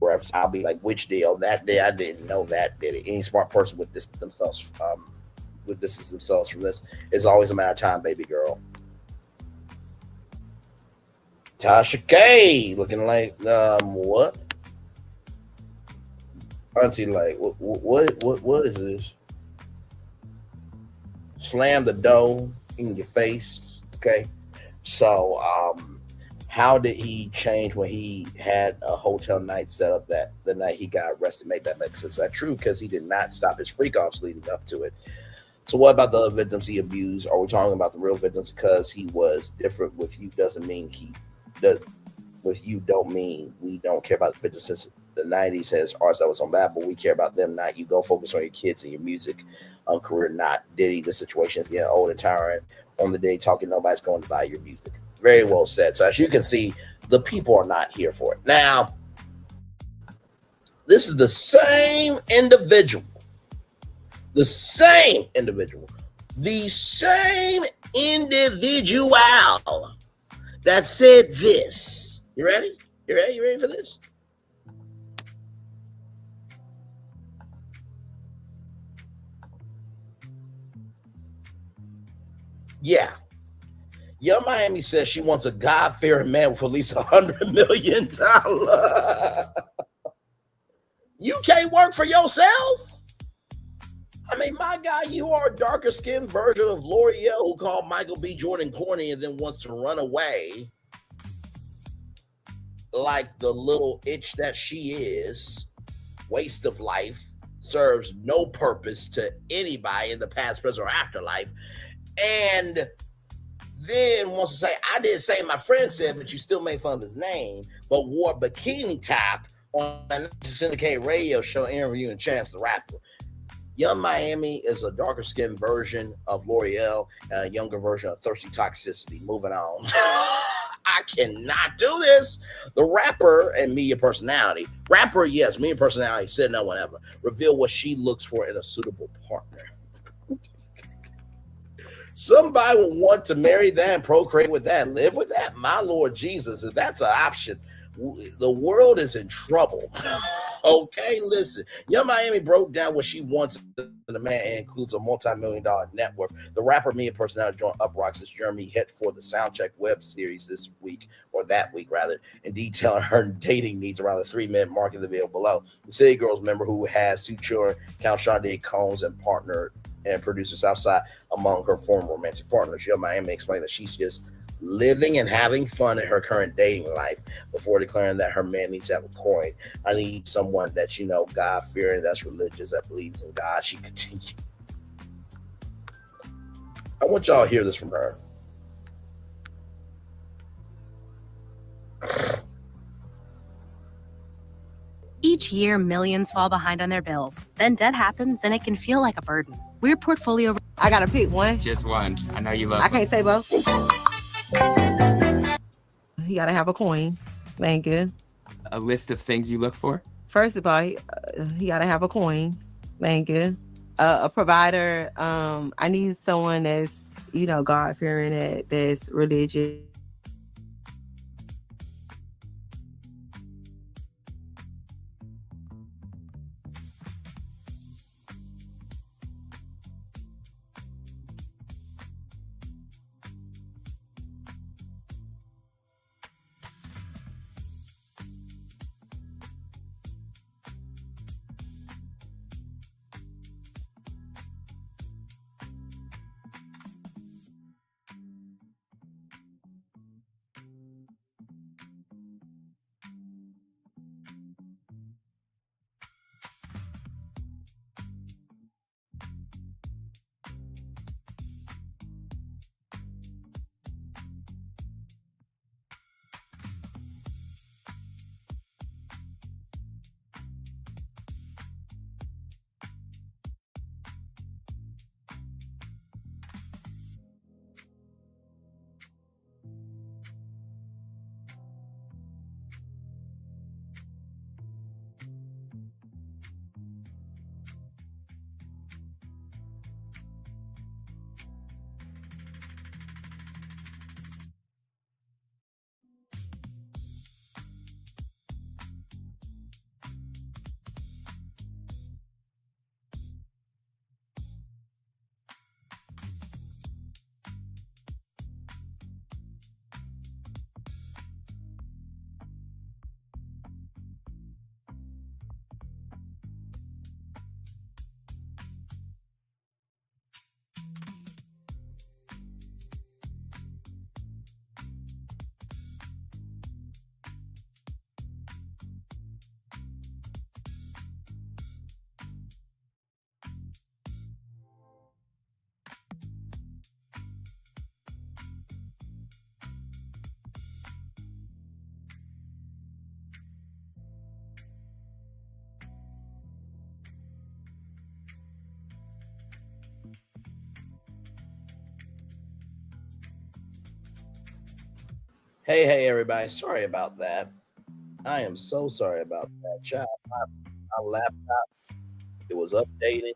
were. I'll be like, which day? Oh, that day I didn't know that Diddy. Any smart person would distance themselves from this. It's always a matter of time, baby girl. Tasha K looking like what? Auntie, like what is this? Slam the dough in your face. Okay. So how did he change when he had a hotel night set up that the night he got arrested? Make that make sense? Is that true? Because he did not stop his freak offs leading up to it. So what about the other victims he abused? Are we talking about the real victims? Because he was different with you doesn't mean he does. With you don't mean we don't care about the victims. Since the 90s has ours that was on bad, but we care about them, not you. Go focus on your kids and your music career, not Diddy. The situation is getting old and tiring. On the day talking, nobody's going to buy your music. Very well said. So as you can see, the people are not here for it. Now, this is the same individual. The same individual that said this. You ready? You ready for this? Yeah. Young Miami says she wants a God-fearing man with at least $100 million. You can't work for yourself? I mean, my guy, you are a darker skinned version of L'Oreal who called Michael B. Jordan corny and then wants to run away like the little itch that she is. Waste of life, serves no purpose to anybody in the past, present, or afterlife. And then wants to say, I didn't say my friend said, but you still made fun of his name, but wore a bikini top on a syndicated radio show interviewing Chance the Rapper. Young Miami is a darker skinned version of L'Oreal and a younger version of Thirsty Toxicity. Moving on. I cannot do this. The rapper and media personality. Rapper, yes. Media personality, said no one ever. Reveal what she looks for in a suitable partner. Somebody would want to marry that and procreate with that, live with that. My Lord Jesus, if that's an option, the world is in trouble. Okay, listen. Young Miami broke down what she wants in a man and includes a multi-million-dollar net worth. The rapper media personality joined Uproxx as Jeremy hit for the Soundcheck web series this week, or that week rather, in detailing her dating needs around the 3-minute mark in the video below. The City Girls member, who has 2 children, Count Shonda Combs, and partner and producer Southside among her former romantic partners. Young Miami explained that she's just living and having fun in her current dating life before declaring that her man needs to have a coin. I need someone that's, God-fearing, that's religious, that believes in God. She continued. I want y'all to hear this from her. Each year, millions fall behind on their bills. Then debt happens and it can feel like a burden. We're portfolio. I gotta pick one. Just one. I know you love I can't say both. He gotta have a coin. Thank you. a list of things you look for. First of all, he gotta have a coin. Thank you. A provider. I need someone that's, God fearing, that's religious. Hey, everybody. Sorry about that. I am so sorry about that. Child, my laptop, it was updated,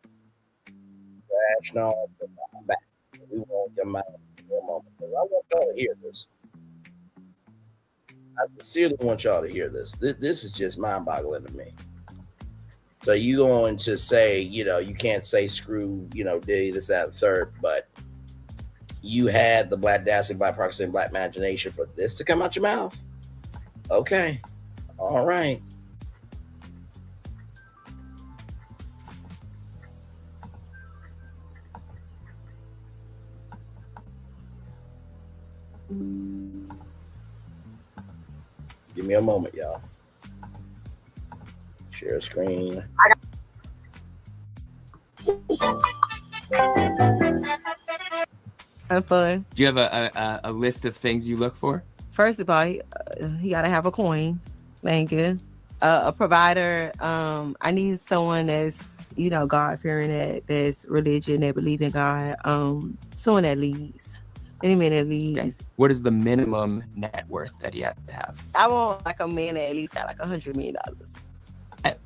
crashed, and all. I'm back. We won't get my moment. I want y'all to hear this. I sincerely want y'all to hear this. This is just mind-boggling to me. So you going to say, you can't say screw, Diddy, this, that, and third, but You had the black dancing, black proxy, and black imagination for this to come out your mouth? Okay. All right. Give me a moment, y'all. Share screen. Have fun. Do you have a list of things you look for? First of all, he got to have a coin. Thank you. A provider. I need someone that's, God-fearing, that's religion, that believe in God. Someone that leads. Any man that leads. Okay. What is the minimum net worth that you have to have? I want like a man that at least got like $100 million.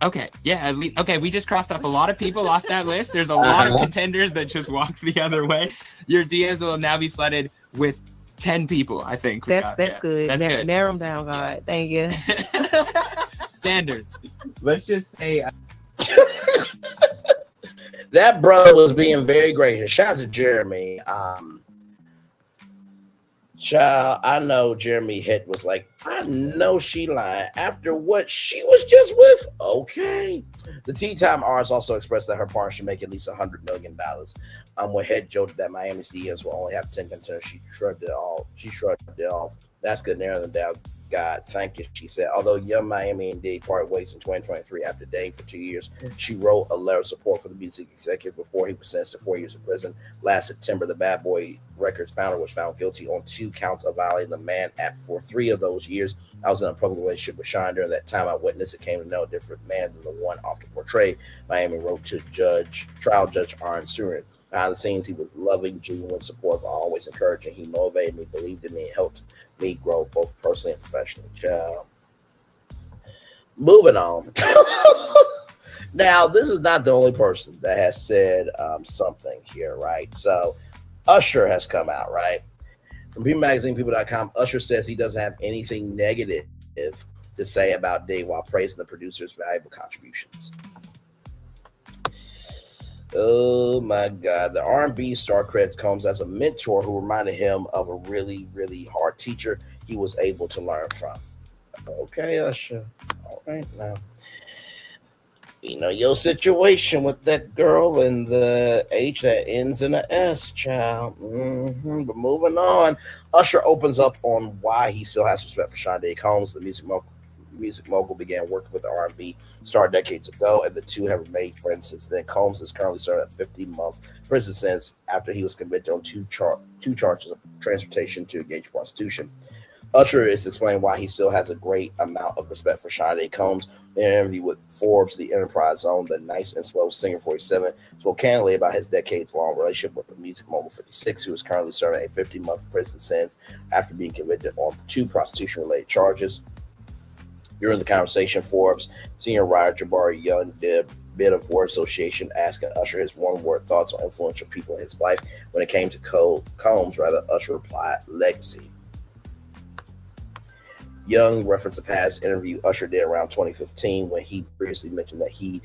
Okay, yeah, at least, okay, we just crossed off a lot of people off that list. There's a lot of contenders that just walked the other way. Your DMs will now be flooded with 10 people, I think. That's good. That's good. Narrow them down, God. Thank you. Standards. Let's just say... That brother was being very gracious. Shout out to Jeremy. Child, I know Jeremy Hitt was like, I know she lied after what she was just with. Okay. The Tea Time artist also expressed that her partner should make at least $100 million. When Hitt joked that Miami CEOs will only have 10 contenders, she shrugged it off. That's good. Narrow them down. God, thank you, she said. Although young Miami and Diddy parted ways in 2023 after dating for 2 years, she wrote a letter of support for the music executive before he was sentenced to 4 years in prison. Last September, the Bad Boy Records founder was found guilty on 2 counts of violating the man Act. For 3 of those years, I was in a public relationship with Sean. During that time, I witnessed and came to know a different man than the one often portrayed. Miami wrote to trial judge Arn Surin. Behind the scenes, he was loving, genuine, supportive, always encouraging. He motivated me, believed in me, and helped me grow both personally and professionally. Child. Moving on. Now, this is not the only person that has said something here, right? So, Usher has come out, right? From PeopleMagazinePeople.com, Usher says he doesn't have anything negative to say about Diddy while praising the producer's valuable contributions. Oh my God. The R&B star credits Combs as a mentor who reminded him of a really, really hard teacher he was able to learn from. Okay, Usher. All right, now. You know your situation with that girl and the H that ends in a S, child. But moving on, Usher opens up on why he still has respect for Sean Diddy Combs, the music mogul began working with the R&B star decades ago, and the two have remained friends since then. Combs is currently serving a 50-month prison sentence after he was convicted on two charges of transportation to engage prostitution. Usher is explaining why he still has a great amount of respect for Sean Diddy Combs. In an interview with Forbes, the Enterprise Zone, the Nice and Slow singer 47 spoke candidly about his decades-long relationship with the music mogul 56, who is currently serving a 50-month prison sentence after being convicted on 2 prostitution-related charges. During the conversation, Forbes senior writer Jabari Young did a bit of word association, asking Usher his one-word thoughts on influential people in his life. When it came to Combs, Usher replied, legacy. Young referenced a past interview Usher did around 2015 when he previously mentioned that he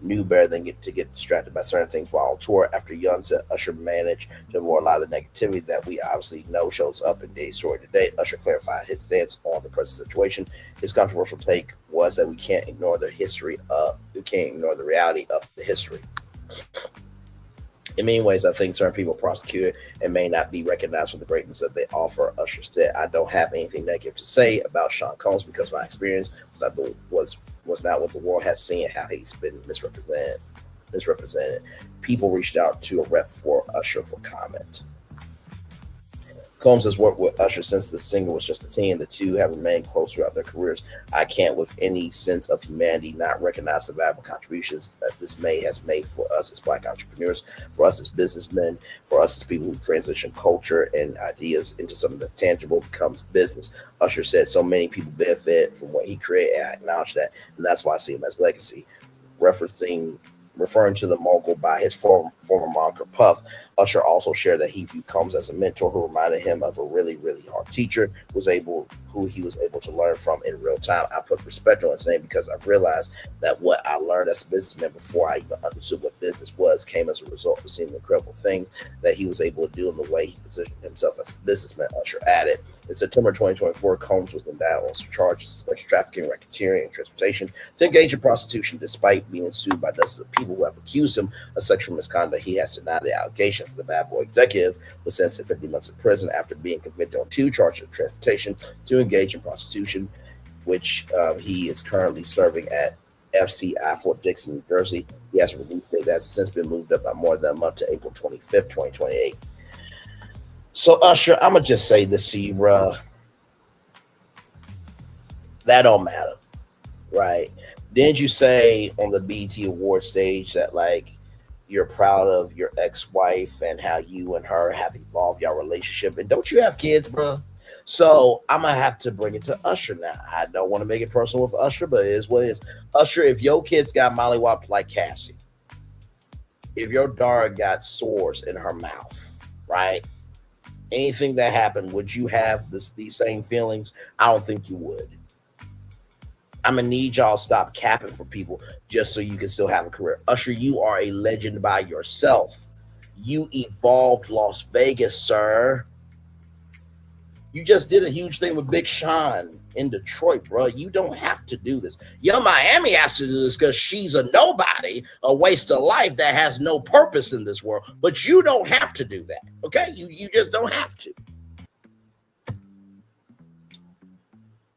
knew better than to get distracted by certain things while on tour. After Young said Usher managed to avoid a lot of the negativity that we obviously know shows up in Diddy's story today, Usher clarified his stance on the present situation. His controversial take was that we can't ignore the reality of the history. In many ways, I think certain people prosecuted and may not be recognized for the greatness that they offer. Usher said, I don't have anything negative to say about Sean Combs because my experience was not what the world has seen, how he's been misrepresented. People reached out to a rep for Usher for comment. Combs has worked with Usher since the singer was just a teen. The two have remained close throughout their careers. I can't, with any sense of humanity, not recognize the valuable contributions that this has made for us as Black entrepreneurs, for us as businessmen, for us as people who transition culture and ideas into something that's tangible becomes business. Usher said so many people benefit from what he created, and I acknowledge that, and that's why I see him as legacy. Referencing Referring to the mogul by his former moniker Puff, Usher also shared that he viewed Combs as a mentor who reminded him of a really, really hard teacher who he was able to learn from in real time. I put respect on his name because I realized that what I learned as a businessman before I even understood what business was came as a result of seeing the incredible things that he was able to do in the way he positioned himself as a businessman, Usher added. In September 2024, Combs was indicted on charges of sex trafficking, racketeering, and transportation to engage in prostitution. Despite being sued by dozens of people who have accused him of sexual misconduct, he has denied the allegations. The Bad Boy executive was sentenced to 50 months in prison after being convicted on 2 charges of transportation to engage in prostitution, which he is currently serving at FCI Fort Dixon, New Jersey. He has a release date that's since been moved up by more than a month to April 25th, 2028. So, Usher, I'm going to just say this to you, bruh. That don't matter, right? Didn't you say on the BET Award stage that, like, you're proud of your ex-wife and how you and her have evolved your relationship? And don't you have kids, bruh? So I'm going to have to bring it to Usher now. I don't want to make it personal with Usher, but it is what it is. Usher, if your kids got mollywopped like Cassie, if your daughter got sores in her mouth, right? Anything that happened, would you have these same feelings? I don't think you would. I'm going to need y'all to stop capping for people just so you can still have a career. Usher, you are a legend by yourself. You evolved Las Vegas, sir. You just did a huge thing with Big Sean in Detroit, bro. You don't have to do this. Young Miami has to do this because she's a nobody, a waste of life that has no purpose in this world. But you don't have to do that, okay? You just don't have to.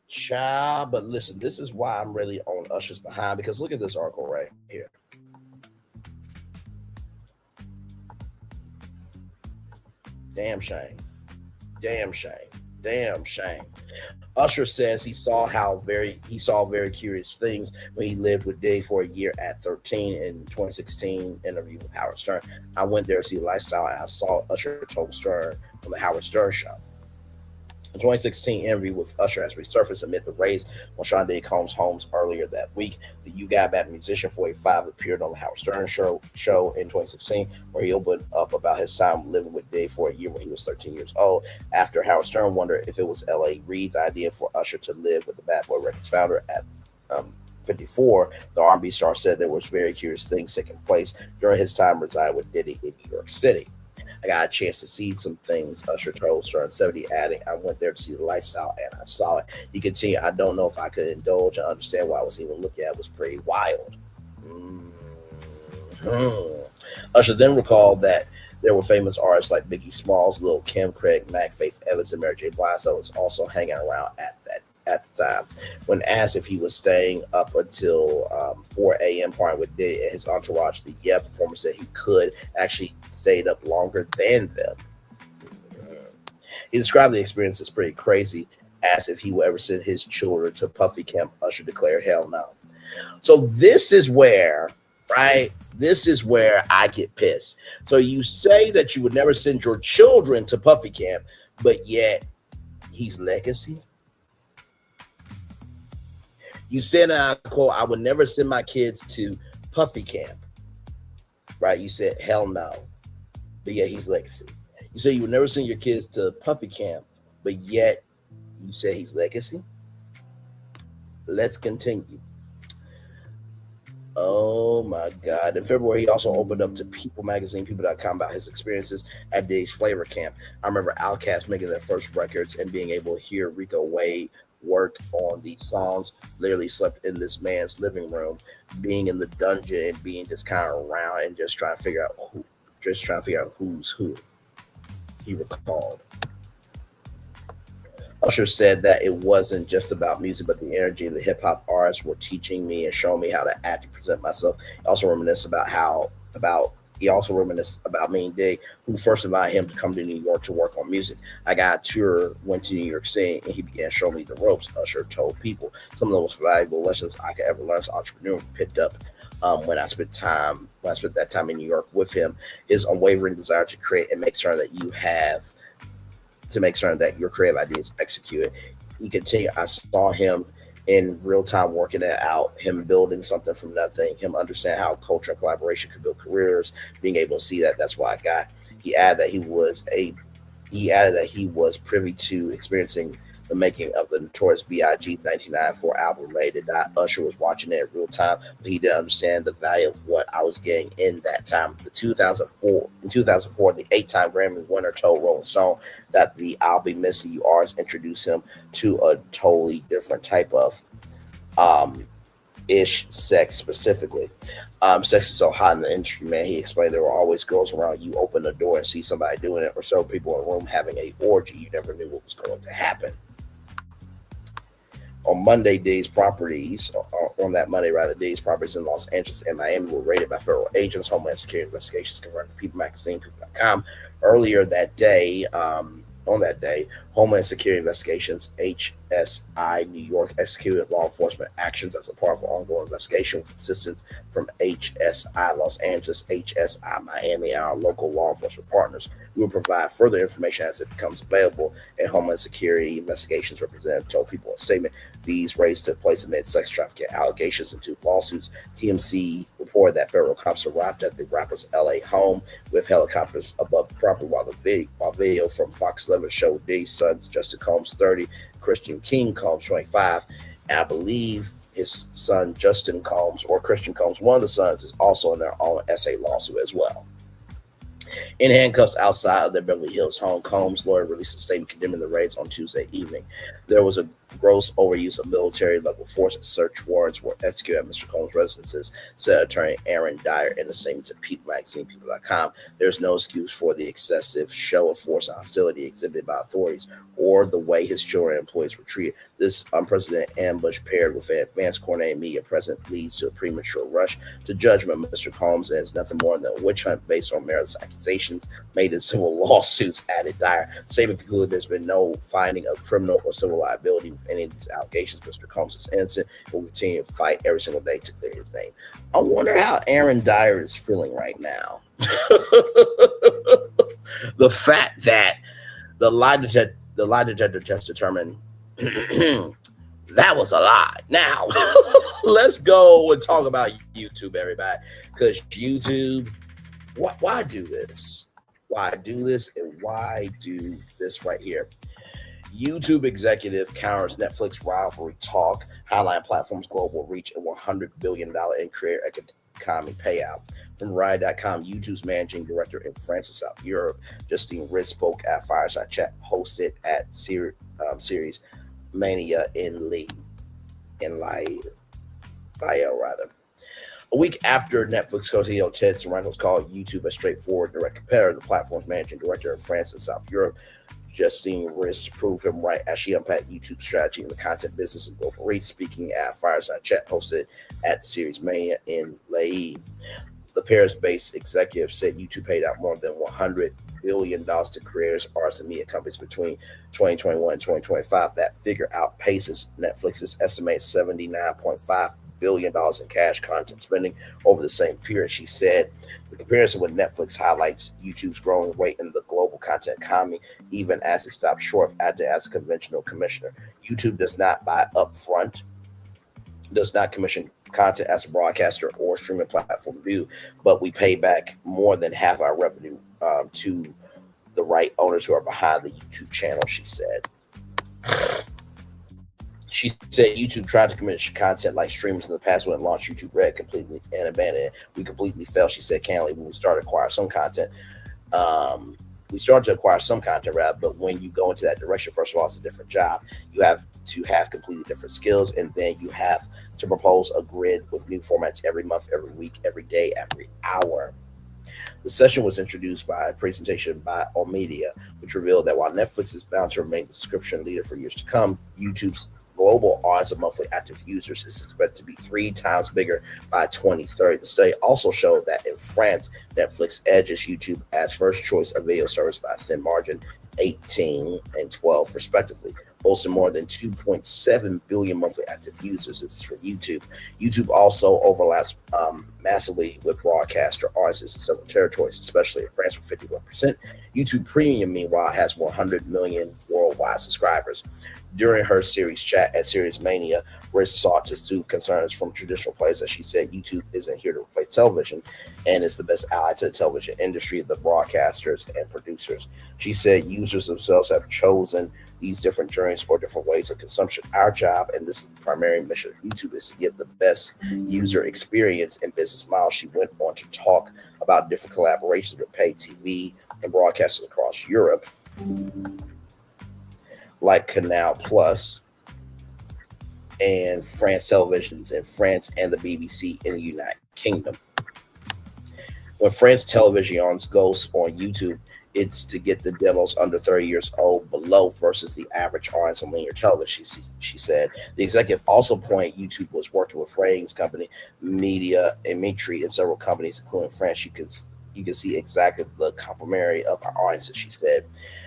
Child, but listen, this is why I'm really on Usher's behind, because look at this article right here. Damn shame. Damn shame. Damn shame. Usher says he saw very curious things when he lived with Diddy for a year at 13 in 2016 interview with Howard Stern. I went there to see the lifestyle and I saw Usher told Stern on the Howard Stern show. The 2016 interview with Usher has resurfaced amid the raids on Sean Diddy Combs' homes earlier that week. The You Got Back musician 45 appeared on the Howard Stern show in 2016, where he opened up about his time living with Diddy for a year when he was 13 years old. After Howard Stern wondered if it was L.A. Reid's idea for Usher to live with the Bad Boy Records founder at 54, the R&B star said there was very curious things taking place during his time residing with Diddy in New York City. I got a chance to see some things, Usher told Stern 70, adding, I went there to see the lifestyle and I saw it. He continued, I don't know if I could indulge and understand what I was even looking at. It was pretty wild. Usher then recalled that there were famous artists like Biggie Smalls, Lil' Kim, Craig Mack, Faith Evans, and Mary J. Blige that was also hanging around at the time. When asked if he was staying up until 4 a.m. partying with Diddy and his entourage, the Yeah performer said he could actually stayed up longer than them. He described the experience as pretty crazy. Asked if he would ever send his children to Puffy Camp, Usher declared, hell no. So this is where, right? This is where I get pissed. So you say that you would never send your children to Puffy Camp, but yet he's legacy. You said, quote, I would never send my kids to Puffy Camp, right? You said, hell no. But yet he's legacy. You say you would never send your kids to Puffy Camp, but yet you say he's legacy. Let's continue. Oh my God. In February, he also opened up to People magazine, people.com, about his experiences at Diddy's Flavor Camp. I remember Outkast making their first records and being able to hear Rico Wade work on these songs. Literally slept in this man's living room, being in the dungeon and being just kind of around and just trying to figure out who's who. He recalled. Usher said that it wasn't just about music, but the energy of the hip hop artists were teaching me and showing me how to act and present myself. He also reminisced about me and Diddy, who first invited him to come to New York to work on music. I got a tour, went to New York City, and he began showing me the ropes. Usher told people some of the most valuable lessons I could ever learn as an entrepreneur picked up when I spent that time in New York with him. His unwavering desire to create and make certain that your creative ideas executed. He continued, I saw him in real time, working it out, him building something from nothing, him understand how culture and collaboration could build careers, being able to see that. That's why I got. He added that he was privy to experiencing the making of the Notorious B.I.G.'s 1994 album Rated. Usher was watching it in real time, but he didn't understand the value of what I was getting in that time. In 2004, the 8-time Grammy winner told Rolling Stone that the "I'll Be Missing You" artist introduced him to a totally different type of sex specifically. Sex is so hot in the industry, man. He explained there were always girls around. You open the door and see somebody doing it, or several people in a room having a orgy. You never knew what was going to happen. On Monday, Day's properties in Los Angeles and Miami were raided by federal agents. Homeland Security investigations confirmed to People Magazine, People.com. Earlier that day, Homeland Security Investigations, HSI New York, executed law enforcement actions as a part of an ongoing investigation with assistance from HSI Los Angeles, HSI Miami, and our local law enforcement partners. We will provide further information as it becomes available. And Homeland Security Investigations representative told People in a statement, these raids took place amid sex trafficking allegations and 2 lawsuits. TMC reported that federal cops arrived at the rapper's LA home with helicopters above the property, while video from Fox 11 showed Diddy's sons, Justin Combs, 30, Christian King Combs, 25, and I believe his son, Justin Combs, or Christian Combs, one of the sons, is also in their own SA lawsuit as well. In handcuffs outside of their Beverly Hills home, Combs' lawyer released a statement condemning the raids on Tuesday evening. There was a gross overuse of military-level force and search warrants were executed at Mr. Combs' residences, said attorney Aaron Dyer in a statement to People Magazine, People.com. There's no excuse for the excessive show of force and hostility exhibited by authorities or the way his children and employees were treated. This unprecedented ambush paired with an advanced coordinated media presence leads to a premature rush to judgment. Mr. Combs is nothing more than a witch hunt based on meritless accusations made in civil lawsuits, added Dyer. The statement concluded there's been no finding of criminal or civil liability with any of these allegations. Mr. Combs is innocent and will continue to fight every single day to clear his name. I wonder how Aaron Dyer is feeling right now. The fact that the lie detector test determined that was a lie. Now, let's go and talk about YouTube, everybody. Because YouTube, why do this? Why do this? And why do this right here? YouTube executive counters Netflix rivalry talk, highlighting platform's global reach and $100 billion in creator economy payout. From Riot.com, YouTube's managing director in France and South Europe, Justine Ritz, spoke at Fireside Chat hosted at Series Mania in Lyle. A week after Netflix co-CEO Ted Sarandos called YouTube a straightforward direct competitor, the platform's managing director in France and South Europe, Justine Ritz, proved him right as she unpacked YouTube's strategy in the content business and global reach, speaking at Fireside Chat hosted at Series Mania in Lille. The Paris-based executive said YouTube paid out more than $100 billion to creators, artists, and media companies between 2021 and 2025. That figure outpaces Netflix's estimated $79.5 billion in cash content spending over the same period. She said the comparison with Netflix highlights YouTube's growing weight in the global content economy, even as it stopped short of acting as a conventional commissioner. YouTube does not buy upfront, does not commission content as a broadcaster or streaming platform do, but we pay back more than half our revenue to the right owners who are behind the YouTube channel, she said. She said YouTube tried to commission content like streamers in the past when it launched YouTube Red completely and abandoned it. We completely failed, she said candidly, when we started to acquire some content. But when you go into that direction, first of all, it's a different job. You have to have completely different skills, and then you have to propose a grid with new formats every month, every week, every day, every hour. The session was introduced by a presentation by Media, which revealed that while Netflix is bound to remain the subscription leader for years to come, YouTube's global audience of monthly active users is expected to be 3 times bigger by 2030. The study also showed that in France, Netflix edges YouTube as first choice of video service by a thin margin, 18 and 12 respectively, boasting more than 2.7 billion monthly active users. This is for YouTube. YouTube also overlaps massively with broadcaster artists in several territories, especially in France with 51%. YouTube Premium, meanwhile, has 100 million worldwide subscribers. During her series chat at Series Mania, Rich sought to soothe concerns from traditional players, as she said YouTube isn't here to replace television and it's the best ally to the television industry, the broadcasters and producers. She said users themselves have chosen these different journeys or different ways of consumption. Our job, and this is the primary mission of YouTube, is to give the best user experience and business model. She went on to talk about different collaborations with paid TV and broadcasters across Europe, like Canal Plus and France Televisions in France and the BBC in the United Kingdom. When France Televisions goes on YouTube, it's to get the demos under 30 years old below versus the average audience on linear television, she said. The executive also pointed YouTube was working with ratings company Media and Mitri and several companies, including France. You can see exactly the complementary of our audiences, she said.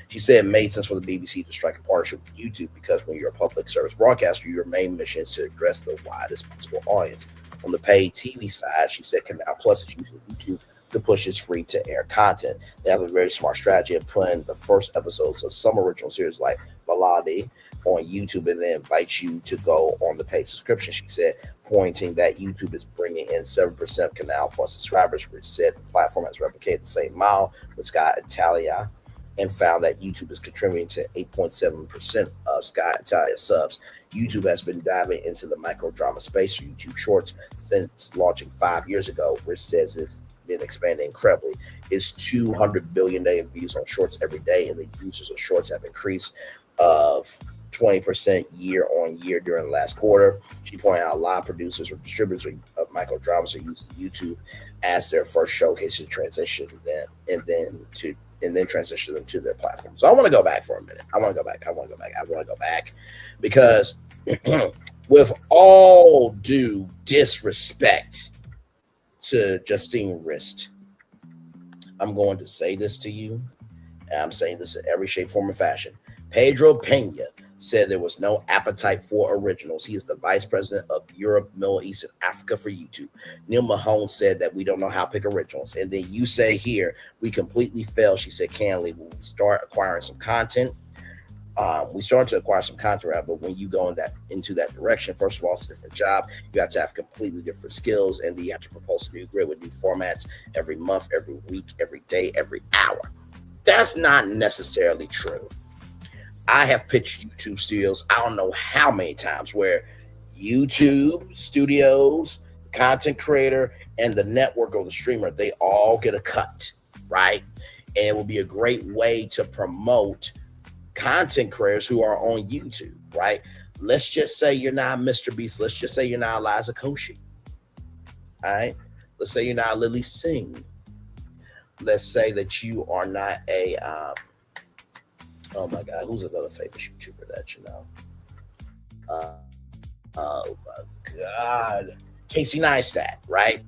She said it made sense for the BBC to strike a partnership with YouTube because when you're a public service broadcaster, your main mission is to address the widest possible audience. On the paid TV side, she said Canal Plus is using YouTube to push its free-to-air content. They have a very smart strategy of putting the first episodes of some original series like Melody on YouTube and then invite you to go on the paid subscription, she said, pointing that YouTube is bringing in 7% of Canal Plus subscribers, which said the platform has replicated the same model with Sky Italia, and found that YouTube is contributing to 8.7% of Sky Italia subs. YouTube has been diving into the microdrama space for YouTube Shorts since launching 5 years ago, which says it's been expanding incredibly. It's 200 billion daily views on Shorts every day, and the users of Shorts have increased of 20% year on year during the last quarter. She pointed out a lot of producers or distributors of microdramas are using YouTube as their first showcase to transition them and then transition them to their platform. So I want to go back for a minute. I want to go back because with all due disrespect to Justine Rist, I'm going to say this to you, and I'm saying this in every shape, form, and fashion. Pedro Pena said there was no appetite for originals. He is the vice president of Europe, Middle East, and Africa for YouTube. Neal Mahon said that we don't know how to pick originals. And then you say here, we completely failed, she said candidly, when we start acquiring some content. We started to acquire some content, but when you go into that direction, first of all, it's a different job. You have to have completely different skills, and then you have to propose a new grid with new formats every month, every week, every day, every hour. That's not necessarily true. I have pitched YouTube studios, I don't know how many times, where YouTube studios, content creator, and the network or the streamer, they all get a cut, right? And it will be a great way to promote content creators who are on YouTube, right? Let's just say you're not Mr. Beast. Let's just say you're not Liza Koshy. All right? Let's say you're not Lily Singh. Let's say that you are not a oh my God, who's another famous YouTuber that you know? Oh my God, Casey Neistat, right?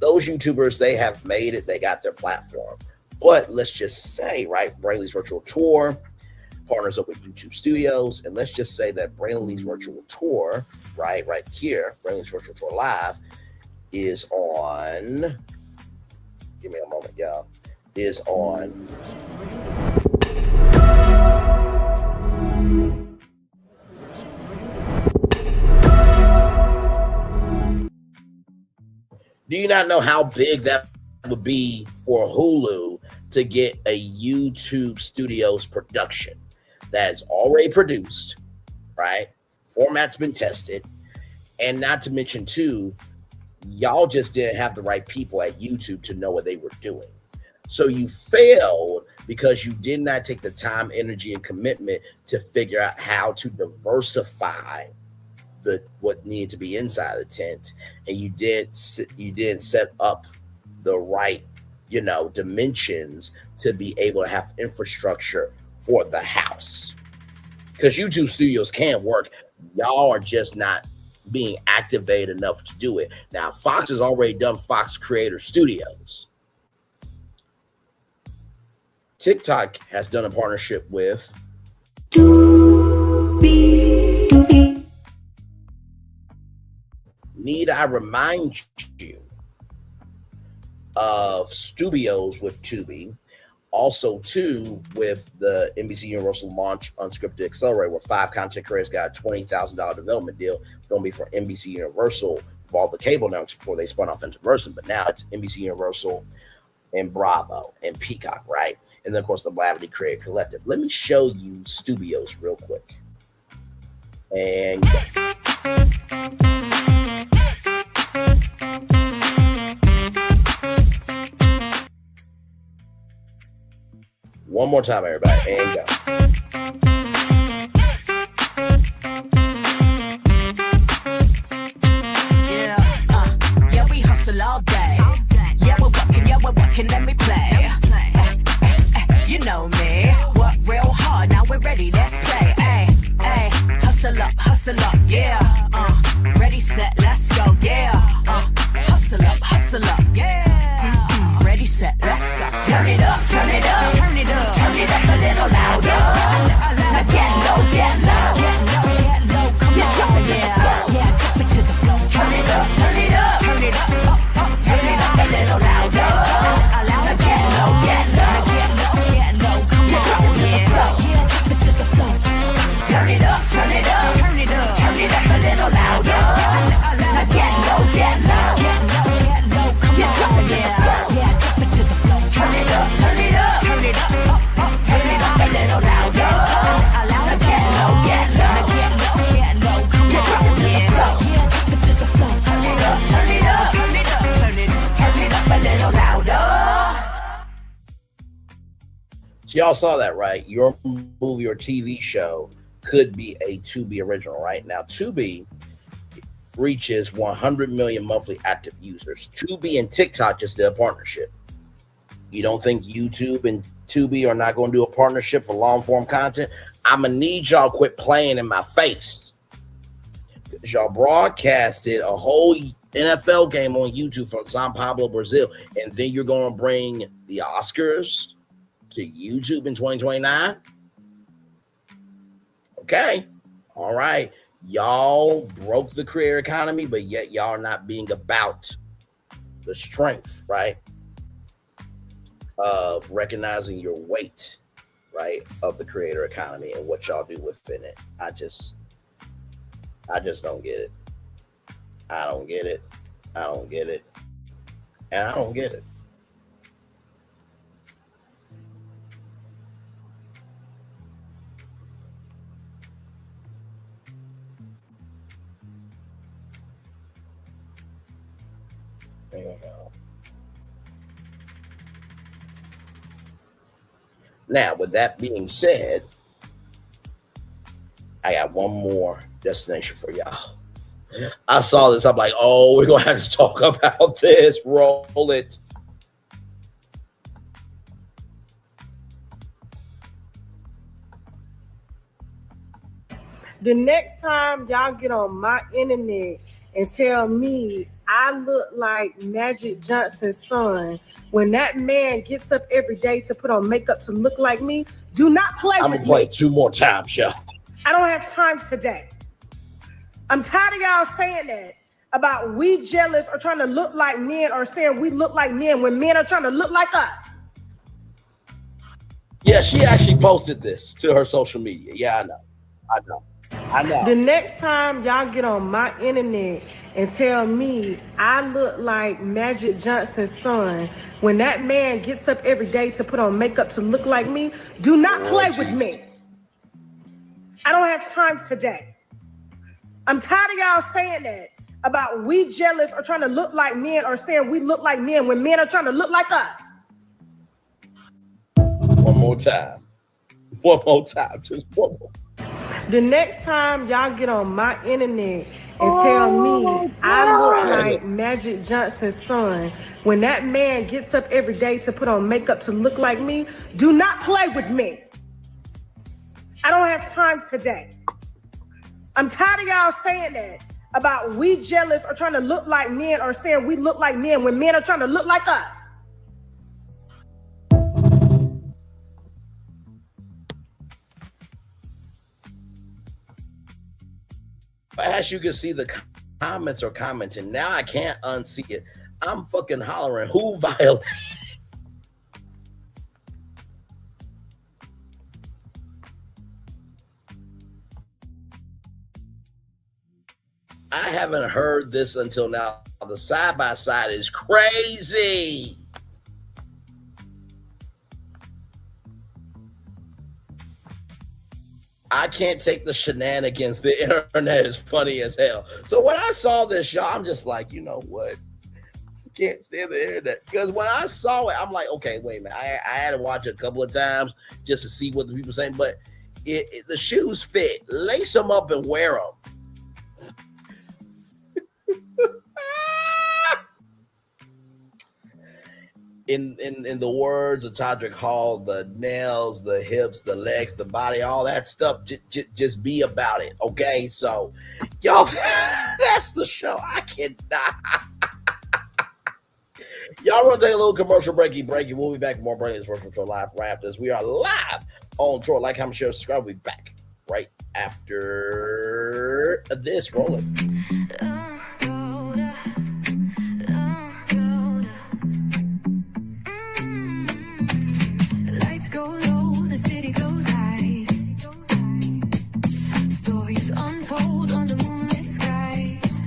Those YouTubers, they have made it. They got their platform. But let's just say, right, Brayley's Virtual Tour partners up with YouTube Studios, and let's just say that Brayley's Virtual Tour, right here, Brayley's Virtual Tour Live, is on. Give me a moment, y'all. Is on. Do you not know how big that would be for Hulu to get a YouTube Studios production that's already produced, right? Format's been tested. And not to mention, too, y'all just didn't have the right people at YouTube to know what they were doing. So you failed because you did not take the time, energy, and commitment to figure out how to diversify what needed to be inside the tent, and you didn't set up the right, dimensions to be able to have infrastructure for the house. Because YouTube Studios can work. Y'all are just not being activated enough to do it. Now, Fox has already done Fox Creator Studios. TikTok has done a partnership with Need I remind you of studios with Tubi? Also, too, with the NBC Universal Launch Unscripted Accelerator, where 5 content creators got a $20,000 development deal, going to be for NBC Universal for all the cable networks before they spun off into Versum. But now it's NBC Universal and Bravo and Peacock, right? And then, of course, the Blavity Creative Collective. Let me show you Studios real quick. And one more time, everybody, and go. Yeah, we hustle all day. Yeah, we're working, let me play. You know me, work real hard, now we're ready, let's play. Ay, hustle up, yeah. Ready, set, let's go, yeah. Hustle up, yeah. Ready, set, let's go. Turn it up, turn it up, turn it up, turn it up a little louder. Now get low, get low, come on, drop it, yeah, drop it to the floor. Turn it up, turn it up, turn it up, turn it up a little louder. Now get low, get low, come on, drop it to the floor. Yeah, drop it to the floor. Turn it up, turn it up, turn it up, turn it up a little louder. Now get low, get low, come on, drop it to the floor. Yeah, drop it to the floor. Turn it up, turn it up, turn it up, turn it up a little louder. Now get low, get low, come on, drop it to the floor. Yeah, drop it to the floor. Turn it up, turn it up, turn it up, turn it up a little louder. So y'all saw that, right? Your movie or TV show could be a Tubi original, right? Now, Tubi reaches 100 million monthly active users. Tubi and TikTok just did a partnership. You don't think YouTube and Tubi are not going to do a partnership for long-form content? I'm going to need y'all quit playing in my face. Because y'all broadcasted a whole NFL game on YouTube from Sao Paulo, Brazil, and then you're going to bring the Oscars to YouTube in 2029? Okay. All right. Y'all broke the creator economy, but yet y'all are not being about the strength, right, of recognizing your weight, right, of the creator economy and what y'all do within it. I just don't get it. I don't get it. I don't get it. And I don't get it. Now, with that being said, I got one more destination for y'all. I saw this. I'm like, oh, we're going to have to talk about this. Roll it. The next time y'all get on my internet and tell me I look like Magic Johnson's son, when that man gets up every day to put on makeup to look like me, do not play with me. I'm going to play it 2 more times, y'all. I don't have time today. I'm tired of y'all saying that about we jealous or trying to look like men or saying we look like men when men are trying to look like us. Yeah, she actually posted this to her social media. Yeah, I know. The next time y'all get on my internet and tell me I look like Magic Johnson's son, when that man gets up every day to put on makeup to look like me, do not play with me. I don't have time today. I'm tired of y'all saying that about we jealous or trying to look like men or saying we look like men when men are trying to look like us. One more time. One more time. Just one more. The next time y'all get on my internet and tell me I look like Magic Johnson's son, when that man gets up every day to put on makeup to look like me, do not play with me. I don't have time today. I'm tired of y'all saying that about we jealous or trying to look like men or saying we look like men when men are trying to look like us. As you can see, the comments are commenting. Now I can't unsee it. I'm fucking hollering, who violated? I haven't heard this until now. The side-by-side is crazy. I can't take the shenanigans. The internet is funny as hell. So when I saw this show, I'm just like, you know what? I can't stand the internet. Because when I saw it, I'm like, okay, wait a minute. I had to watch it a couple of times just to see what the people are saying. But the shoes fit. Lace them up and wear them. In the words of Todrick Hall, the nails, the hips, the legs, the body, all that stuff, just be about it, okay? So, y'all, that's the show. I cannot. Y'all want to take a little commercial breaky. We'll be back with more Brainley's Virtual Tour live right after this. We are live on tour. Like, comment, share, subscribe. We'll be back right after this. Rolling. Go low, the city goes high. Stories untold under moonlit skies.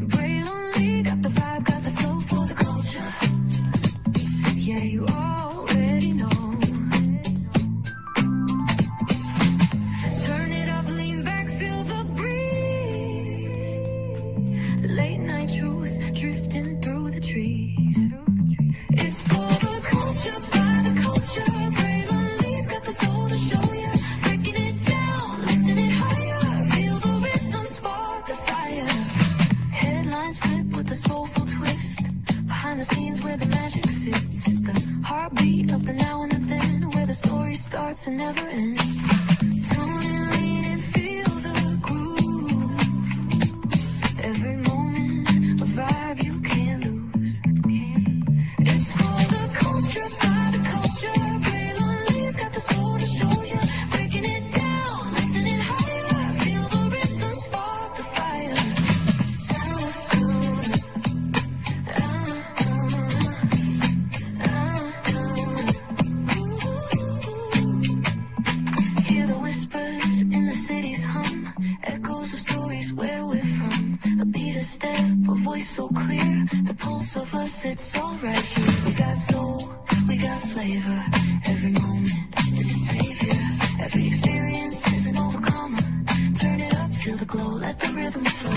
Braille only got the vibe, got the flow for the culture. Yeah, you already know. Turn it up, lean back, feel the breeze. Late night truths drifting through the trees. It's for the culture, by the culture. Braylon's got the soul to show ya. Breaking it down, lifting it higher. Feel the rhythm, spark the fire. Headlines flip with a soulful twist. Behind the scenes where the magic sits. It's the heartbeat of the now and the then. Where the story starts and never ends. Tune in, lean and feel the groove. Every moment, a vibe you can't lose. It's for the culture, by the culture. Braylon's got the soul to show ya. Breaking it down, lifting it higher. Feel the rhythm, spark the fire. Hear the whispers in the city's hum. Echoes of stories where we're from. A beat, a step, a voice so clear. The pulse of us, it's all right here. We got soul, we got flavor. Every moment is a savior. Every experience is an overcomer. Turn it up, feel the glow, let the rhythm flow.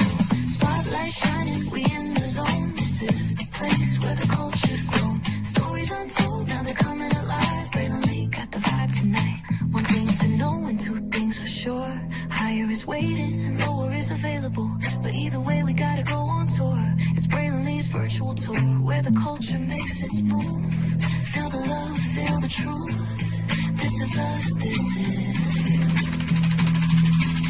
Spotlight shining, we in the zone. This is the place where the culture's grown. Stories untold, now they're coming alive. Braylon Lee got the vibe tonight. One thing to know and two things for sure. Higher is waiting and lower is available. But either way, we gotta go on tour. It's Braylon Lee's virtual tour, where the culture makes its move. Feel the love, feel the truth. This is us, this is you.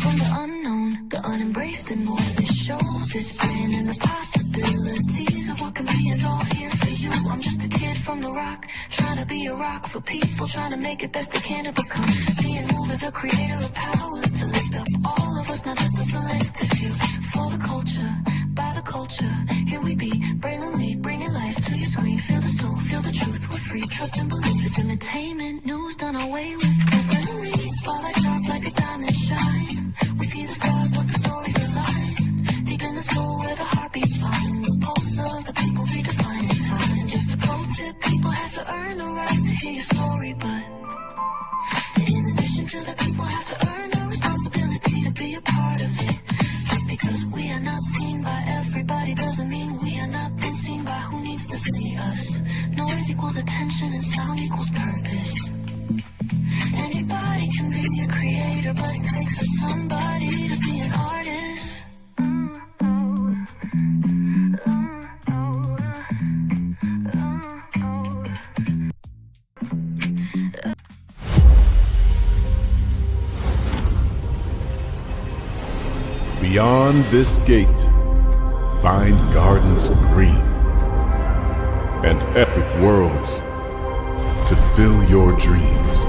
From the unknown, the unembraced, and more. This show, this brand, and the possibilities of what can be is all here for you. I'm just a kid from the rock, trying to be a rock for people, trying to make it best they can to become. Being moved as a creator of power to lift up all of us, not just a selective few. For the culture, by the culture, here we be. Braylon Lee, bringing life to your screen. Feel the soul, feel the truth. We're free, trust and believe. It's entertainment, news done away with. Braylon Lee, spotlight sharp like a diamond shine. We see the stars, but the stories align. Deep in the soul where the heartbeats find. The pulse of the people redefining time. Just a pro tip, people have to earn the right to hear your story, but in addition to that, people have to earn the responsibility to be a part of it. Just because we are not seen by everybody doesn't mean we are not been seen by who needs to see us. Noise equals attention and sound equals purpose. Anybody can be a creator, but it takes a somebody to be an artist. Beyond this gate, find gardens green and epic worlds to fill your dreams.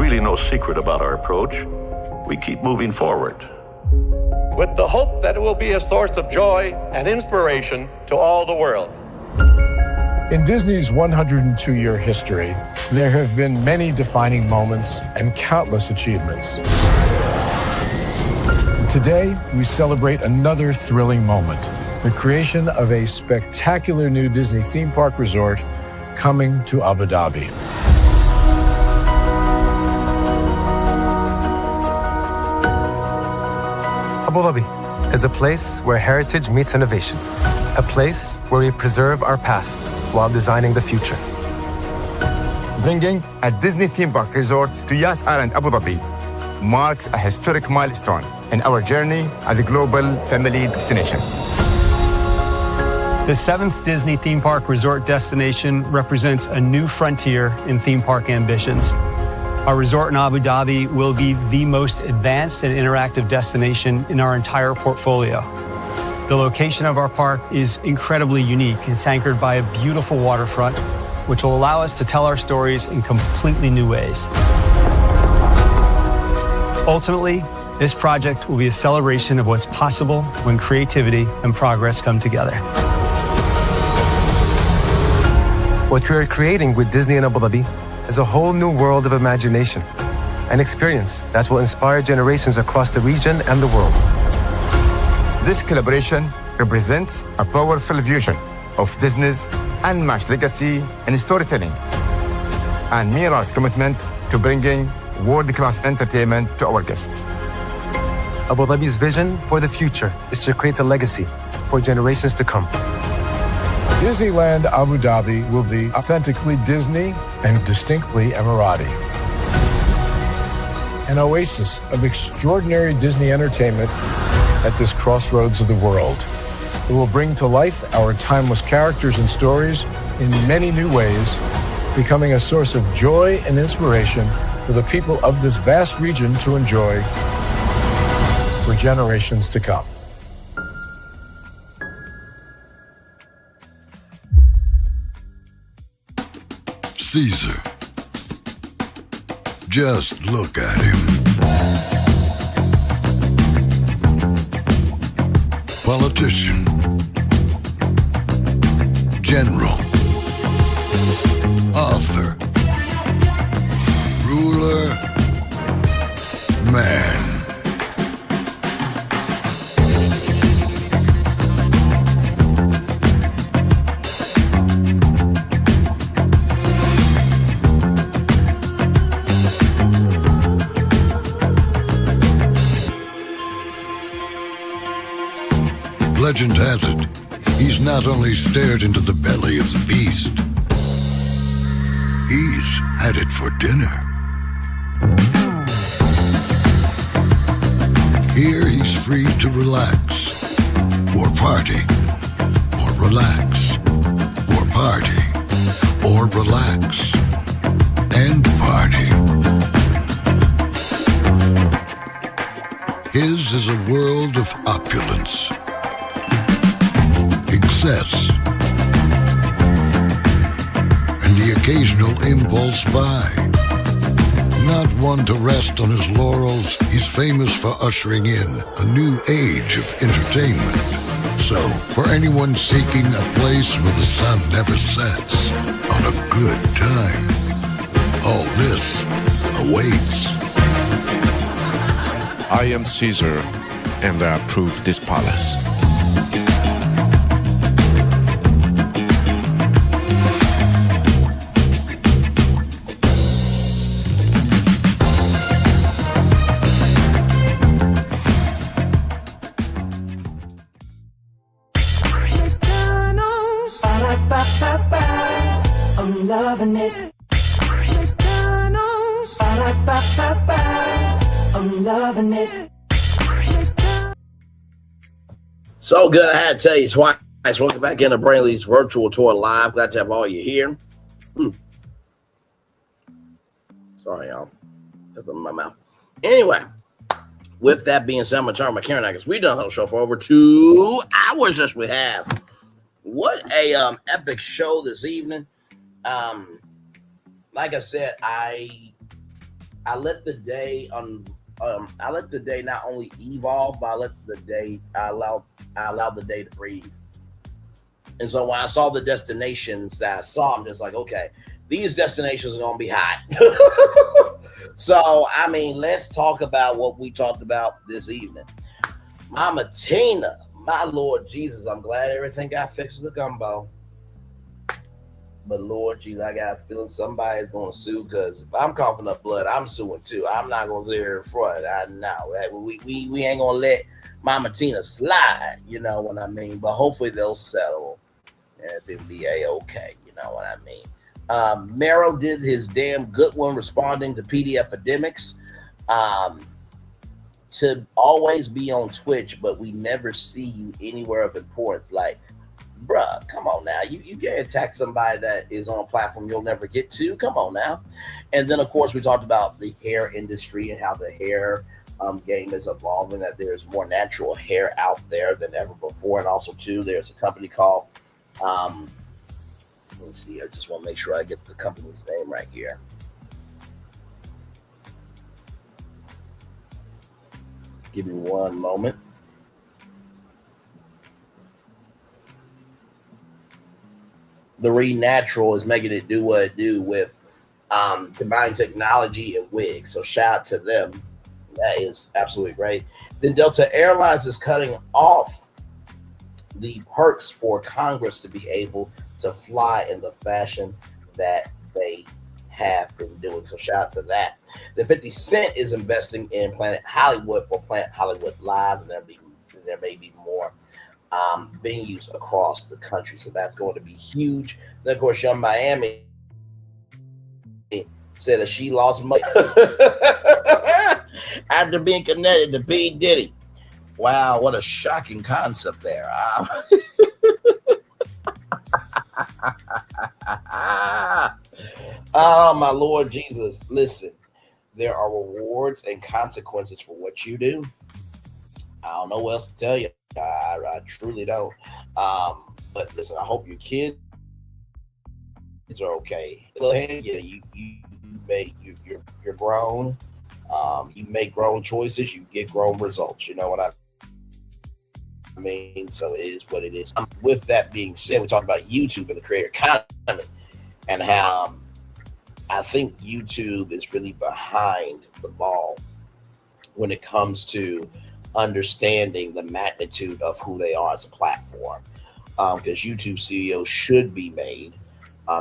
really no secret about our approach. We keep moving forward. With the hope that it will be a source of joy and inspiration to all the world. In Disney's 102-year history, there have been many defining moments and countless achievements. Today, we celebrate another thrilling moment, the creation of a spectacular new Disney theme park resort coming to Abu Dhabi. Abu Dhabi is a place where heritage meets innovation, a place where we preserve our past while designing the future. Bringing a Disney theme park resort to Yas Island, Abu Dhabi marks a historic milestone in our journey as a global family destination. The 7th Disney theme park resort destination represents a new frontier in theme park ambitions. Our resort in Abu Dhabi will be the most advanced and interactive destination in our entire portfolio. The location of our park is incredibly unique. It's anchored by a beautiful waterfront, which will allow us to tell our stories in completely new ways. Ultimately, this project will be a celebration of what's possible when creativity and progress come together. What we are creating with Disney in Abu Dhabi is a whole new world of imagination, an experience that will inspire generations across the region and the world. This collaboration represents a powerful fusion of Disney's unmatched legacy in storytelling and Mero's commitment to bringing world-class entertainment to our guests. Abu Dhabi's vision for the future is to create a legacy for generations to come. Disneyland Abu Dhabi will be authentically Disney and distinctly Emirati. An oasis of extraordinary Disney entertainment at this crossroads of the world. It will bring to life our timeless characters and stories in many new ways, becoming a source of joy and inspiration for the people of this vast region to enjoy for generations to come. Caesar. Just look at him. Politician. General. Author. Ruler. Man. Legend has it, he's not only stared into the belly of the beast, he's had it for dinner. Here he's free to relax, or party, or relax, or party, or relax, and party. His is a world of opulence, excess, and the occasional impulse buy. Not one to rest on his laurels, he's famous for ushering in a new age of entertainment. So, for anyone seeking a place where the sun never sets on a good time, all this awaits. I am Caesar, and I approve this palace. I'm loving it. McDonald's. I'm loving it. So good, I had to tell you twice. Welcome back into Brainley's virtual tour live. Glad to have all you here. Sorry, y'all. That's in my mouth. Anyway, with that being said, I'm going to turn my camera. I guess we've done the whole show for over 2 hours as we have. What a epic show this evening. Like I said, I I let the day I let the day not only evolve, but I allowed the day to breathe. And so when I saw the destinations that I saw, I'm just like, okay, these destinations are gonna be hot. So I mean, let's talk about what we talked about this evening. Mama Tina, my Lord Jesus, I'm glad everything got fixed with the gumbo. But Lord Jesus, I got a feeling somebody's gonna sue, because if I'm coughing up blood, I'm suing too. I'm not gonna sit here in front. I know that we ain't gonna let Mama Tina slide, you know what I mean? But hopefully they'll settle and it'll be a-okay, you know what I mean? Mero did his damn good one responding to PD epidemics. To always be on Twitch, but we never see you anywhere of importance. Like, bruh, come on now. You can't attack somebody that is on a platform you'll never get to. Come on now. And then, of course, we talked about the hair industry and how the hair game is evolving, that there's more natural hair out there than ever before. And also, too, there's a company called, let's see, I just want to make sure I get the company's name right here. Give me one moment. The Re-Natural is making it do what it do with combined technology and wigs. So shout out to them. That is absolutely great. Then Delta Airlines is cutting off the perks for Congress to be able to fly in the fashion that they have been doing. So shout out to that. The 50 Cent is investing in Planet Hollywood for Planet Hollywood Live, and there may be more venues across the country. So that's going to be huge. Then, of course, Young Miami said that she lost money after being connected to P. Diddy. Wow, what a shocking concept there. Oh, my Lord Jesus. Listen, there are rewards and consequences for what you do. I don't know what else to tell you. I truly don't. But listen, I hope your kids are okay. Yeah, you're grown. You make grown choices. You get grown results. You know what I mean? So it is what it is. With that being said, we talked about YouTube and the creator economy and how I think YouTube is really behind the ball when it comes to understanding the magnitude of who they are as a platform. Because YouTube CEOs should be made.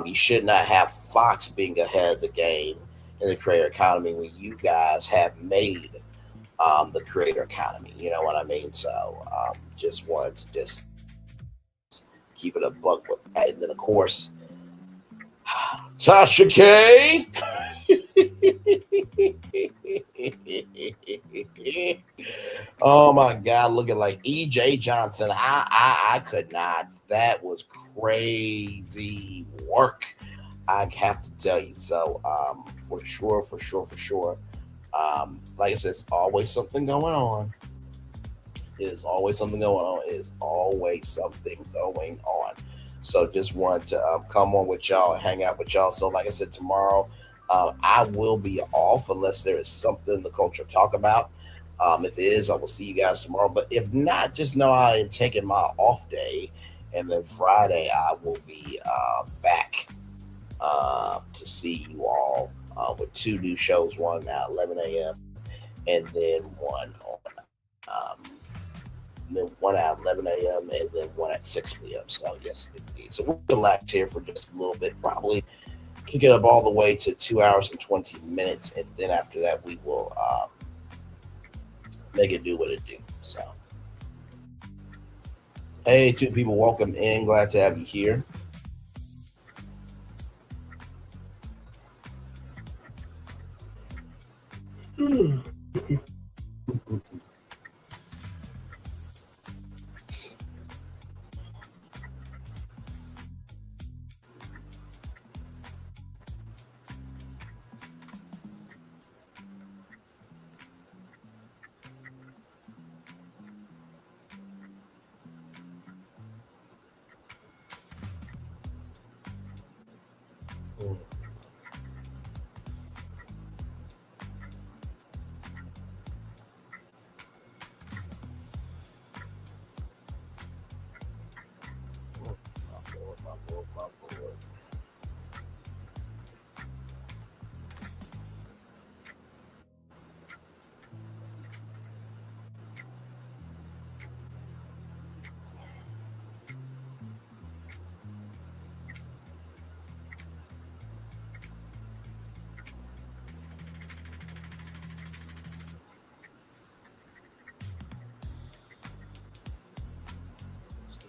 You should not have Fox being ahead of the game in the creator economy when you guys have made the creator economy. You know what I mean? So just wanted to just keep it a buck with that. And then, of course, Tasha K. Oh my God, looking like EJ Johnson. I could not. That was crazy work, I have to tell you. So for sure. Like I said, it's always something going on. There's always something going on. There's always something going on. So just wanted to come on with y'all and hang out with y'all. So like I said, tomorrow I will be off unless there is something in the culture to talk about. If it is, I will see you guys tomorrow. But if not, just know I am taking my off day. And then Friday, I will be back to see you all with 2 new shows, one at 11 a.m. and then one at 11 a.m. and then one at 6 p.m. So yes, indeed. So we'll relax here for just a little bit, probably kick it up all the way to 2 hours and 20 minutes. And then after that, we will make it do what it do. So, hey, 2 people, welcome in. Glad to have you here.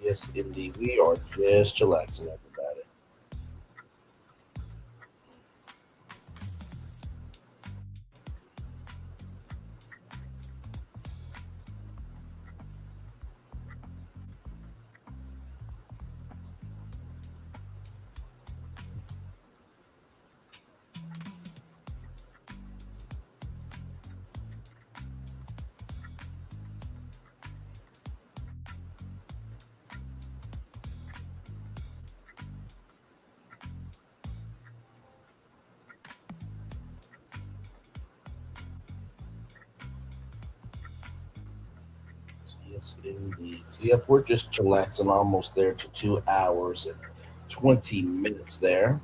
Yes, indeed. We are just chillaxing, everybody. Yes, indeed. So, yep, we're just chillaxing, almost there to 2 hours and 20 minutes there.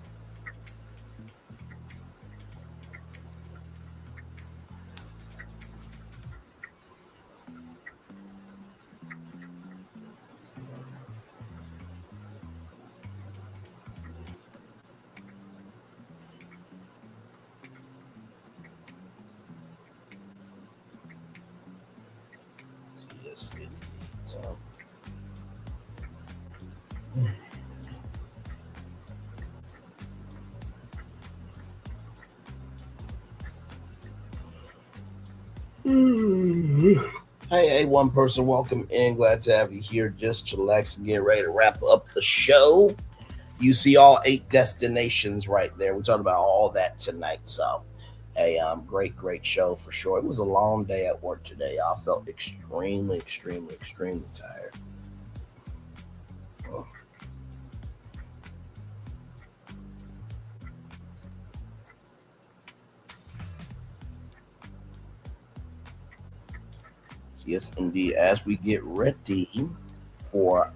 Yes, indeed. So, hey, one person, welcome in. Glad to have you here. Just chillaxing, getting ready to wrap up the show. You see all 8 destinations right there. We talked about all that tonight. So, hey, great show for sure. It was a long day at work today. I felt extremely tired. Oh. Yes, indeed. As we get ready for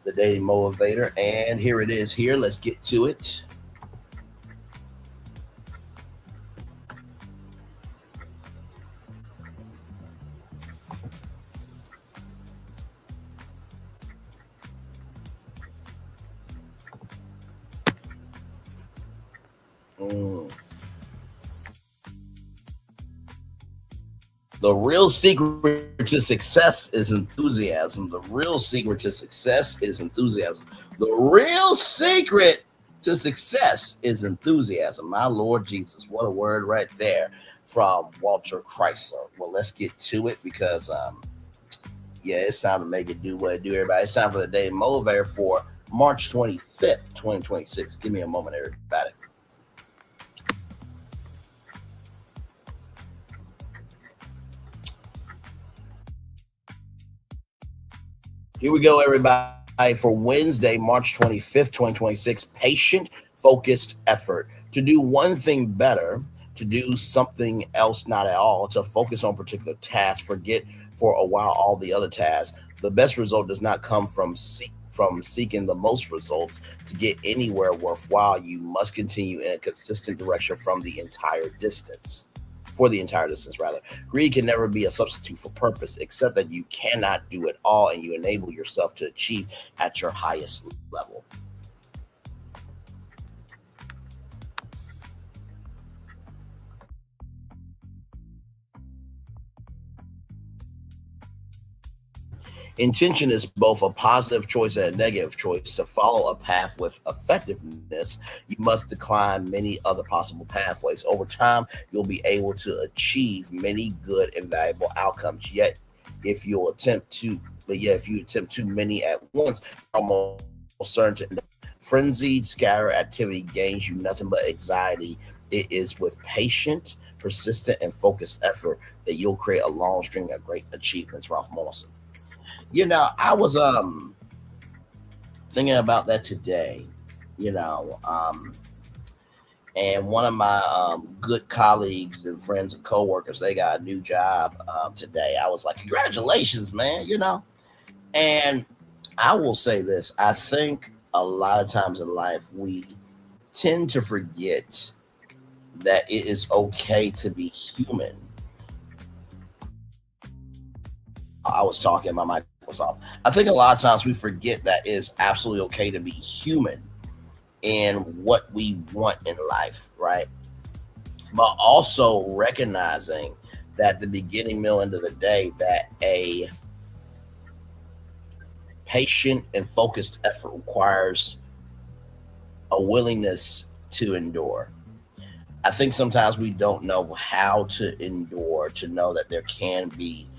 the Daily Motivator, and here it is. Here, let's get to it. The real secret to success is enthusiasm. The real secret to success is enthusiasm. The real secret to success is enthusiasm. My Lord Jesus, what a word right there from Walter Chrysler. Well, let's get to it because, it's time to make it do what it do, everybody. It's time for the Daily Motivator for March 25th, 2026. Give me a moment, everybody. Here we go, everybody, for Wednesday, March 25th, 2026. Patient, focused effort. To do one thing better, to do something else not at all, to focus on particular tasks, forget for a while all the other tasks. The best result does not come from seeking the most results. To get anywhere worthwhile, you must continue in a consistent direction for the entire distance. Greed can never be a substitute for purpose, except that you cannot do it all and you enable yourself to achieve at your highest level. Intention is both a positive choice and a negative choice. To follow a path with effectiveness, you must decline many other possible pathways. Over time, you'll be able to achieve many good and valuable outcomes. Yet, if you attempt too many at once, almost certain to frenzied, scattered activity gains you nothing but anxiety. It is with patient, persistent, and focused effort that you'll create a long string of great achievements. Ralph Morrison. I was thinking about that today, and one of my good colleagues and friends and coworkers, they got a new job today. I was like, congratulations, man, and I will say this. I think a lot of times in life, we tend to forget that it is okay to be human. I was talking, my mic was off. I think a lot of times we forget that it is absolutely okay to be human in what we want in life, right? But also recognizing that the beginning, middle, end of the day, that a patient and focused effort requires a willingness to endure. I think sometimes we don't know how to endure, to know that there can be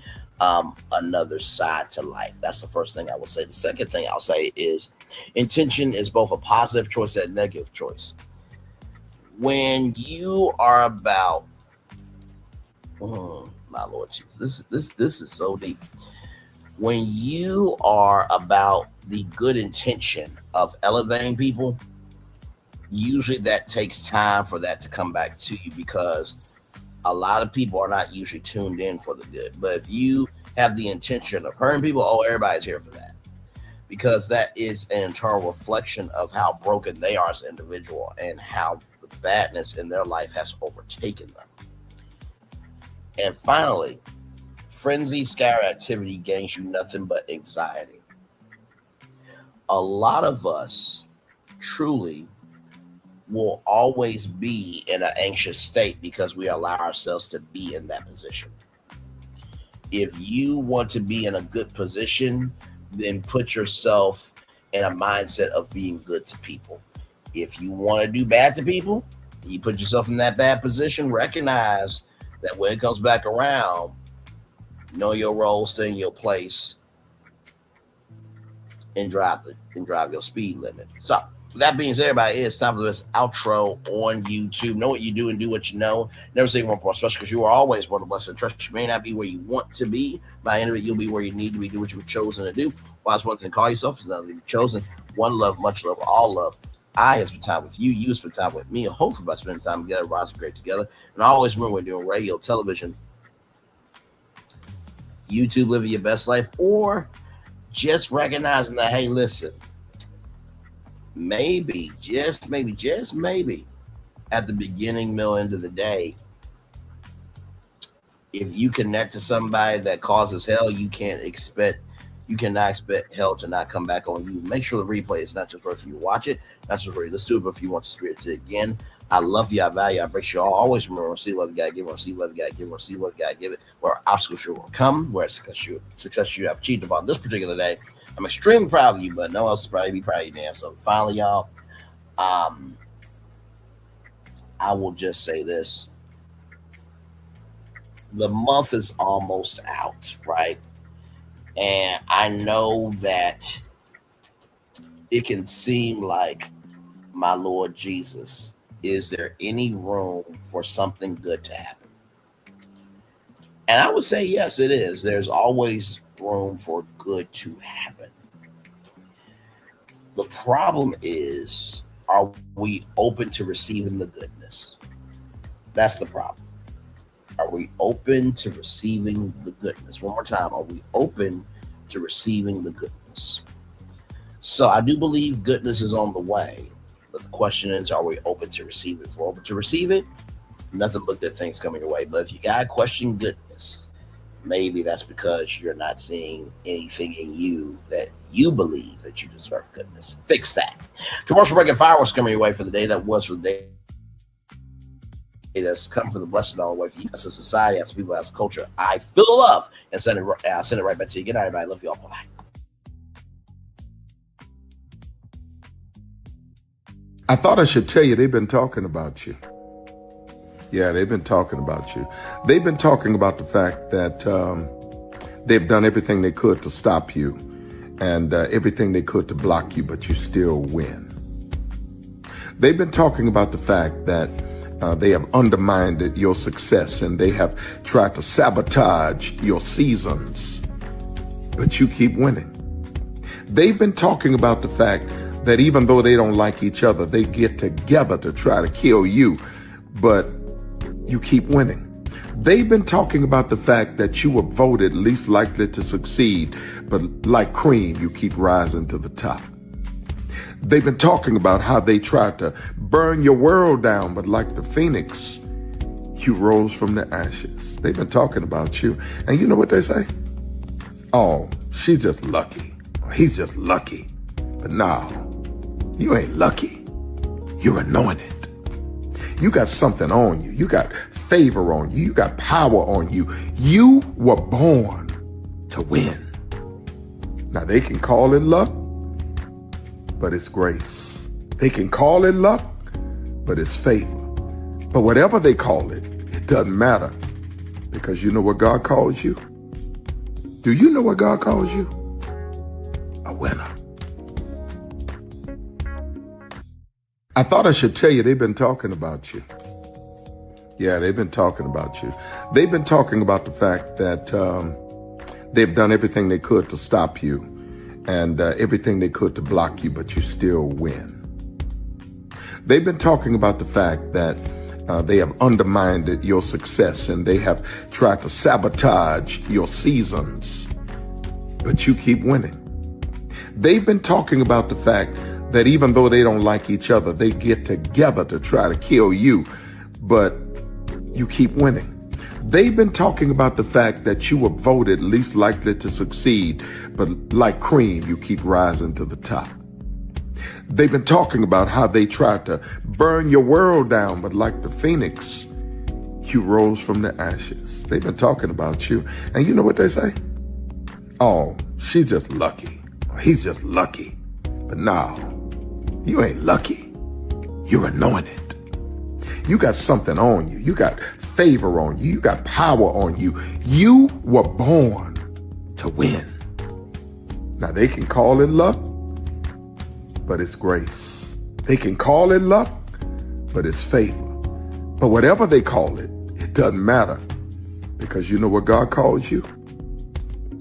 another side to life. That's the first thing I will say. The second thing I'll say is intention is both a positive choice and a negative choice. When you are about, my Lord Jesus, this is so deep. When you are about the good intention of elevating people, usually that takes time for that to come back to you, because a lot of people are not usually tuned in for the good. But if you have the intention of hurting people, everybody's here for that, because that is an internal reflection of how broken they are as an individual and how the badness in their life has overtaken them. And finally, frenzy, scare activity gains you nothing but anxiety. A lot of us truly will always be in an anxious state because we allow ourselves to be in that position. If you want to be in a good position, then put yourself in a mindset of being good to people. If you want to do bad to people, you put yourself in that bad position, recognize that when it comes back around, know your role, stay in your place, and drive your speed limit. So, with that being said, everybody, it's time for this outro on YouTube. Know what you do and do what you know. Never say one more special, because you are always one of blessed and trust. You may not be where you want to be. By the end of it, you'll be where you need to be. Do what you were chosen to do. Why is one thing to call yourself? It's another thing to be chosen. One love, much love, all love. I have spent time with you. You spend time with me. Hopefully, by spending time together, rise great together. And I always remember we're doing radio, television, YouTube, living your best life, or just recognizing that, hey, listen, maybe, just maybe, at the beginning, middle, end of the day, if you connect to somebody that causes hell, you cannot expect hell to not come back on you. Make sure the replay is not just for you watch it, not just for you listen to it, but if you want to experience it again. I love you, I value you, I appreciate you all. Always remember, see love you gotta give, or see love you gotta give, or see love you gotta give it. Where obstacles you will come, where success you have achieved upon this particular day. I'm extremely proud of you, but no one else is probably be proud of you, damn. So finally, y'all, I will just say this. The month is almost out, right? And I know that it can seem like, my Lord Jesus, is there any room for something good to happen? And I would say, yes, it is. There's always room for good to happen. The problem is, are we open to receiving the goodness? That's the problem. Are we open to receiving the goodness? One more time. Are we open to receiving the goodness? So I do believe goodness is on the way. But the question is, are we open to receive it? If we're open to receive it, nothing but good things coming your way. But if you got to question goodness, maybe that's because you're not seeing anything in you that you believe that you deserve goodness. Fix that. Commercial break and fireworks coming your way for the day that was, for the day that's come for the blessing all the way for you. As a society, as people, as a culture, I feel the love and send it right back to you. Good night, everybody. Love you all. Bye. I thought I should tell you, they've been talking about you. Yeah, they've been talking about you. They've been talking about the fact that they've done everything they could to stop you and everything they could to block you, but you still win. They've been talking about the fact that they have undermined your success and they have tried to sabotage your seasons, but you keep winning. They've been talking about the fact that even though they don't like each other, they get together to try to kill you, but you keep winning. They've been talking about the fact that you were voted least likely to succeed, but like cream, you keep rising to the top. They've been talking about how they tried to burn your world down, but like the phoenix, you rose from the ashes. They've been talking about you. And you know what they say? Oh, she's just lucky. He's just lucky. But no, you ain't lucky. You're anointed. You got something on you. You got favor on you. You got power on you. You were born to win. Now they can call it luck, but it's grace. They can call it luck, but it's favor. But whatever they call it, it doesn't matter, because you know what God calls you? Do you know what God calls you? A winner. I thought I should tell you, they've been talking about you. Yeah, they've been talking about you. They've been talking about the fact that they've done everything they could to stop you and everything they could to block you, but you still win. They've been talking about the fact that they have undermined your success and they have tried to sabotage your seasons, but you keep winning. They've been talking about the fact that even though they don't like each other, they get together to try to kill you, but you keep winning. They've been talking about the fact that you were voted least likely to succeed, but like cream, you keep rising to the top. They've been talking about how they tried to burn your world down, but like the phoenix, you rose from the ashes. They've been talking about you. And you know what they say? Oh, she's just lucky. He's just lucky. But no, you ain't lucky. You're anointed. You got something on you. You got favor on you. You got power on you. You were born to win. Now they can call it luck, but it's grace. They can call it luck, but it's favor. But whatever they call it, it doesn't matter, because you know what God calls you?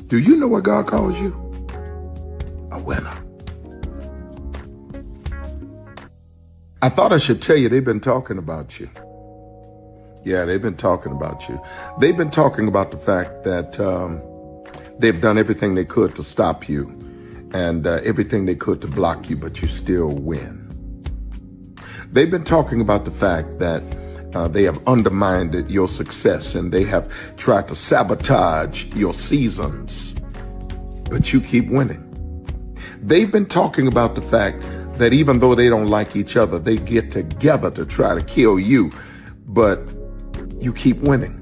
Do you know what God calls you? A winner. I thought I should tell you, they've been talking about you. Yeah, they've been talking about you. They've been talking about the fact that they've done everything they could to stop you and everything they could to block you, but you still win. They've been talking about the fact that they have undermined your success and they have tried to sabotage your seasons, but you keep winning. They've been talking about the fact that even though they don't like each other, they get together to try to kill you, but you keep winning.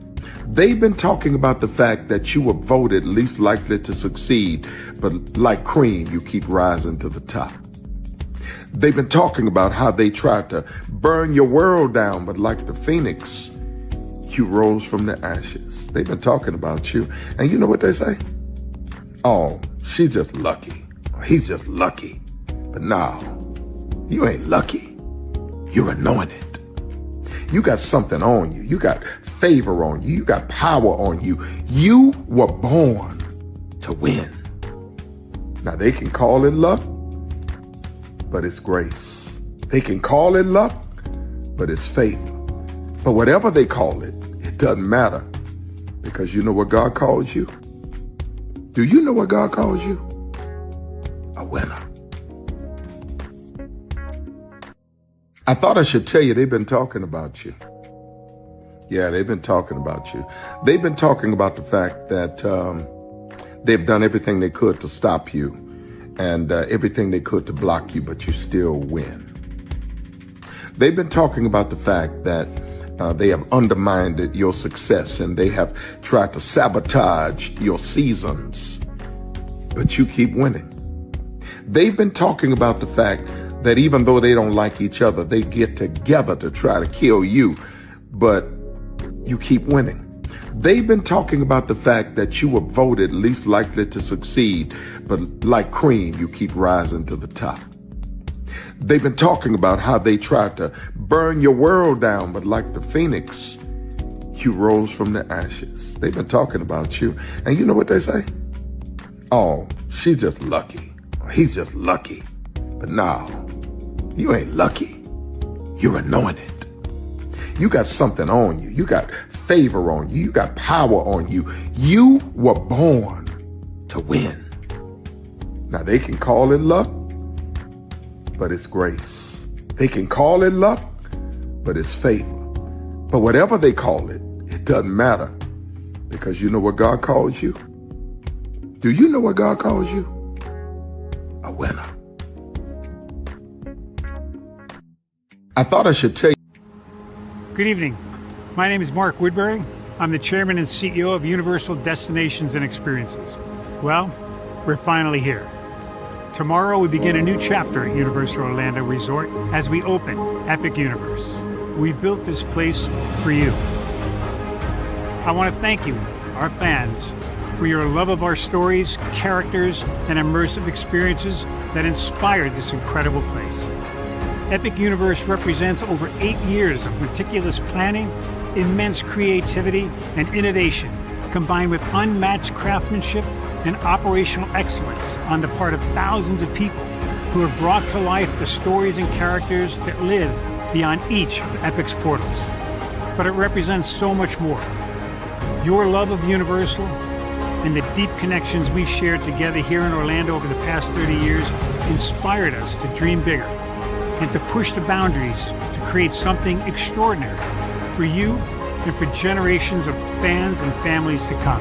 They've been talking about the fact that you were voted least likely to succeed, but like cream, you keep rising to the top. They've been talking about how they tried to burn your world down, but like the phoenix, you rose from the ashes. They've been talking about you. And you know what they say? Oh, she's just lucky. He's just lucky. But no, you ain't lucky. You're anointed. You got something on you. You got favor on you. You got power on you. You were born to win. Now they can call it luck, but it's grace. They can call it luck, but it's favor. But whatever they call it, it doesn't matter, because you know what God calls you? Do you know what God calls you? A winner. I thought I should tell you, they've been talking about you. Yeah, they've been talking about you. They've been talking about the fact that they've done everything they could to stop you and everything they could to block you, but you still win. They've been talking about the fact that they have undermined your success and they have tried to sabotage your seasons, but you keep winning. They've been talking about the fact that even though they don't like each other, they get together to try to kill you, but you keep winning. They've been talking about the fact that you were voted least likely to succeed, but like cream, you keep rising to the top. They've been talking about how they tried to burn your world down, but like the phoenix, you rose from the ashes. They've been talking about you. And you know what they say? Oh, she's just lucky. He's just lucky. But no, you ain't lucky. You're anointed. You got something on you. You got favor on you. You got power on you. You were born to win. Now, they can call it luck, but it's grace. They can call it luck, but it's favor. But whatever they call it, it doesn't matter, because you know what God calls you? Do you know what God calls you? A winner. I thought I should tell you. Good evening. My name is Mark Woodbury. I'm the chairman and CEO of Universal Destinations and Experiences. Well, we're finally here. Tomorrow we begin a new chapter at Universal Orlando Resort as we open Epic Universe. We built this place for you. I want to thank you, our fans, for your love of our stories, characters, and immersive experiences that inspired this incredible place. Epic Universe represents over 8 years of meticulous planning, immense creativity, and innovation, combined with unmatched craftsmanship and operational excellence on the part of thousands of people who have brought to life the stories and characters that live beyond each of Epic's portals. But it represents so much more. Your love of Universal and the deep connections we've shared together here in Orlando over the past 30 years inspired us to dream bigger and to push the boundaries to create something extraordinary for you and for generations of fans and families to come.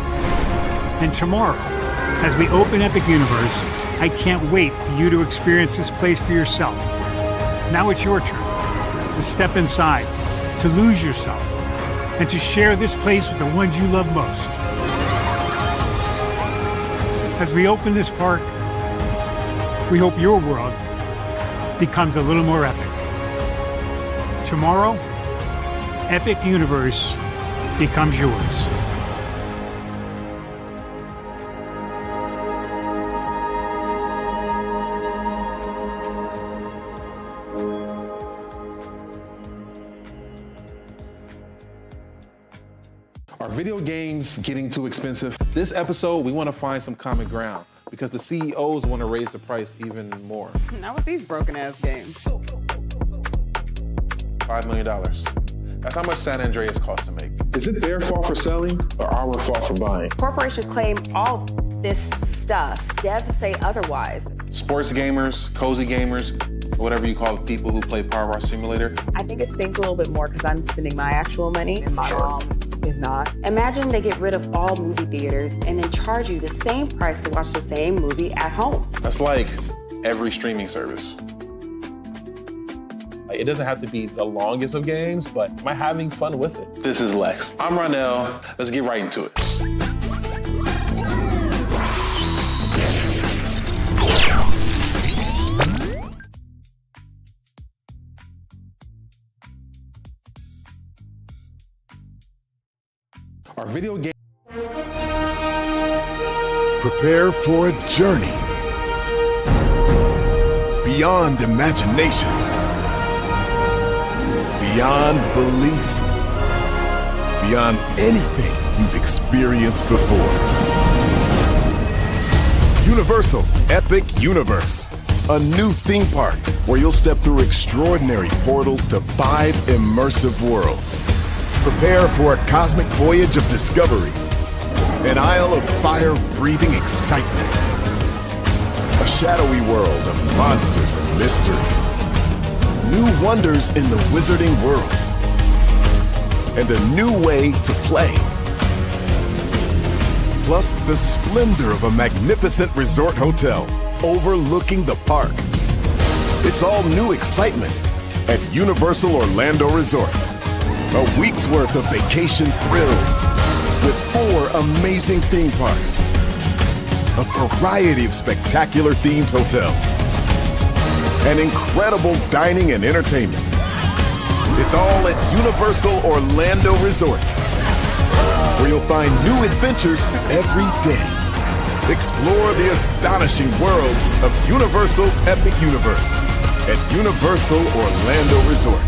And tomorrow, as we open Epic Universe, I can't wait for you to experience this place for yourself. Now it's your turn to step inside, to lose yourself, and to share this place with the ones you love most. As we open this park, we hope your world becomes a little more epic. Tomorrow, Epic Universe becomes yours. Are video games getting too expensive? This episode, we want to find some common ground because the CEOs want to raise the price even more. Not with these broken ass games. $5 million. That's how much San Andreas costs to make. Is it their fault for selling or our fault for buying? Corporations claim all this stuff. Devs say otherwise. Sports gamers, cozy gamers, whatever you call the people who play Power Wash Simulator. I think it stings a little bit more because I'm spending my actual money and my mom is not. Imagine they get rid of all movie theaters and then charge you the same price to watch the same movie at home. That's like every streaming service. It doesn't have to be the longest of games, but am I having fun with it? This is Lex. I'm Ronell. Let's get right into it. Our video game. Prepare for a journey beyond imagination, beyond belief, beyond anything you've experienced before. Universal Epic Universe, a new theme park where you'll step through extraordinary portals to 5 immersive worlds. Prepare for a cosmic voyage of discovery, an isle of fire-breathing excitement, a shadowy world of monsters and mystery, new wonders in the wizarding world, and a new way to play. Plus the splendor of a magnificent resort hotel overlooking the park. It's all new excitement at Universal Orlando Resort. A week's worth of vacation thrills with 4 amazing theme parks, a variety of spectacular themed hotels, and incredible dining and entertainment. It's all at Universal Orlando Resort, where you'll find new adventures every day. Explore the astonishing worlds of Universal Epic Universe at Universal Orlando Resort.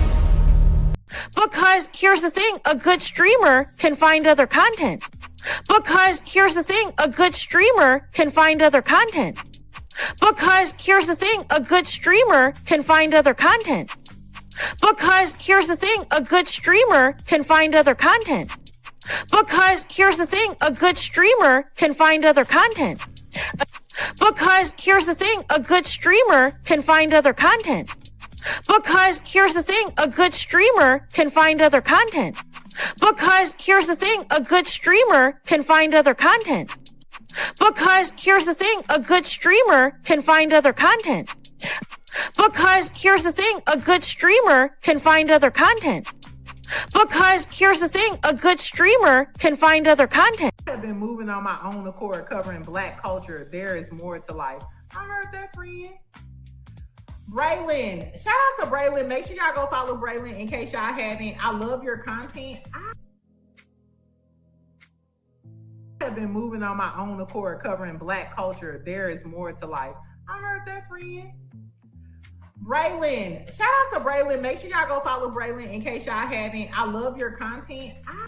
Because here's the thing, a good streamer can find other content. Because here's the thing, a good streamer can find other content. Because here's the thing, a good streamer can find other content. Because here's the thing, a good streamer can find other content. Because here's the thing, a good streamer can find other content. Because here's the thing, a good streamer can find other content. Because here's the thing, a good streamer can find other content. Because here's the thing, a good streamer can find other content. Because here's the thing, a good streamer can find other content. Because here's the thing, a good streamer can find other content. Because here's the thing, a good streamer can find other content. I have been moving on my own accord, covering Black culture. There is more to life. I heard that, friend. Braylon, shout out to Braylon. Make sure y'all go follow Braylon in case y'all haven't. I love your content. I have been moving on my own accord, covering Black culture. There is more to life. I heard that, friend. Braylon, shout out to Braylon. Make sure y'all go follow Braylon in case y'all haven't. I love your content. I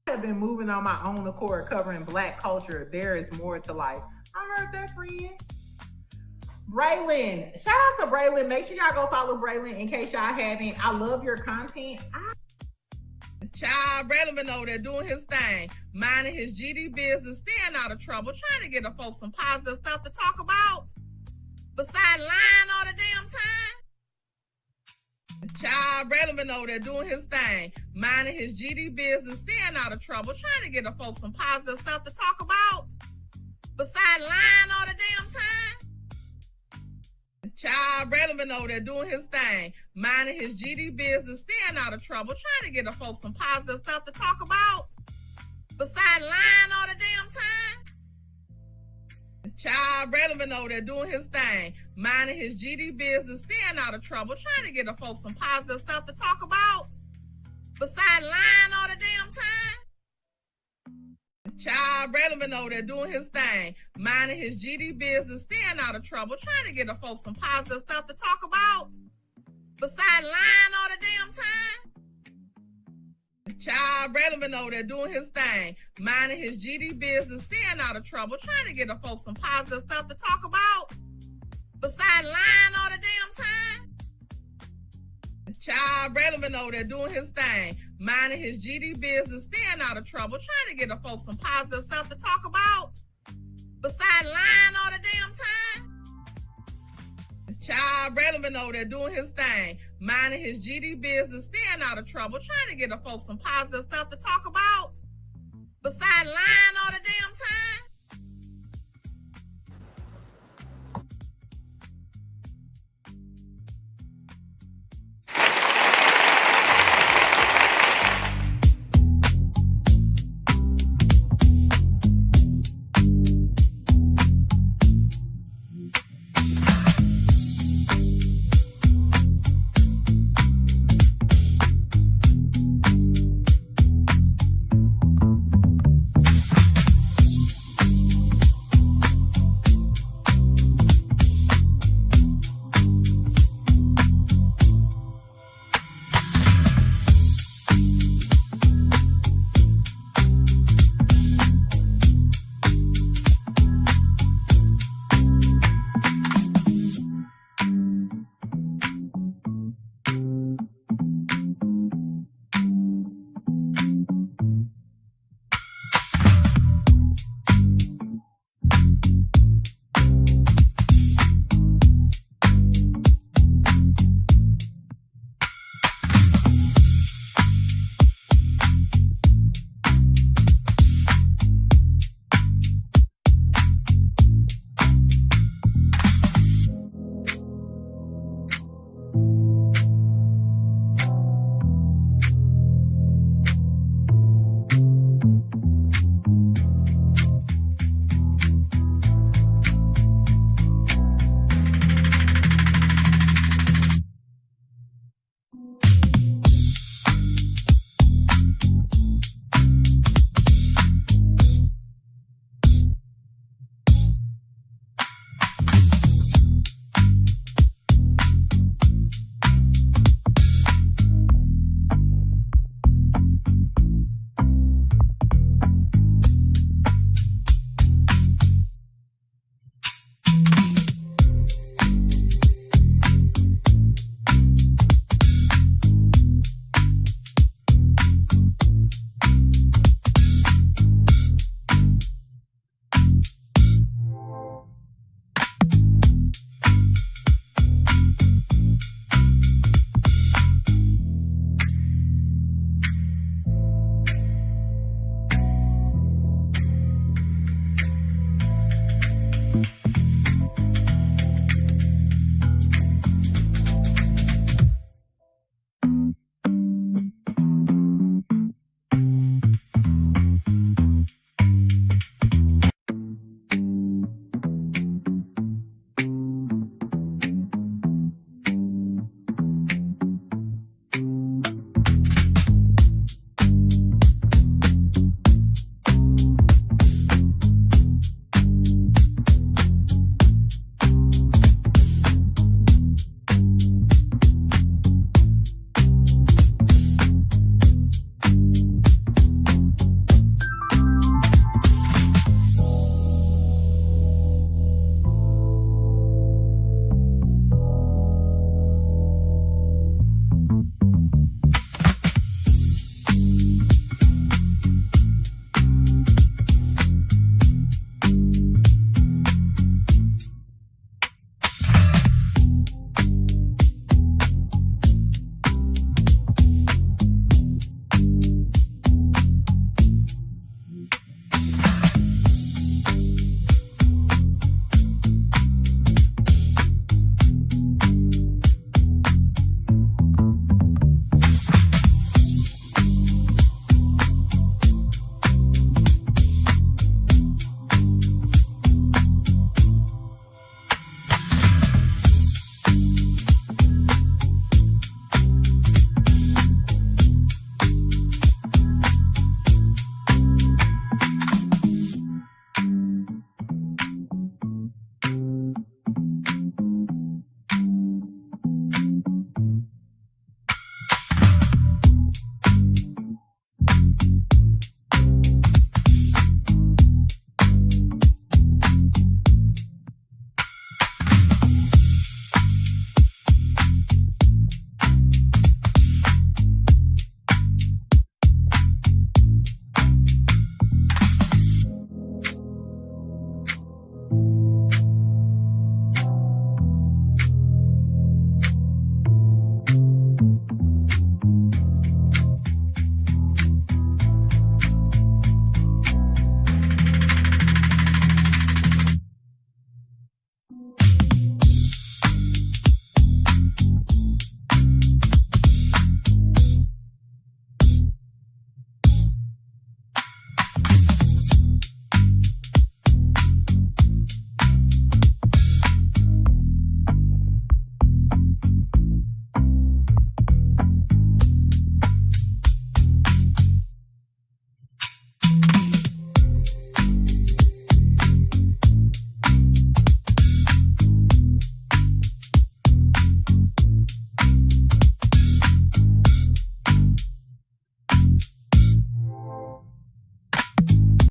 have been moving on my own accord, covering Black culture. There is more to life. I heard that, friend. Braylon, shout out to Braylon. Make sure y'all go follow Braylon in case y'all haven't. I love your content. Child, Braylon been over there doing his thing, minding his GD business, staying out of trouble, trying to get the folks some positive stuff to talk about. Besides lying all the damn time. Child, Braylon been over there doing his thing, minding his GD business, staying out of trouble, trying to get the folks some positive stuff to talk about. Besides lying all the damn time. Child, Braylon been over there doing his thing, minding his GD business, staying out of trouble, trying to get the folks some positive stuff to talk about. Besides lying all the damn time. Child, Braylon been over there doing his thing, minding his GD business, staying out of trouble, trying to get the folks some positive stuff to talk about. Besides lying all the damn time. Child, Braylon been over there doing his thing, minding his GD business, staying out of trouble, trying to get the folks some positive stuff to talk about. Besides lying all the damn time. Child, Braylon been over there doing his thing, minding his GD business, staying out of trouble, trying to get the folks some positive stuff to talk about. Besides lying all the damn time. Child, Braylon been over there doing his thing, minding his GD business, staying out of trouble, trying to get the folks some positive stuff to talk about. Besides lying all the damn time. Child, Braylon been over there doing his thing, minding his GD business, staying out of trouble, trying to get the folks some positive stuff to talk about. Besides lying all the damn time.